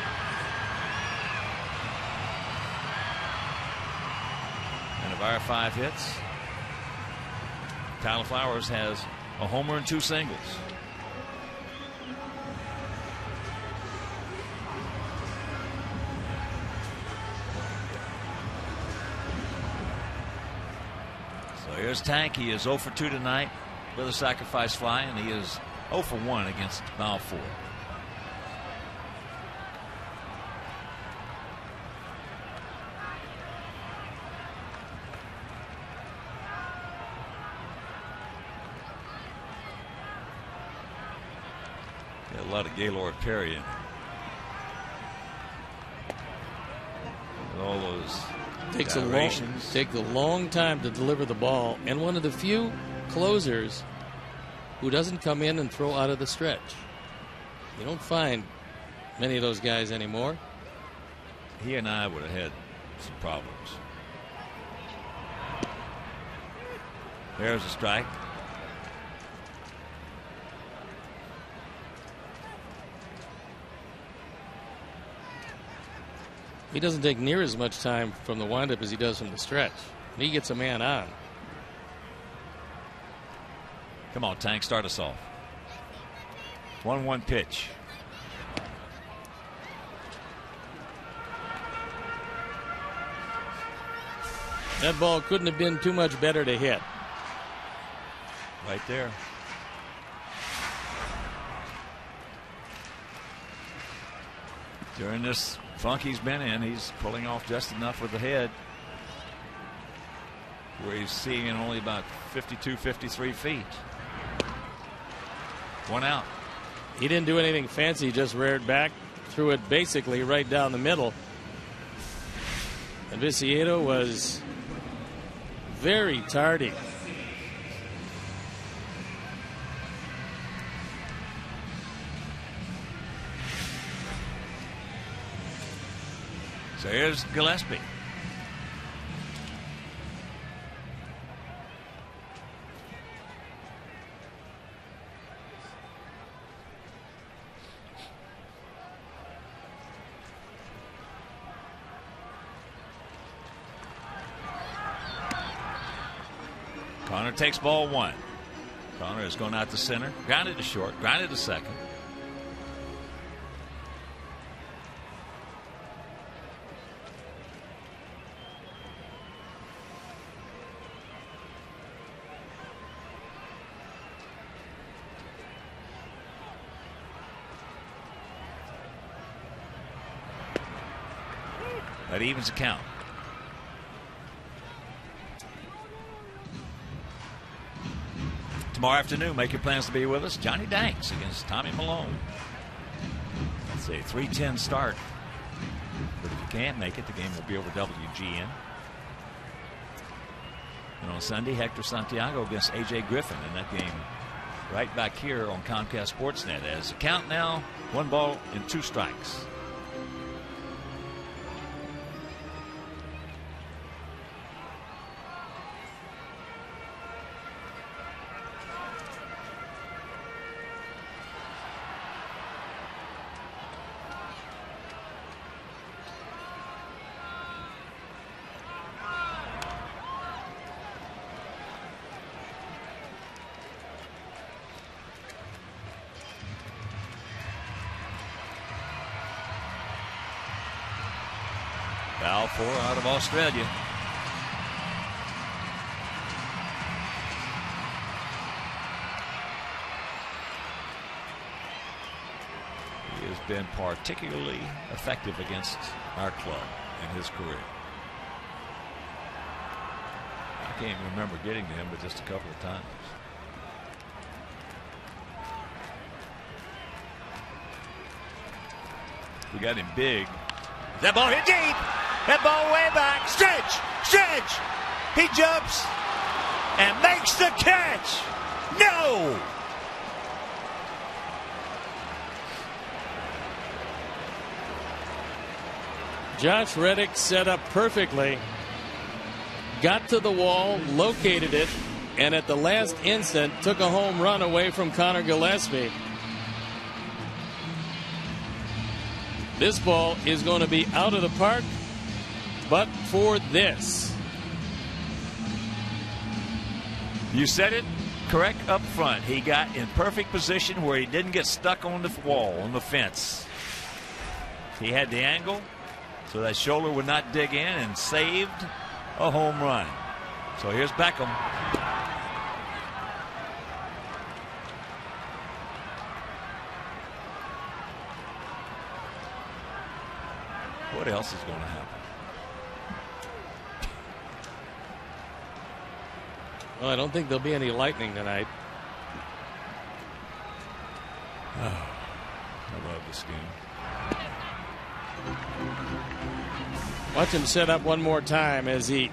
And of our 5 hits, Tyler Flowers has a homer and 2 singles. Here's Tank. He is 0 for 2 tonight with a sacrifice fly, and he is 0 for 1 against Balfour. Got a lot of Gaylord Perry in. With all those takes a long time to deliver the ball, and one of the few closers who doesn't come in and throw out of the stretch. You don't find many of those guys anymore. He and I would have had some problems. There's a strike. He doesn't take near as much time from the windup as he does from the stretch. He gets a man on. Come on, Tank, start us off. 1-1 pitch. That ball couldn't have been too much better to hit. Right there. During this funk he's been in, he's pulling off just enough with the head where he's seeing it only about 52, 53 feet. 1 out. He didn't do anything fancy, he just reared back, threw it basically right down the middle. And Viciedo was very tardy. So here's Gillespie. Connor takes ball 1. Connor is going out to center. Grounded to short. Grounded to second. That evens the count. Tomorrow afternoon, make your plans to be with us. Johnny Danks against Tommy Malone. Let's see, 3:10 start. But if you can't make it, the game will be over WGN. And on Sunday, Hector Santiago against A.J. Griffin in that game right back here on Comcast Sportsnet. As the count now, 1 ball and 2 strikes. Balfour out of Australia. He has been particularly effective against our club in his career. I can't remember getting to him but just a couple of times. We got him big. That ball hit deep. That ball way back. Stretch. He jumps and makes the catch. No. Josh Reddick set up perfectly. Got to the wall, located it, and at the last instant took a home run away from Connor Gillespie. This ball is going to be out of the park, but for this. You said it correct up front. He got in perfect position where he didn't get stuck on the wall, on the fence. He had the angle so that shoulder would not dig in and saved a home run. So here's Beckham. What else is going to happen? Well, I don't think there'll be any lightning tonight. Oh, I love this game. Watch him set up one more time as he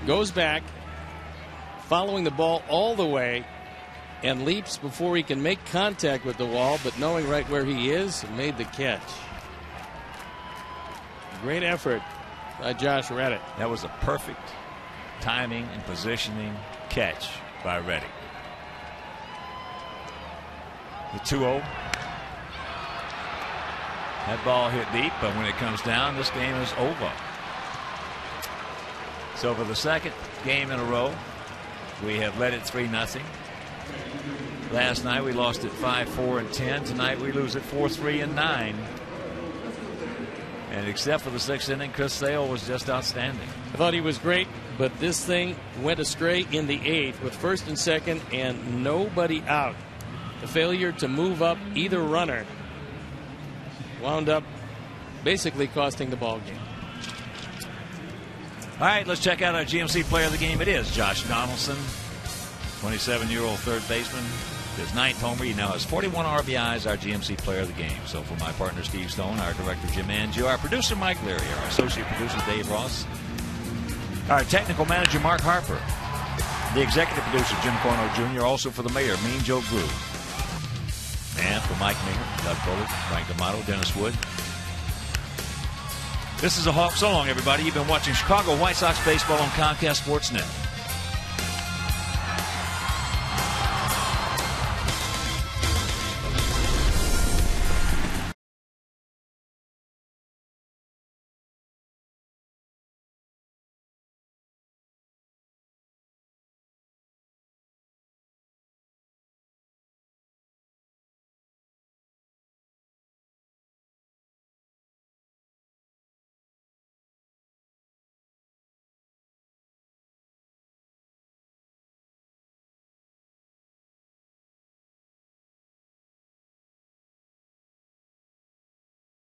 goes back, following the ball all the way, and leaps before he can make contact with the wall, but knowing right where he is, made the catch. Great effort by Josh Reddick. That was a perfect timing and positioning catch by Reddick. The 2-0. That ball hit deep, but when it comes down, this game is over. So for the second game in a row, we have led it 3-0. Last night we lost it 5-4 and 10. Tonight we lose it 4-3 and 9. And except for the 6th inning, Chris Sale was just outstanding. I thought he was great, but this thing went astray in the 8th with 1st and 2nd and nobody out. The failure to move up either runner wound up basically costing the ball game. All right, let's check out our GMC player of the game. It is Josh Donaldson, 27-year-old third baseman. His 9th homer. He now has 41 RBIs, our GMC player of the game. So for my partner Steve Stone, our director Jim Angio, our producer Mike Leary, our associate producer Dave Ross, our technical manager Mark Harper, the executive producer Jim Corno Jr., also for the mayor Mean Joe Groove, and for Mike Minger, Doug Bullard, Frank D'Amato, Dennis Wood. This is a Hawk. So long, everybody. You've been watching Chicago White Sox baseball on Comcast Sportsnet.